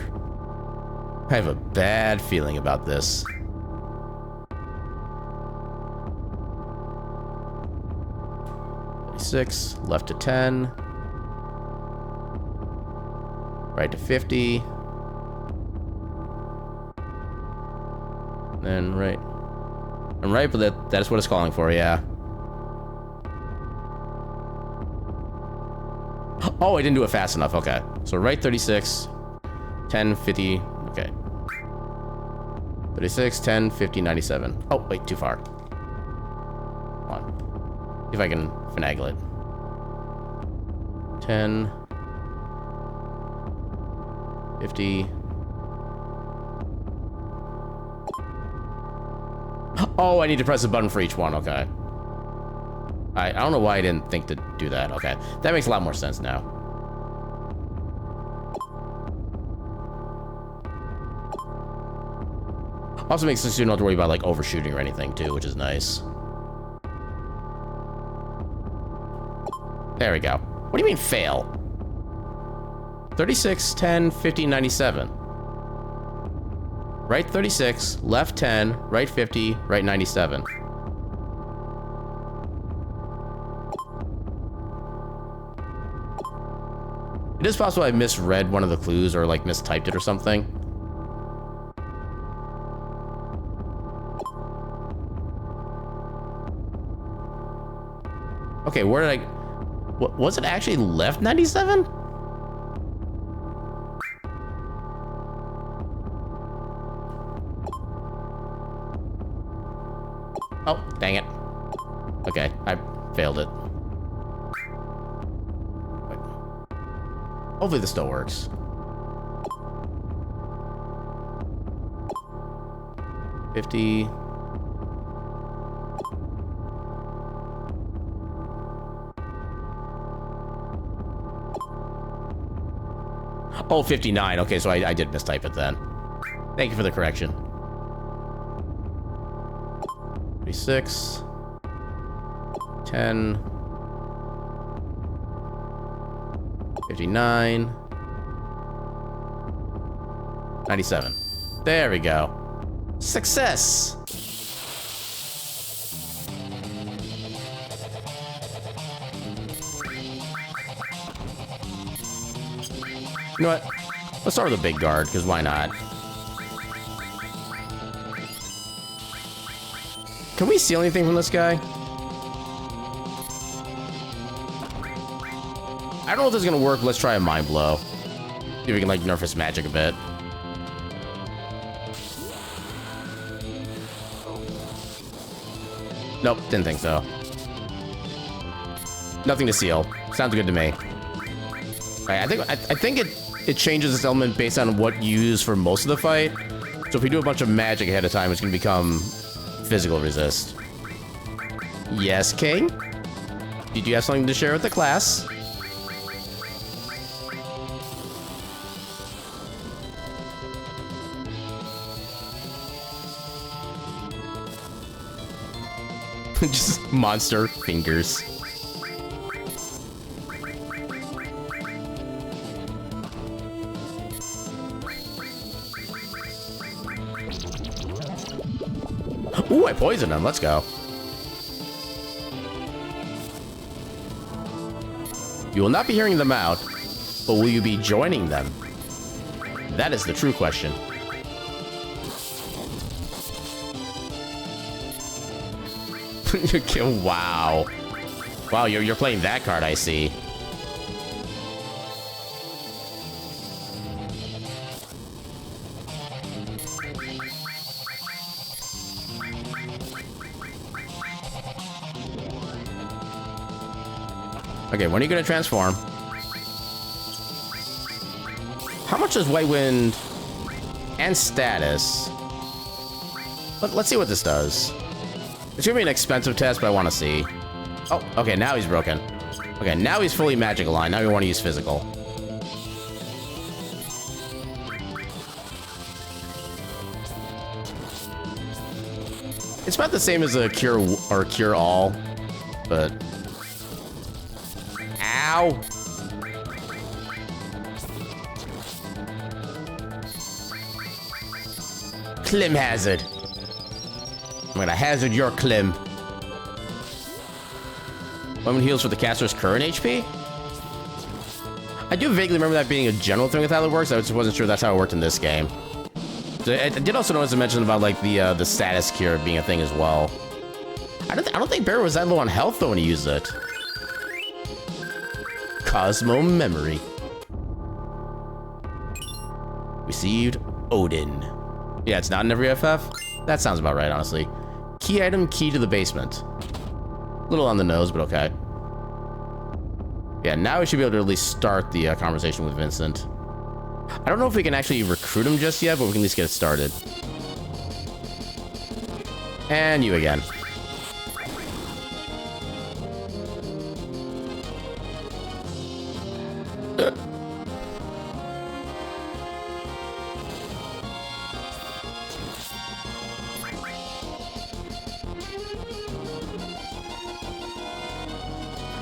I have a bad feeling about this. Six, left to 10, right to 50, then right. I'm right, but that is what it's calling for, yeah. Oh, I didn't do it fast enough. Okay. So right 36, 10, 50. Okay. 36, 10, 50, 97. Oh, wait, too far. Come on. See if I can finagle it. 10, 50. Oh, I need to press a button for each one. Okay. I don't know why I didn't think to do that. Okay, that makes a lot more sense now. Also makes sense you don't have to worry about like overshooting or anything too, which is nice. There we go. What do you mean fail? 36, 10, 50, 97. Right 36, left 10, right 50, right 97. It is possible I misread one of the clues or like mistyped it or something. Okay, where did I... What, was it actually left 97? Oh, dang it. Okay, I failed it. Wait. Hopefully this still works. $50. Oh, 59. Okay, so I did mistype it then. Thank you for the correction. 36. 10. 59. 97. There we go. Success! You know what? Let's start with a big guard, because why not? Can we steal anything from this guy? I don't know if this is gonna work, but let's try a Mind Blow. See if we can, like, nerf his magic a bit. Nope, didn't think so. Nothing to seal. Sounds good to me. Alright, I think it changes this element based on what you use for most of the fight. So if we do a bunch of magic ahead of time, it's gonna become physical resist. Yes, King? Did you have something to share with the class? Just monster fingers. Ooh, I poisoned him. Let's go. You will not be hearing them out, but will you be joining them? That is the true question. Wow. Wow, you're playing that card, I see. Okay, when are you gonna transform? How much does White Wind and status? Let's see what this does. It's gonna be an expensive test, but I want to see. Oh, okay, now he's broken. Okay, now he's fully magic aligned. Now we want to use physical. It's about the same as a cure or cure all, but ow. Clim hazard. I'm gonna hazard your Clim. Woman heals for the caster's current HP? I do vaguely remember that being a general thing with how it works. I just wasn't sure that's how it worked in this game. So I did also notice a mention about like the status cure being a thing as well. I don't think Barry was that low on health though when he used it. Cosmo memory. Received Odin. Yeah, it's not in every FF. That sounds about right, honestly. Key item, key to the basement. A little on the nose, but okay. Yeah, now we should be able to at least start the conversation with Vincent. I don't know if we can actually recruit him just yet, but we can at least get it started. And you again.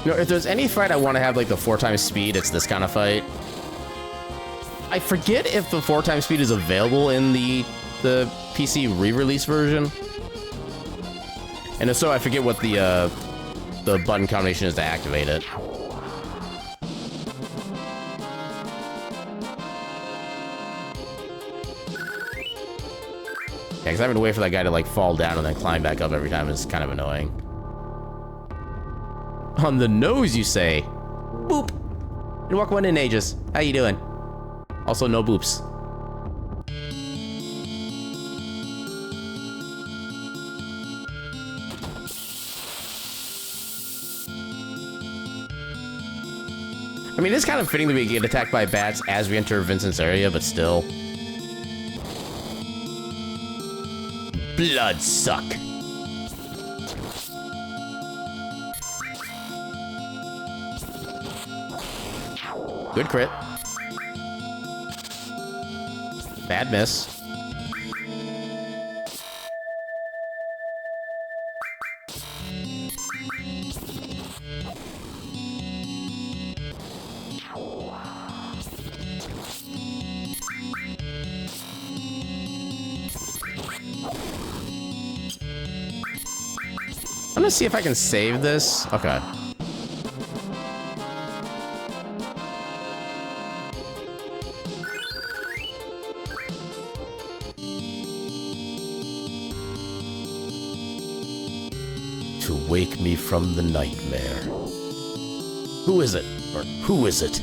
You know, if there's any fight I want to have like the 4x speed, it's this kind of fight. I forget if the 4x speed is available in the the PC re-release version. And if so, I forget what the button combination is to activate it. Yeah, because having to wait for that guy to, like, fall down and then climb back up every time is kind of annoying. On the nose, you say? Boop! Been walking one in ages. How you doing? Also, no boops. I mean, it's kind of fitting that we get attacked by bats as we enter Vincent's area, but still. Blood suck. Good crit. Bad miss. I'm gonna see if I can save this. Okay. To wake me from the nightmare. Who is it? Or who is it?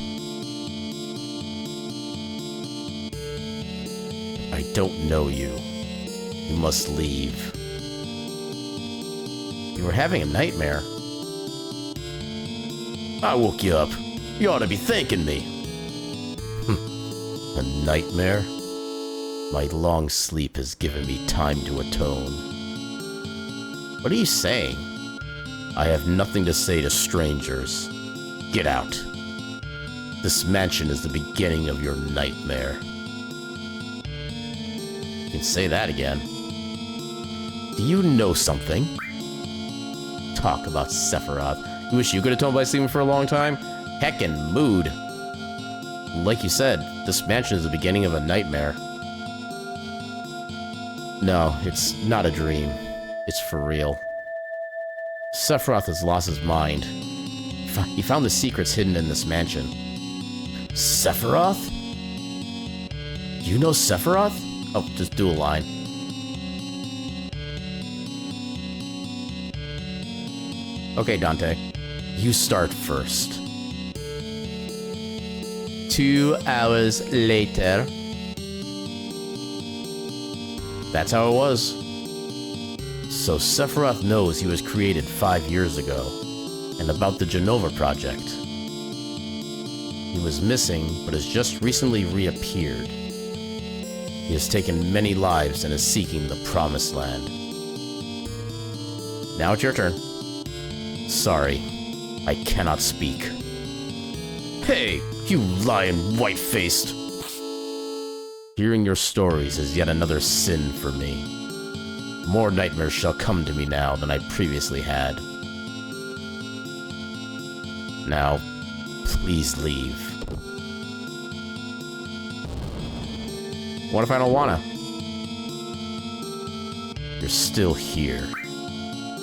I don't know you. You must leave. You were having a nightmare. I woke you up. You ought to be thanking me. A nightmare? My long sleep has given me time to atone. What are you saying? I have nothing to say to strangers. Get out. This mansion is the beginning of your nightmare. You can say that again. Do you know something? Talk about Sephiroth. You wish you could have told by sleeping for a long time? Heckin' mood. Like you said, this mansion is the beginning of a nightmare. No, it's not a dream. It's for real. Sephiroth has lost his mind. He found the secrets hidden in this mansion. Sephiroth? You know Sephiroth? Oh, just do a line. Okay, Dante. You start first. 2 hours later. That's how it was. So Sephiroth knows he was created 5 years ago, and about the Genova project. He was missing, but has just recently reappeared. He has taken many lives and is seeking the Promised Land. Now it's your turn. Sorry, I cannot speak. Hey, you lying white-faced! Hearing your stories is yet another sin for me. More nightmares shall come to me now than I previously had. Now, please leave. What if I don't wanna? You're still here.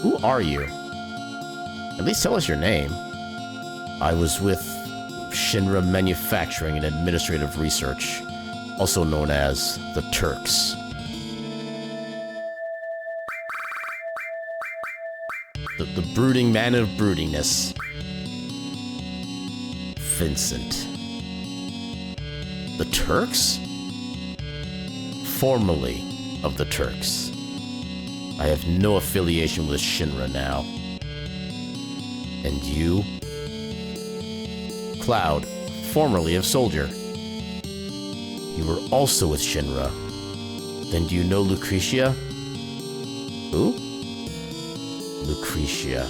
Who are you? At least tell us your name. I was with Shinra Manufacturing and Administrative Research, also known as the Turks. The brooding man of broodingness. Vincent. The Turks? Formerly of the Turks. I have no affiliation with Shinra now. And you? Cloud, formerly of Soldier. You were also with Shinra. Then do you know Lucretia? Who? Lucretia.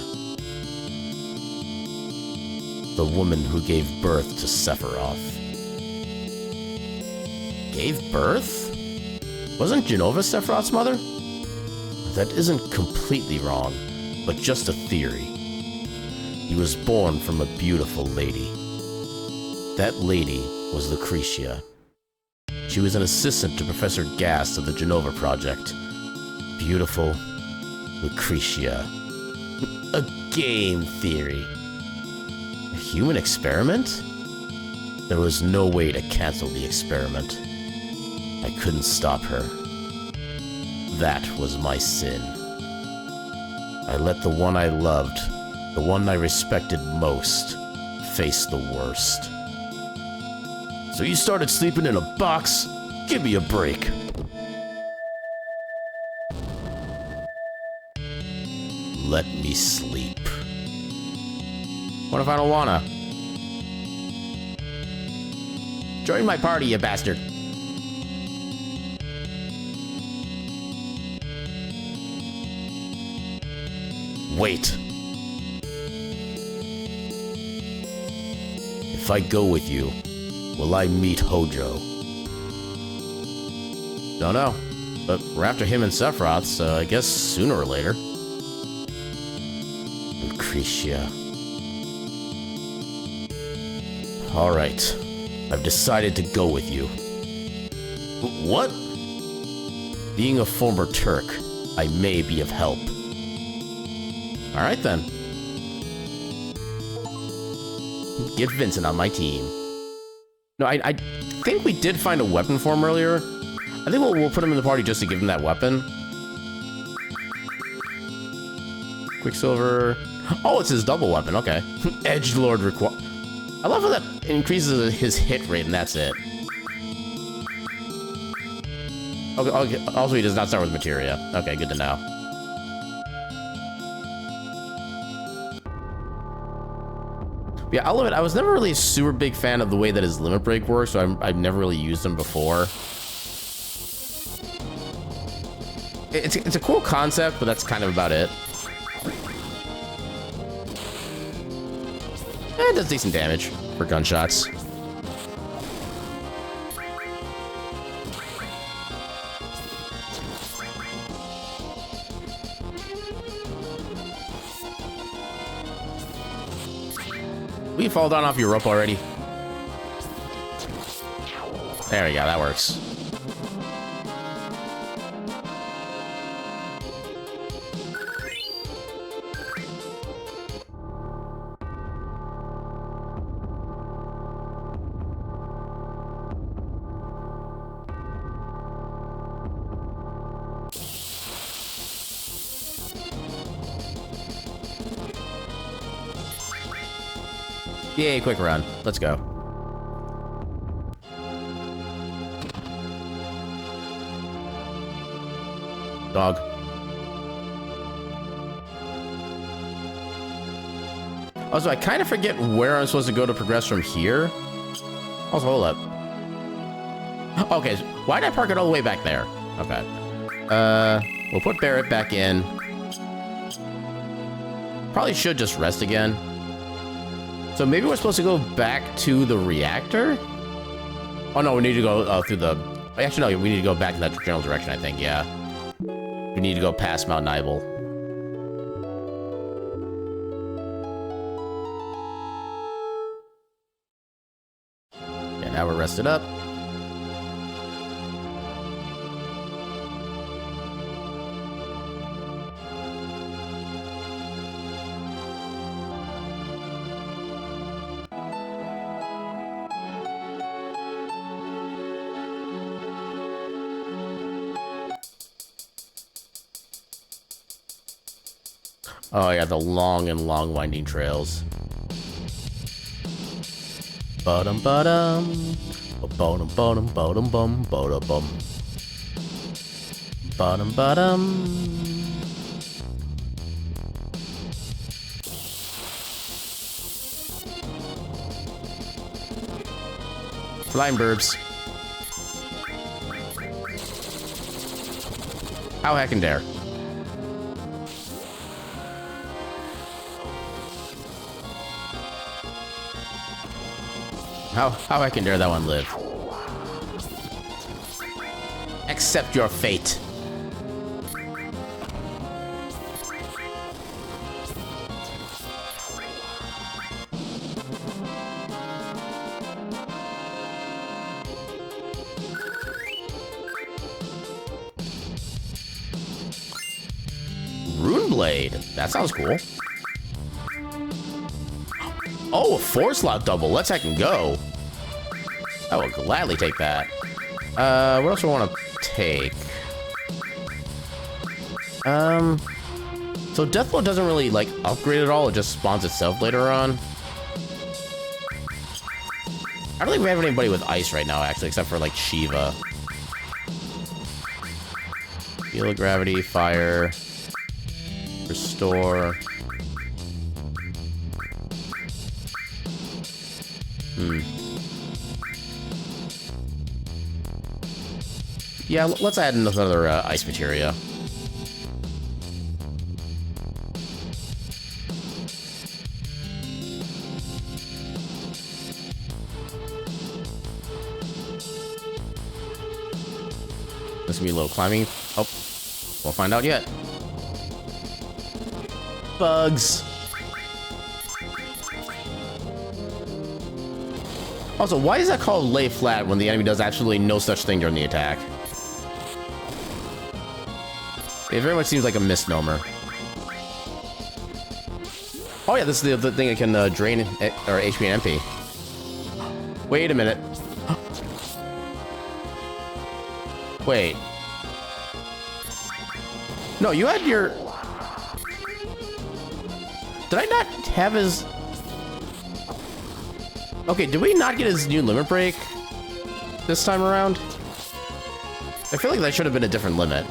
The woman who gave birth to Sephiroth. Gave birth? Wasn't Genova Sephiroth's mother? That isn't completely wrong, but just a theory. He was born from a beautiful lady. That lady was Lucretia. She was an assistant to Professor Gast of the Genova Project. Beautiful Lucretia. A game theory. A human experiment? There was no way to cancel the experiment. I couldn't stop her. That was my sin. I let the one I loved, the one I respected most, face the worst. So you started sleeping in a box? Give me a break. Let me sleep. What if I don't wanna? Join my party, you bastard. Wait. If I go with you, will I meet Hojo? Don't know. But we're after him and Sephiroth, so I guess sooner or later. Lucretia. Alright. I've decided to go with you. What? Being a former Turk, I may be of help. Alright then. Get Vincent on my team. No, I think we did find a weapon for him earlier. I think we'll put him in the party just to give him that weapon. Quicksilver. Oh, it's his double weapon. Okay. Edgelord require. I love how that increases his hit rate, and that's it. Okay. Also, he does not start with materia. Okay, good to know. Yeah, I'll admit, I was never really a super big fan of the way that his limit break works, so I've never really used him before. It's a cool concept, but that's kind of about it. It does decent damage for gunshots. Will you fall down off your rope already? There we go, that works. Yay, quick run. Let's go. Dog. Also, I kind of forget where I'm supposed to go to progress from here. Also, hold up. Okay, so why did I park it all the way back there? Okay. We'll put Barrett back in. Probably should just rest again. So maybe we're supposed to go back to the reactor? Oh no, we need to go through the... Actually, no, we need to go back in that general direction, I think, yeah. We need to go past Mount Nibel. Yeah, now we're rested up. Oh yeah, the long winding trails. Bottom bottom, bottom bottom bottom bum bottom bum. Bottom bottom. Flying burbs. How heckin' dare. How I can dare that one live? Accept your fate. Blade. That sounds cool. Oh, a 4-slot double. Let's heck and go. I will gladly take that. What else do I want to take? So Deathblow doesn't really, like, upgrade at all. It just spawns itself later on. I don't think we have anybody with ice right now, actually, except for, like, Shiva. Heal gravity, fire, restore. Yeah, let's add another ice materia. This will be a little climbing. Oh, we'll find out yet. Bugs. Also, why is that called lay flat when the enemy does absolutely no such thing during the attack? It very much seems like a misnomer. Oh yeah, this is the thing that can drain or HP and MP. Wait a minute. Wait. No, you had your... Did I not have his... Okay, did we not get his new limit break this time around? I feel like that should have been a different limit.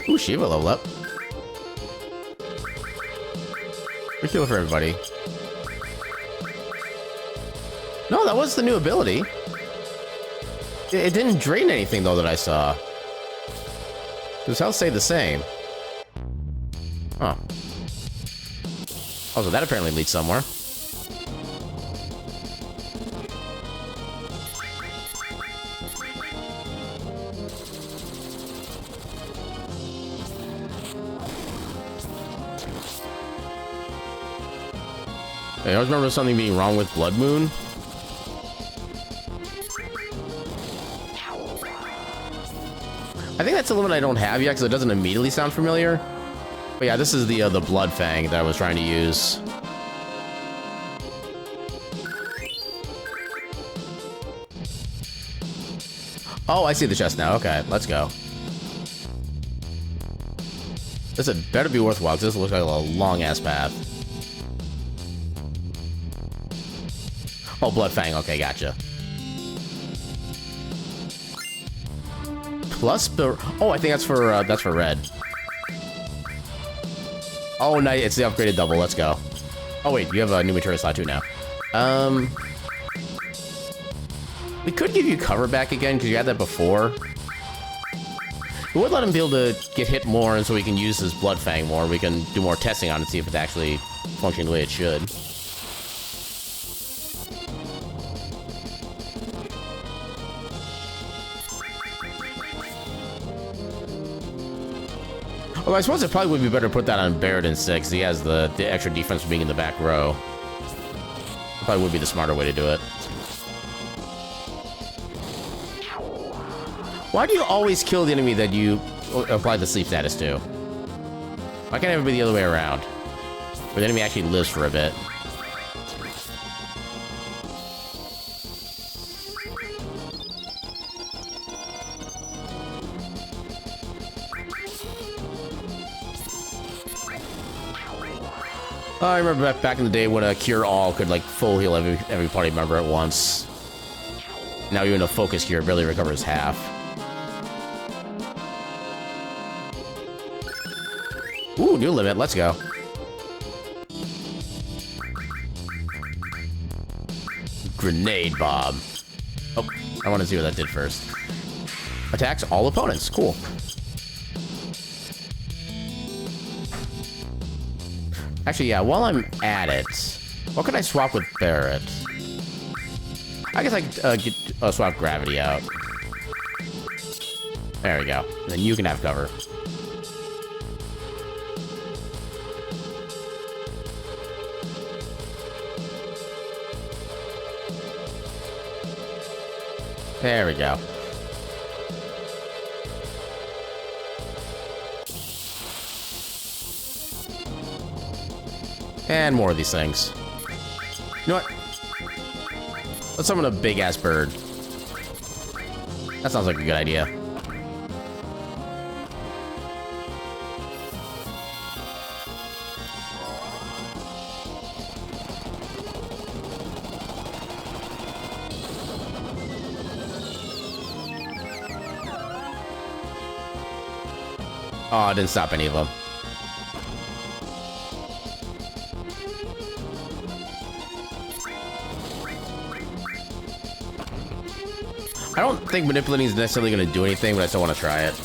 Ooh, Shiva level up. We're healing for everybody. No, that was the new ability. It didn't drain anything, though, that I saw. His health stayed the same. Huh. Oh, so that apparently leads somewhere. I always remember something being wrong with Blood Moon. I think that's a limit I don't have yet because it doesn't immediately sound familiar. But yeah, this is the Blood Fang that I was trying to use. Oh, I see the chest now. Okay, let's go. This had better be worthwhile because this looks like a long-ass path. Oh, Blood Fang. Okay, gotcha. Plus, oh, I think that's for red. Oh, no, it's the upgraded double. Let's go. Oh wait, you have a new material slot too now. We could give you cover back again because you had that before. We would let him be able to get hit more, and so we can use his Blood Fang more. We can do more testing on it, see if it's actually functioning the way it should. Well, I suppose it probably would be better to put that on Barrett instead, because he has the extra defense for being in the back row. Probably would be the smarter way to do it. Why do you always kill the enemy that you apply the sleep status to? Why can't it ever be the other way around? Where the enemy actually lives for a bit. I remember back in the day when a Cure All could like full heal every party member at once. Now even a Focus Cure barely recovers half. Ooh, new limit, let's go. Grenade Bomb. Oh, I want to see what that did first. Attacks all opponents, cool. Actually, yeah, while I'm at it, what can I swap with Barrett? I guess I could swap Gravity out. There we go. And then you can have cover. There we go. And more of these things. You know what? Let's summon a big-ass bird. That sounds like a good idea. Oh, I didn't stop any of them. I don't think manipulating is necessarily going to do anything, but I still want to try it.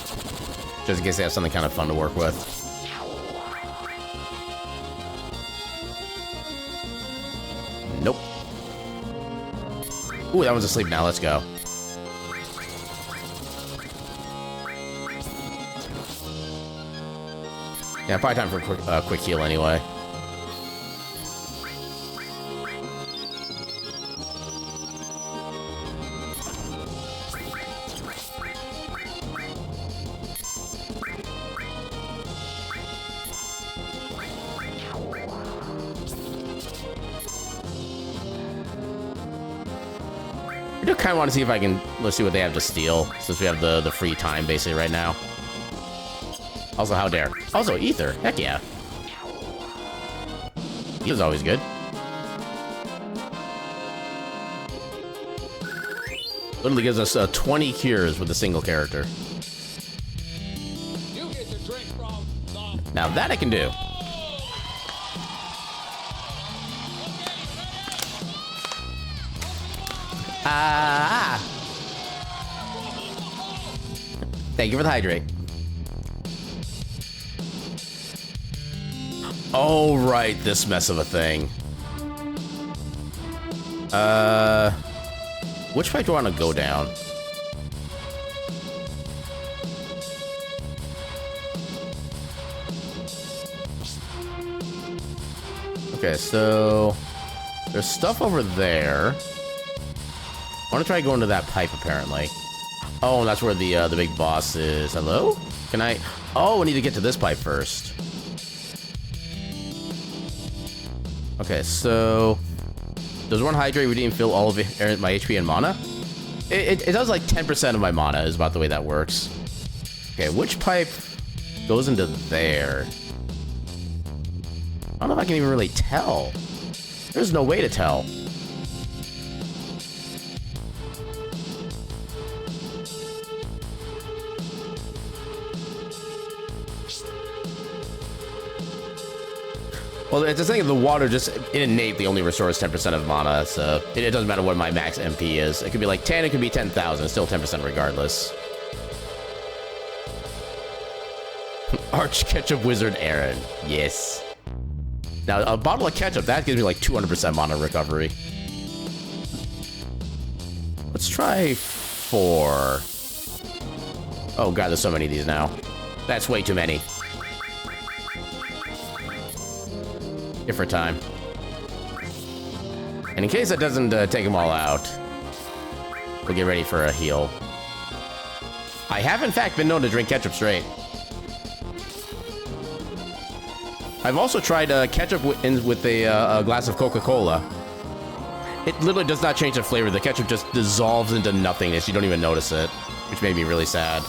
Just in case they have something kind of fun to work with. Nope. Ooh, that one's asleep now. Let's go. Yeah, probably time for a quick heal anyway. I do kind of want to see if I can, let's see what they have to steal, since we have the free time basically right now. Also, how dare. Also, ether. Heck yeah. Ether's always good. Literally gives us 20 cures with a single character. You get to drink from the... Now that I can do. Thank you for the hydrate. Oh, right, this mess of a thing. Which way do I want to go down? Okay, so there's stuff over there. I want to try going to that pipe, apparently. Oh, and that's where the big boss is. Hello? Can I? Oh, I need to get to this pipe first. Okay, so does one hydrate redeem fill all of my HP and mana? It does like 10% of my mana is about the way that works. Okay, which pipe goes into there? I don't know if I can even really tell. There's no way to tell. Well, it's the thing of the water just innately only restores 10% of mana, so it doesn't matter what my max MP is. It could be like 10, it could be 10,000, still 10% regardless. Arch Ketchup Wizard Aaron. Yes. Now, a bottle of ketchup, that gives me like 200% mana recovery. Let's try 4. Oh god, there's so many of these now. That's way too many. Different time. And in case that doesn't take them all out, we'll get ready for a heal. I have, in fact, been known to drink ketchup straight. I've also tried ketchup with a glass of Coca-Cola. It literally does not change the flavor. The ketchup just dissolves into nothingness. You don't even notice it, which made me really sad.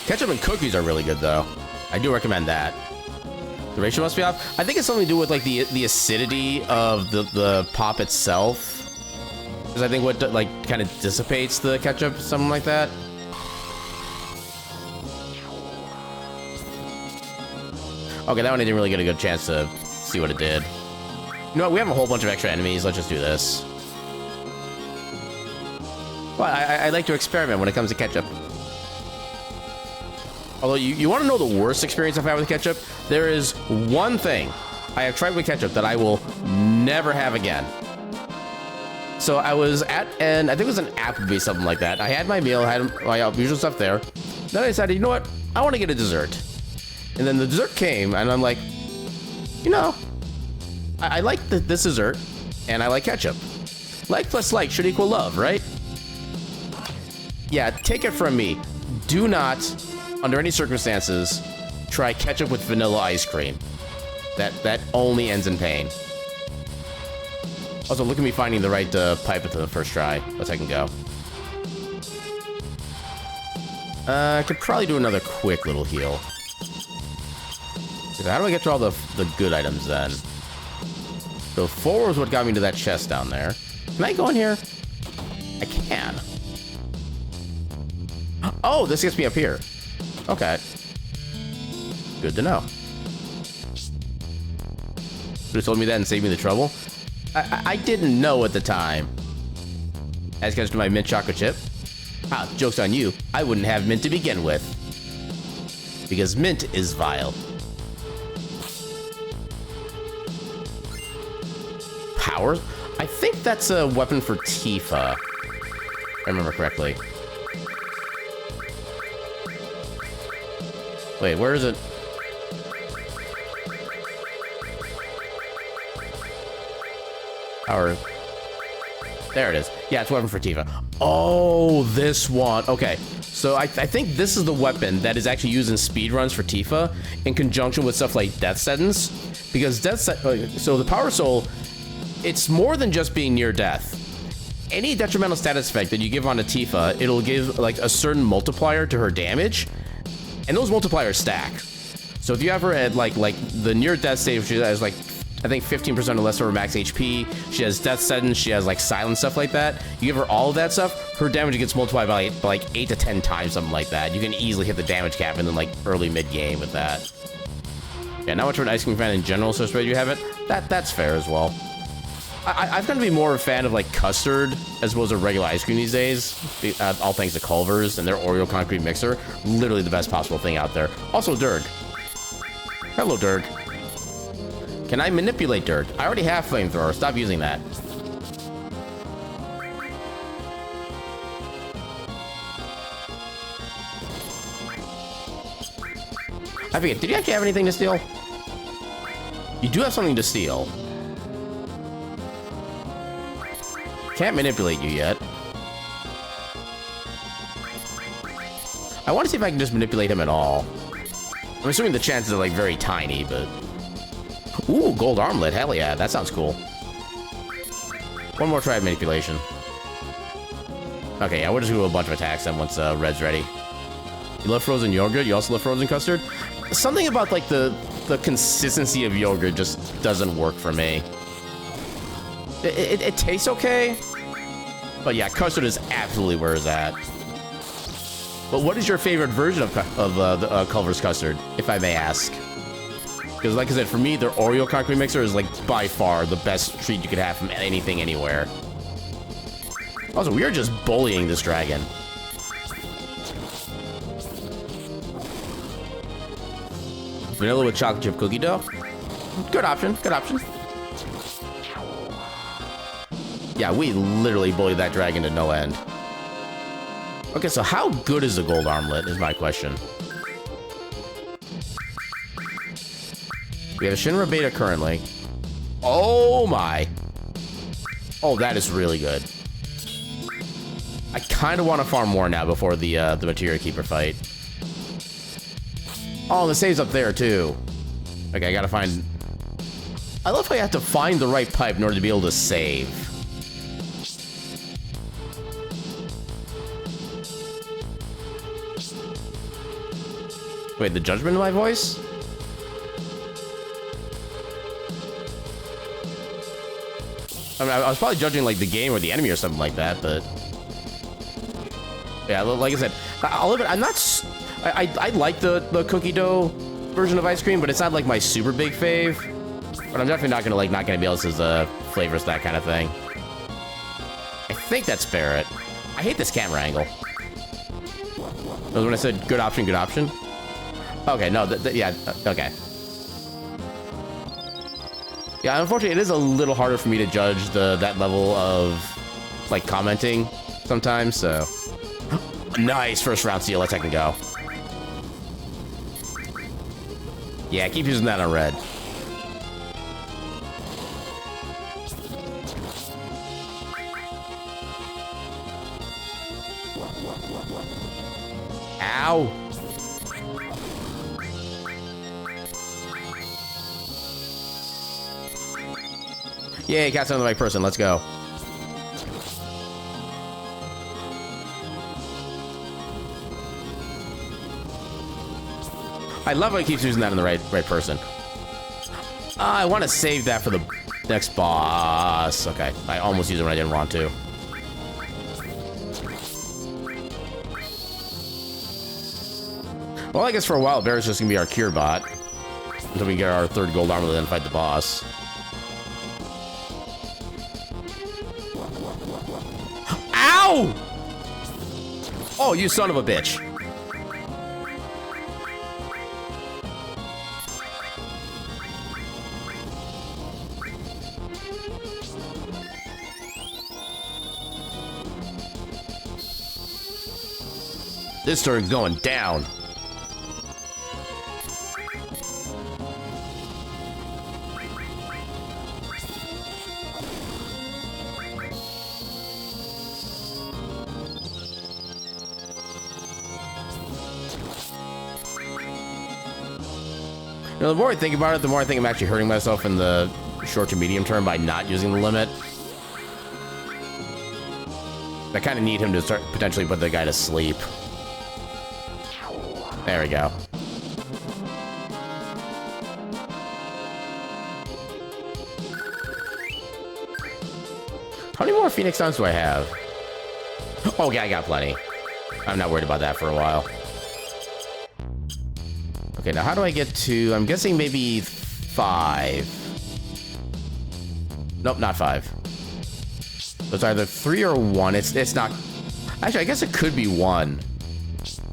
Ketchup and cookies are really good, though. I do recommend that. The ratio must be off. I think it's something to do with like the acidity of the pop itself. Because I think what like kind of dissipates the ketchup, something like that. Okay, that one I didn't really get a good chance to see what it did. You know what? We have a whole bunch of extra enemies. Let's just do this. Well, I like to experiment when it comes to ketchup. Although you want to know the worst experience I've had with ketchup? There is one thing I have tried with ketchup that I will never have again. So I was at, and I think it was an Applebee's, something like that. I had my meal, I had my usual stuff there. Then I decided, you know what? I want to get a dessert. And then the dessert came, and I'm like, You know, I like this dessert, and I like ketchup. Like plus like should equal love, right? Yeah, take it from me. Do not, under any circumstances, try ketchup with vanilla ice cream. That only ends in pain. Also, look at me finding the right pipe into the first try. Let's I can go. I could probably do another quick little heal. How do I get to all the good items then? So 4 was what got me to that chest down there. Can I go in here? I can. Oh, this gets me up here. Okay. Good to know. Could have told me that and saved me the trouble. I didn't know at the time. As goes to my mint chocolate chip. Ah, joke's on you. I wouldn't have mint to begin with. Because mint is vile. Power? I think that's a weapon for Tifa. If I remember correctly. Wait, where is it? Power. There it is. Yeah, it's a weapon for Tifa. Oh, this one. Okay, so I think this is the weapon that is actually used in speedruns for Tifa in conjunction with stuff like Death Sentence. Because so the Power Soul, it's more than just being near death. Any detrimental status effect that you give on a Tifa, it'll give like a certain multiplier to her damage, and those multipliers stack. So if you have her at like the near death stage, she has like I think 15% or less of her max HP. She has Death Sentence. She has like silent stuff like that. You give her all of that stuff, her damage gets multiplied by like 8 to 10 times, something like that. You can easily hit the damage cap in the like early mid game with that. Yeah, not much of an ice cream fan in general, so spread you have it. That's fair as well. I've come to be more of a fan of like custard as opposed to regular ice cream these days. All thanks to Culver's and their Oreo concrete mixer. Literally the best possible thing out there. Also Durg. Hello, Durg. Can I manipulate Durg? I already have flamethrower. Stop using that. I forget, did you actually have anything to steal? You do have something to steal. Can't manipulate you yet. I want to see if I can just manipulate him at all. I'm assuming the chances are like very tiny, but... Ooh, gold armlet. Hell yeah, that sounds cool. One more try of manipulation. Okay, yeah, we'll just do a bunch of attacks then once Red's ready. You love frozen yogurt? You also love frozen custard? Something about like the consistency of yogurt just doesn't work for me. It tastes okay, but yeah, custard is absolutely where it's at. But what is your favorite version of the Culver's custard, if I may ask? Because like I said, for me, their Oreo concrete mixer is like by far the best treat you could have from anything, anywhere. Also, we are just bullying this dragon. Vanilla with chocolate chip cookie dough? Good option, good option. Yeah, we literally bullied that dragon to no end. Okay, so how good is the gold armlet is my question. We have a Shinra beta currently. Oh my. Oh, that is really good. I kind of want to farm more now before the Materia Keeper fight. Oh, the save's up there too. Okay, I gotta find... I love how you have to find the right pipe in order to be able to save. Wait, the judgment in my voice? I mean, I was probably judging like the game or the enemy or something like that, but yeah, like I said, I'll admit, I'm not. I like the cookie dough version of ice cream, but it's not like my super big fave. But I'm definitely not gonna be able to use flavors, that kind of thing. I think that's Barrett. I hate this camera angle. That was when I said good option, good option. Okay, no, yeah, okay. Yeah, unfortunately, it is a little harder for me to judge that level of, like, commenting sometimes, so... Nice, first round seal, let's take go. Yeah, keep using that on red. Ow! Yay, got some of the right person. Let's go. I love how he keeps using that in the right person. I want to save that for the next boss. Okay, I almost used it when I didn't want to. Well, I guess for a while, Barret's just gonna be our cure bot until we get our 3rd gold armor, then fight the boss. Ow! Oh, you son of a bitch. This turn's going down. You know, the more I think about it, the more I think I'm actually hurting myself in the short to medium term by not using the limit. I kind of need him to start potentially put the guy to sleep. There we go. How many more Phoenix Suns do I have? Oh, yeah, I got plenty. I'm not worried about that for a while. Okay, now how do I get to... I'm guessing maybe 5. Nope, not 5. It's either 3 or 1. It's not... Actually, I guess it could be 1.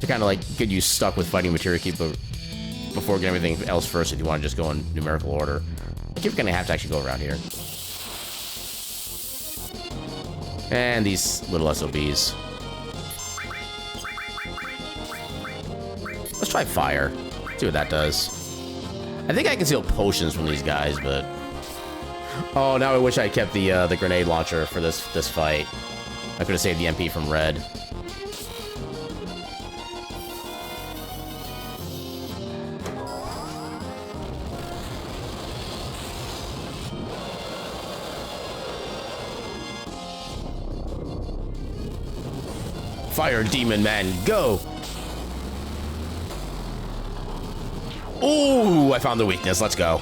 To kind of like get you stuck with fighting Materia Keep before getting everything else first if you want to just go in numerical order. I think we're going to have to actually go around here. And these little SOBs. Let's try fire. See what that does. I think I can steal potions from these guys, but... Oh, now I wish I kept the grenade launcher for this fight. I could have saved the MP from red. Fire Demon Man, go! Ooh, I found the weakness. Let's go.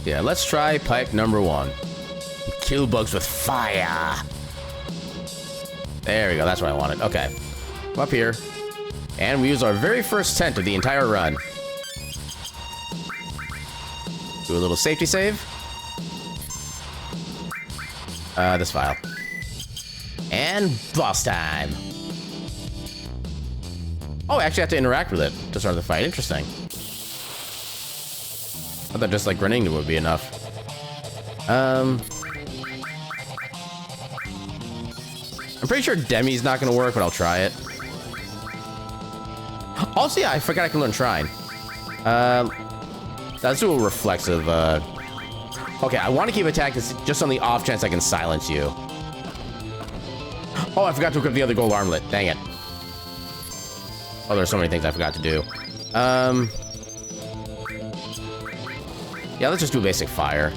Yeah, let's try pipe number 1. Kill bugs with fire. There we go. That's what I wanted. Okay. Up here. And we use our very first tent of the entire run. Do a little safety save. This file. And boss time. Oh, I actually have to interact with it to start the fight. Interesting. I thought just like running it would be enough. I'm pretty sure Demi's not gonna work, but I'll try it. Also, yeah, I forgot I can learn Shrine. Let's do a reflexive, Okay, I want to keep attacking just on the off chance I can silence you. Oh, I forgot to equip the other gold armlet. Dang it. Oh, there's so many things I forgot to do. Yeah, let's just do basic fire.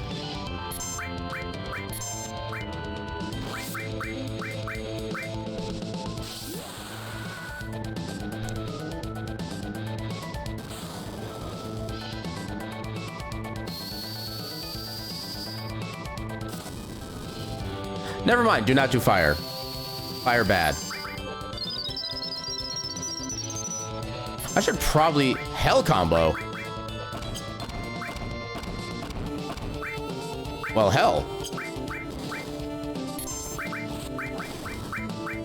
Never mind, do not do fire. Fire bad. I should probably hell combo. Well, hell.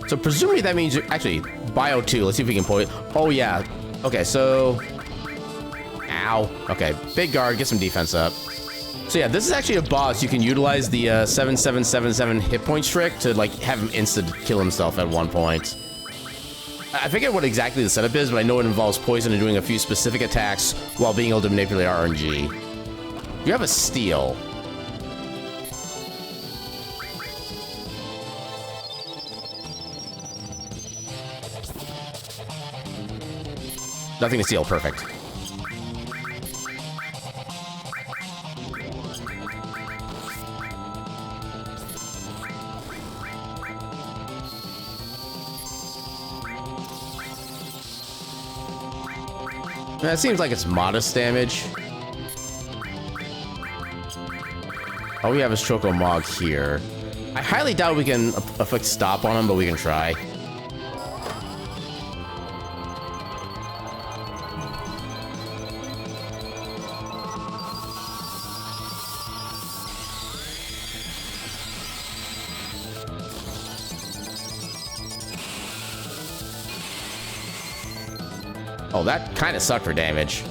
So presumably that means actually bio 2. Let's see if we can point. Oh yeah. Okay, so ow. Okay, big guard, get some defense up. So yeah, this is actually a boss. You can utilize the 7777 hit point trick to like have him instant kill himself at one point. I forget what exactly the setup is, but I know it involves poison and doing a few specific attacks while being able to manipulate RNG. You have a steal. Nothing to steal, perfect. It seems like it's modest damage. All we have is Choco Mog here. I highly doubt we can afflict stop on him, but we can try. Oh, that kind of sucked for damage.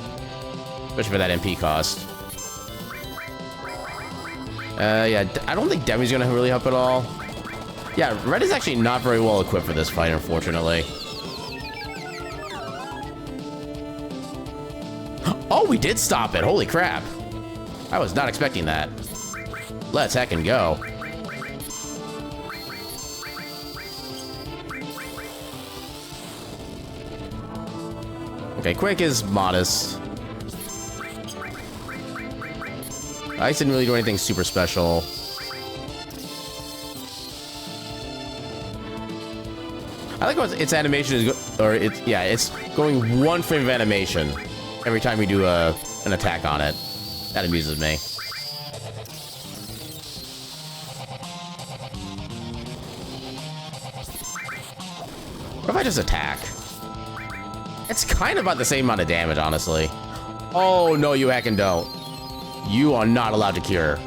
Especially for that MP cost. Yeah, I don't think Demi's gonna really help at all. Yeah, Red is actually not very well equipped for this fight, unfortunately. Oh, we did stop it. Holy crap. I was not expecting that. Let's heckin' go. Okay, Quick is modest. Ice didn't really do anything super special. I like what its animation is, it's going 1 frame of animation every time we do an attack on it. That amuses me. What if I just attack? It's kind of about the same amount of damage, honestly. Oh, no, you heckin' don't. You are not allowed to cure.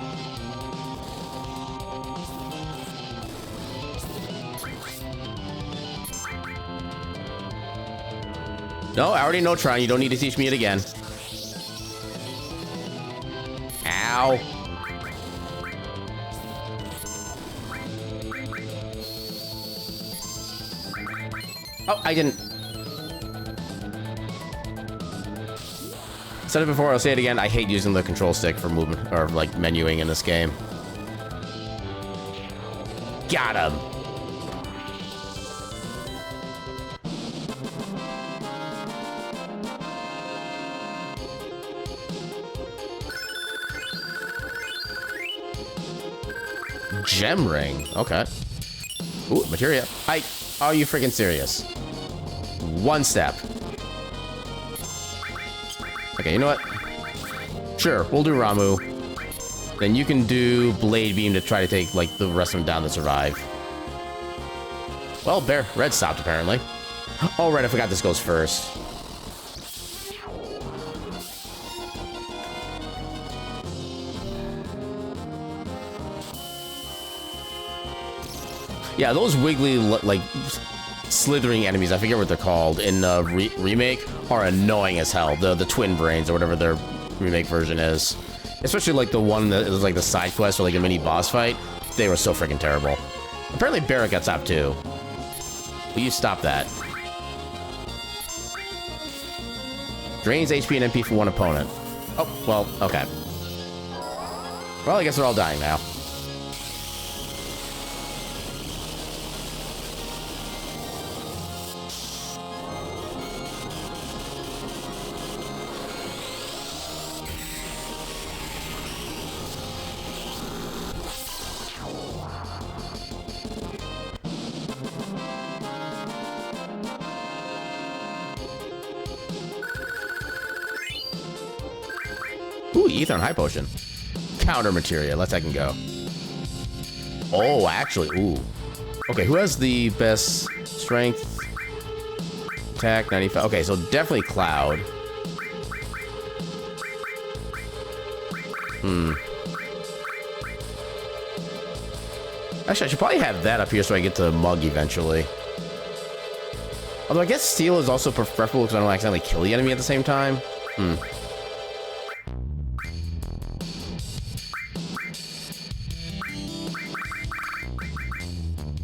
No, I already know trying. You don't need to teach me it again. Ow. Oh, I didn't. Said it before, I'll say it again. I hate using the control stick for movement or like menuing in this game. Got him. Gem ring. Okay. Ooh, materia. Are you freaking serious? 1 step. Okay, you know what? Sure, we'll do Ramu. Then you can do Blade Beam to try to take, like, the rest of them down to survive. Well, Red stopped, apparently. Oh, right, I forgot this goes first. Yeah, those wiggly, like, slithering enemies, I forget what they're called, in Remake, are annoying as hell. The twin brains, or whatever their Remake version is. Especially, like, the one that was, like, the side quest or, like, a mini boss fight. They were so freaking terrible. Apparently, Barrett got stopped, too. Will you stop that? Drains HP and MP for 1 opponent. Oh, well, okay. Well, I guess they're all dying now. Ooh, Ether and High Potion. Counter materia. Let's I can go. Oh, actually, ooh. Okay, who has the best strength? Attack, 95. Okay, so definitely Cloud. Actually, I should probably have that up here so I get to Mug eventually. Although I guess Steel is also preferable because I don't accidentally kill the enemy at the same time.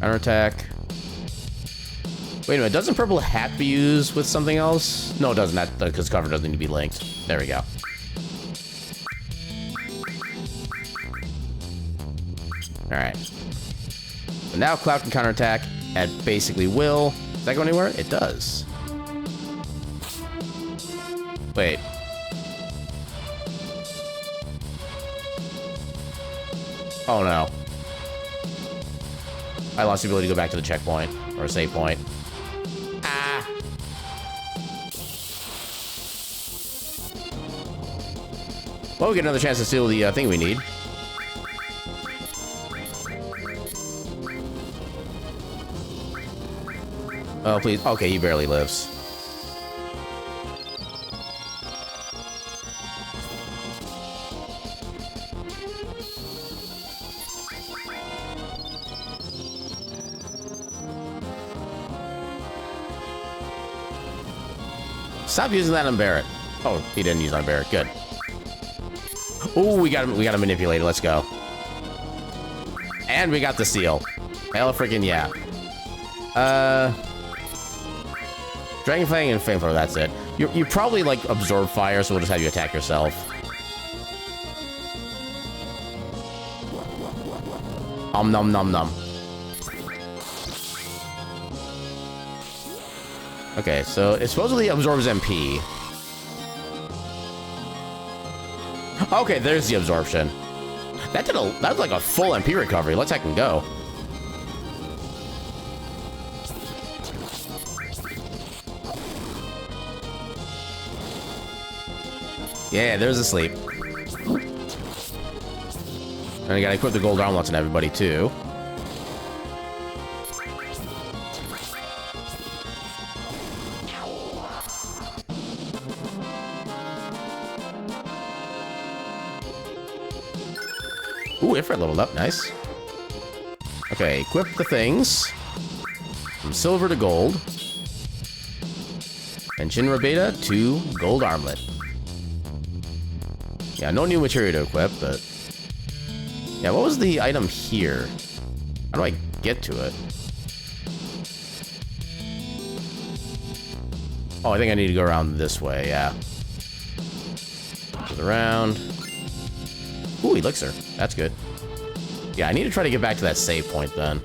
Counter attack. Wait a minute, doesn't purple hat be used with something else? No, it doesn't, because cover doesn't need to be linked. There we go. Alright. So now Cloud can counterattack at basically will. Does that go anywhere? It does. Wait. Oh no. I lost the ability to go back to the checkpoint, or a save point. Ah! Well, we get another chance to steal the thing we need. Oh, please. Okay, he barely lives. Stop using that on Barrett. Oh, he didn't use it on Barrett. Good. Ooh, we got to manipulate it. Let's go. And we got the seal. Hell freaking yeah. Dragonfang and Flamethrower, that's it. You probably, like, absorb fire, so we'll just have you attack yourself. Nom nom nom. Okay, so it supposedly absorbs MP. Okay, there's the absorption. That was like a full MP recovery. Let's heck and go. Yeah, there's a sleep. And I gotta equip the gold armlets on everybody too. Ooh, Ifrit leveled up, nice. Okay, equip the things. From silver to gold. And Shinra Beta to gold armlet. Yeah, no new material to equip, but... Yeah, what was the item here? How do I get to it? Oh, I think I need to go around this way, yeah. Goes around. Ooh, Elixir. That's good. Yeah, I need to try to get back to that save point then.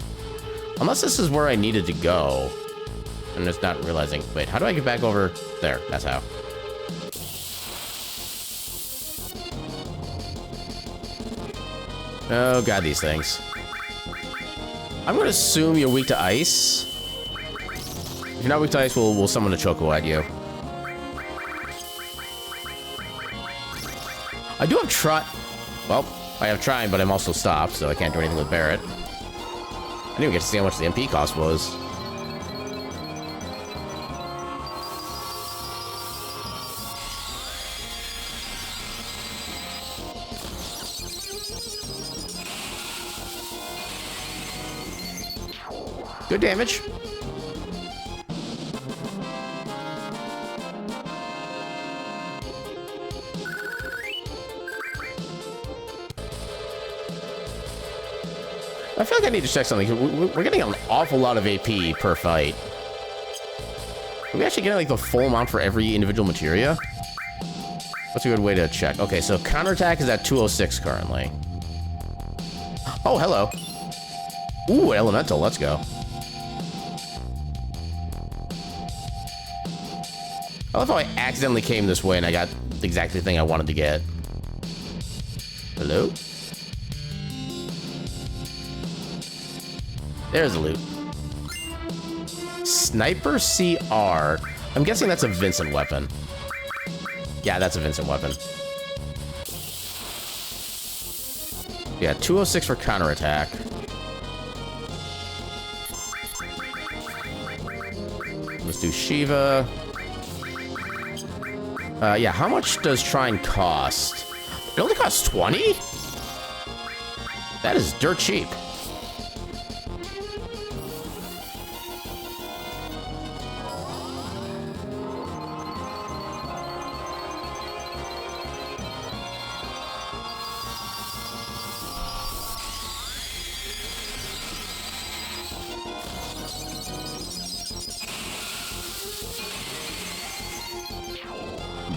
Unless this is where I needed to go. I'm just not realizing. Wait, how do I get back over there? That's how. Oh god, these things. I'm gonna assume you're weak to ice. If you're not weak to ice, we'll summon a Choco at you. I do have well, I have trying, but I'm also stopped, so I can't do anything with Barrett. I didn't even get to see how much the MP cost was. Good damage. I feel like I need to check something. We're getting an awful lot of AP per fight. Are we actually getting like the full amount for every individual materia? What's a good way to check? Okay, so counterattack is at 206 currently. Oh, hello. Ooh, elemental. Let's go. I love how I accidentally came this way and I got the exact thing I wanted to get. Hello? There's the loot. Sniper CR. I'm guessing that's a Vincent weapon. Yeah, that's a Vincent weapon. Yeah, 206 for counterattack. Let's do Shiva. Yeah, how much does Trine cost? It only costs 20? That is dirt cheap.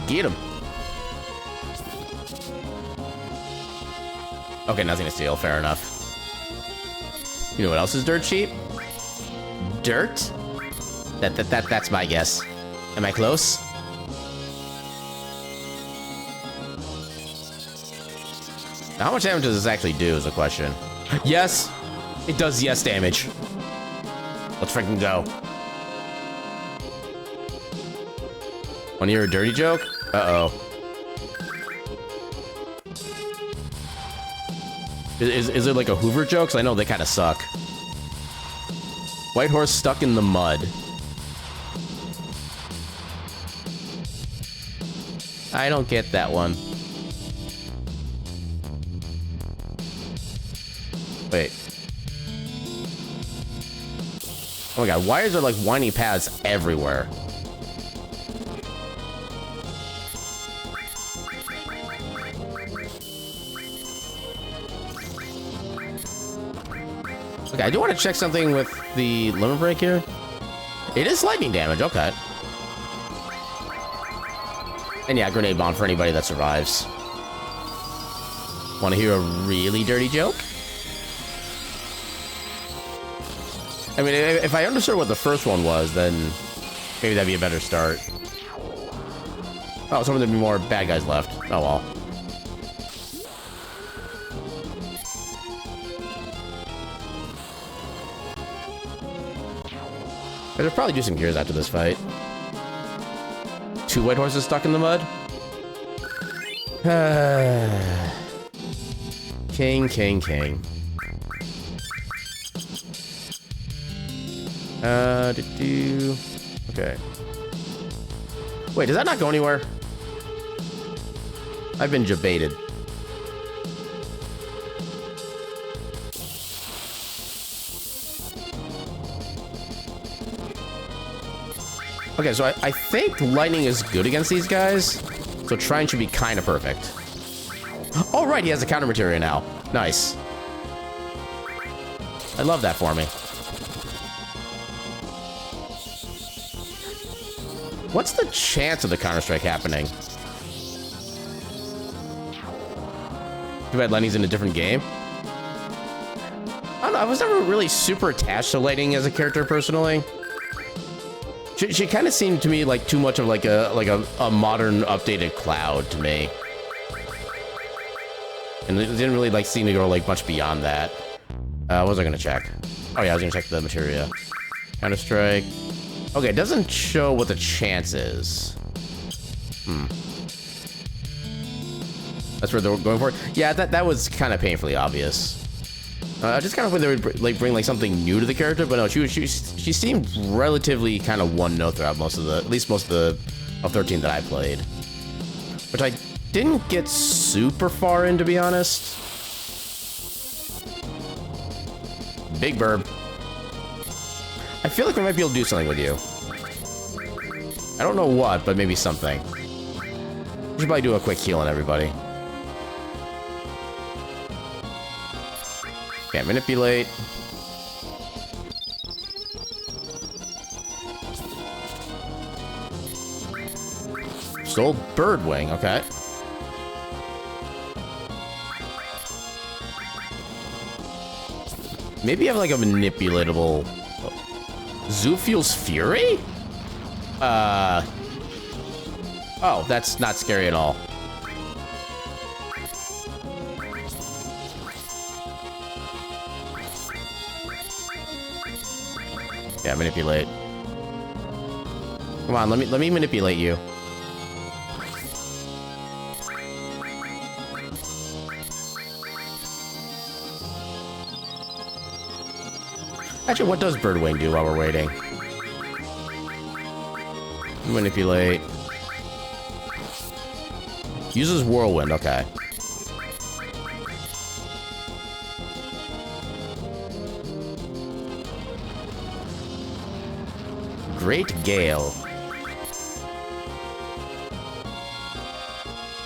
Get him. Okay, nothing to steal. Fair enough. You know what else is dirt cheap? Dirt? That's my guess. Am I close? Now, how much damage does this actually do is a question. Yes! It does yes damage. Let's freaking go. Wanna hear a dirty joke? Uh-oh. Is it like a Hoover joke? 'Cause I know they kind of suck. White horse stuck in the mud. I don't get that one. Wait. Oh my god, why is there like whiny paths everywhere? Okay, I do want to check something with the limit break here. It is lightning damage, okay. And yeah, grenade bomb for anybody that survives. Want to hear a really dirty joke? I mean, if I understood what the first one was, then maybe that'd be a better start. Oh, so there'd be more bad guys left. Oh well. I should probably do some gears after this fight. 2 white horses stuck in the mud? King. Okay. Wait, does that not go anywhere? I've been jebaited. Okay, so I think lightning is good against these guys. So Trine should be kind of perfect. Oh, right, he has a counter materia now. Nice. I love that for me. What's the chance of the Counter-Strike happening? Too bad lightning's in a different game. I don't know, I was never really super attached to lightning as a character personally. She kind of seemed to me like too much of like a modern updated Cloud to me. And it didn't really like seem to go like much beyond that. What was I gonna check? Oh yeah, I was gonna check the materia. Counter-Strike. Okay, it doesn't show what the chance is. That's where they're going for it. Yeah, that was kind of painfully obvious. I just kind of thought they would like bring like something new to the character, but no, she seemed relatively kind of one note throughout at least most of the 13 that I played, which I didn't get super far in, to be honest. Big Burb. I feel like we might be able to do something with you. I don't know what, but maybe something. We should probably do a quick heal on everybody. Can't manipulate. Stole Birdwing, okay. Maybe have like a manipulatable... Zoofiel's Fury? Oh, that's not scary at all. Yeah, manipulate. Come on, let me manipulate you. Actually, what does Birdwing do while we're waiting? Manipulate. Uses Whirlwind, okay. Great Gale.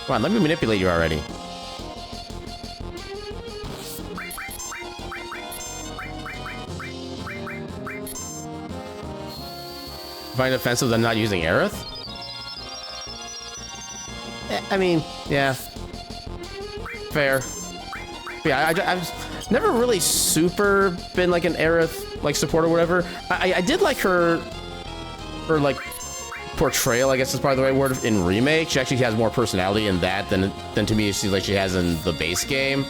Come on, let me manipulate you already. Find offensive than not using Aerith? I mean, yeah. Fair. Yeah, I've never really super been like an Aerith like support or whatever. I did like her like portrayal, I guess is probably the right word, in Remake. She actually has more personality in that than to me she has in the base game.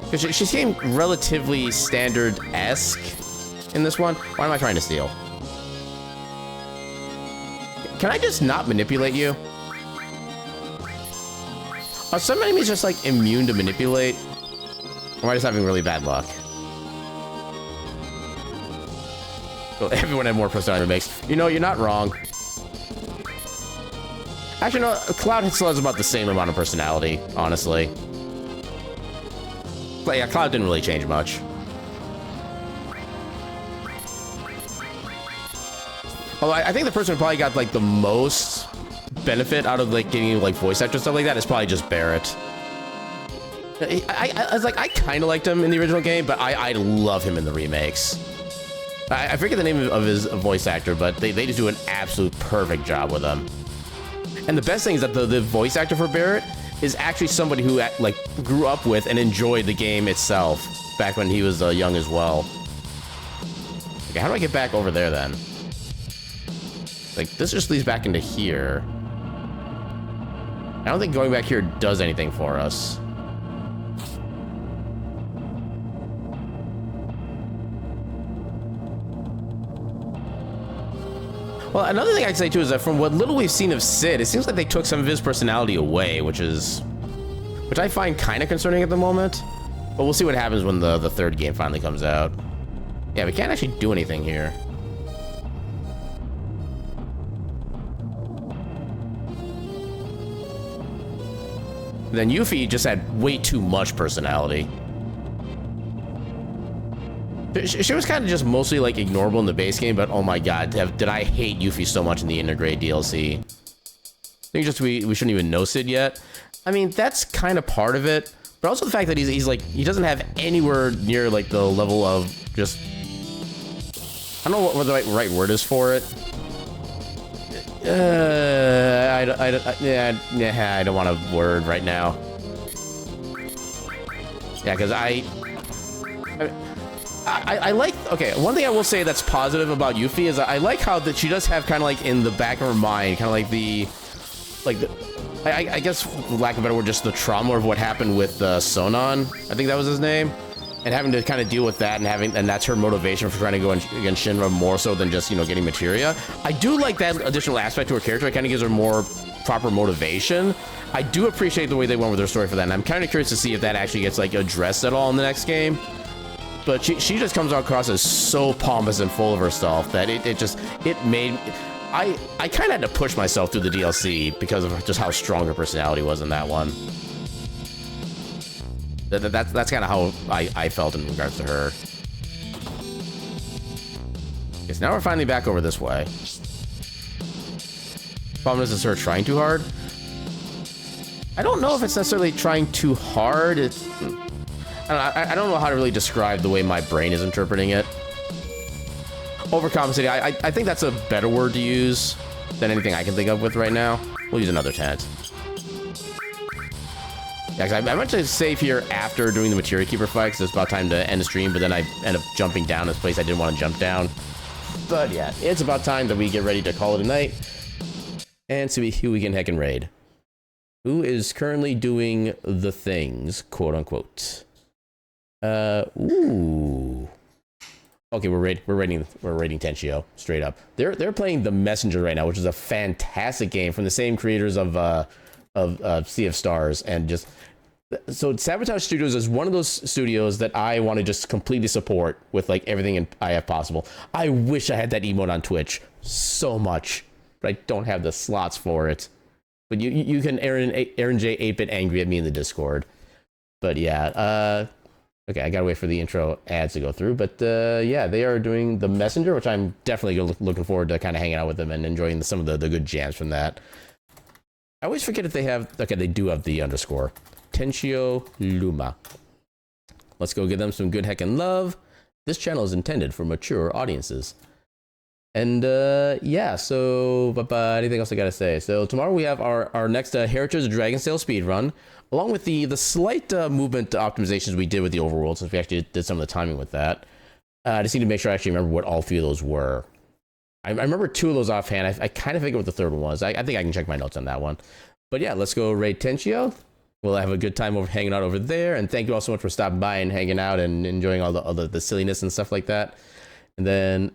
Because she seemed relatively standard-esque in this one. Why am I trying to steal? Can I just not manipulate you? Are some enemies just like immune to manipulate? Or am I just having really bad luck? Well, everyone had more personality in remakes. You know, you're not wrong. Actually, no, Cloud still has about the same amount of personality, honestly. But yeah, Cloud didn't really change much. Although I think the person who probably got like the most benefit out of like getting like voice actor stuff like that is probably just Barrett. I was like, I kind of liked him in the original game, but I love him in the remakes. I forget the name of his voice actor, but they just do an absolute perfect job with him. And the best thing is that the voice actor for Barrett is actually somebody who like grew up with and enjoyed the game itself back when he was young as well. Okay, how do I get back over there then? Like, this just leads back into here. I don't think going back here does anything for us. Well, another thing I'd say too is that from what little we've seen of Sid, it seems like they took some of his personality away, which I find kind of concerning at the moment. But we'll see what happens when the third game finally comes out. Yeah, we can't actually do anything here. Then Yuffie just had way too much personality. She was kind of just mostly like ignorable in the base game, but oh my god, did I hate Yuffie so much in the Integrate DLC. I think just we shouldn't even know Sid yet. I mean, that's kind of part of it, but also the fact that he's like, he doesn't have anywhere near like the level of just, I don't know what the right word is for it. I don't want a word right now. Yeah, because I like, okay, one thing I will say that's positive about Yuffie is I like how that she does have kind of like in the back of her mind, kind of like I guess for lack of a better word, just the trauma of what happened with Sonon, I think that was his name, and having to kind of deal with that and that's her motivation for trying to go against Shinra more so than just, you know, getting materia. I do like that additional aspect to her character. It kind of gives her more proper motivation. I do appreciate the way they went with her story for that, and I'm kind of curious to see if that actually gets like addressed at all in the next game. But she just comes across as so pompous and full of herself that it made, I kind of had to push myself through the DLC because of just how strong her personality was in that one. That's kind of how I felt in regards to her. Okay, so now we're finally back over this way. Problem is her trying too hard. I don't know if it's necessarily trying too hard. I don't know how to really describe the way my brain is interpreting it. Overcompensating, I think that's a better word to use than anything I can think of with right now. We'll use another tent. Yeah, because I meant to save here after doing the Materia Keeper fight, because it's about time to end the stream, but then I end up jumping down this place I didn't want to jump down. But yeah, it's about time that we get ready to call it a night and see who we can heck and raid. Who is currently doing the things, quote unquote. Ooh. Okay, we're raiding Tenchio straight up. They're playing The Messenger right now, which is a fantastic game from the same creators of Sea of Stars, and just so Sabotage Studios is one of those studios that I want to just completely support with like everything I have possible. I wish I had that emote on Twitch so much, but I don't have the slots for it. But you can Aaron J 8-bit angry at me in the Discord. But yeah, okay, I gotta wait for the intro ads to go through. But yeah, they are doing The Messenger, which I'm definitely looking forward to kind of hanging out with them and enjoying some of the good jams from that. I always forget if they have, okay, they do have the underscore. Tenchio Luma. Let's go give them some good heckin' love. This channel is intended for mature audiences. And yeah, so but anything else I gotta say? So tomorrow we have our next Heritage of Dragon's Tail speedrun, along with the slight movement optimizations we did with the overworld, since we actually did some of the timing with that. I just need to make sure I actually remember what all three of those were. I remember two of those offhand. I kind of forget what the third one was. I think I can check my notes on that one. But yeah, let's go raid Tenchio. We'll have a good time over hanging out over there. And thank you all so much for stopping by and hanging out and enjoying all the silliness and stuff like that. And then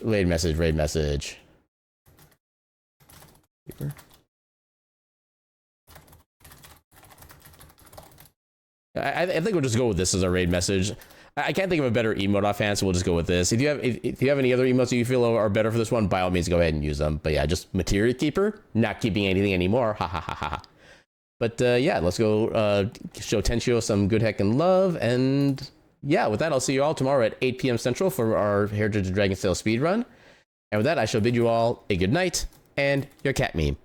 raid message. I think we'll just go with this as a raid message. I can't think of a better emote offhand, so we'll just go with this. If you have any other emotes that you feel are better for this one, by all means, go ahead and use them. But yeah, just Materia Keeper, not keeping anything anymore. Ha ha ha ha ha. But yeah, let's go show Tenchio some good heckin' love. And yeah, with that, I'll see you all tomorrow at 8 p.m. Central for our Heritage of Dragon's Tail speedrun. And with that, I shall bid you all a good night and your cat meme.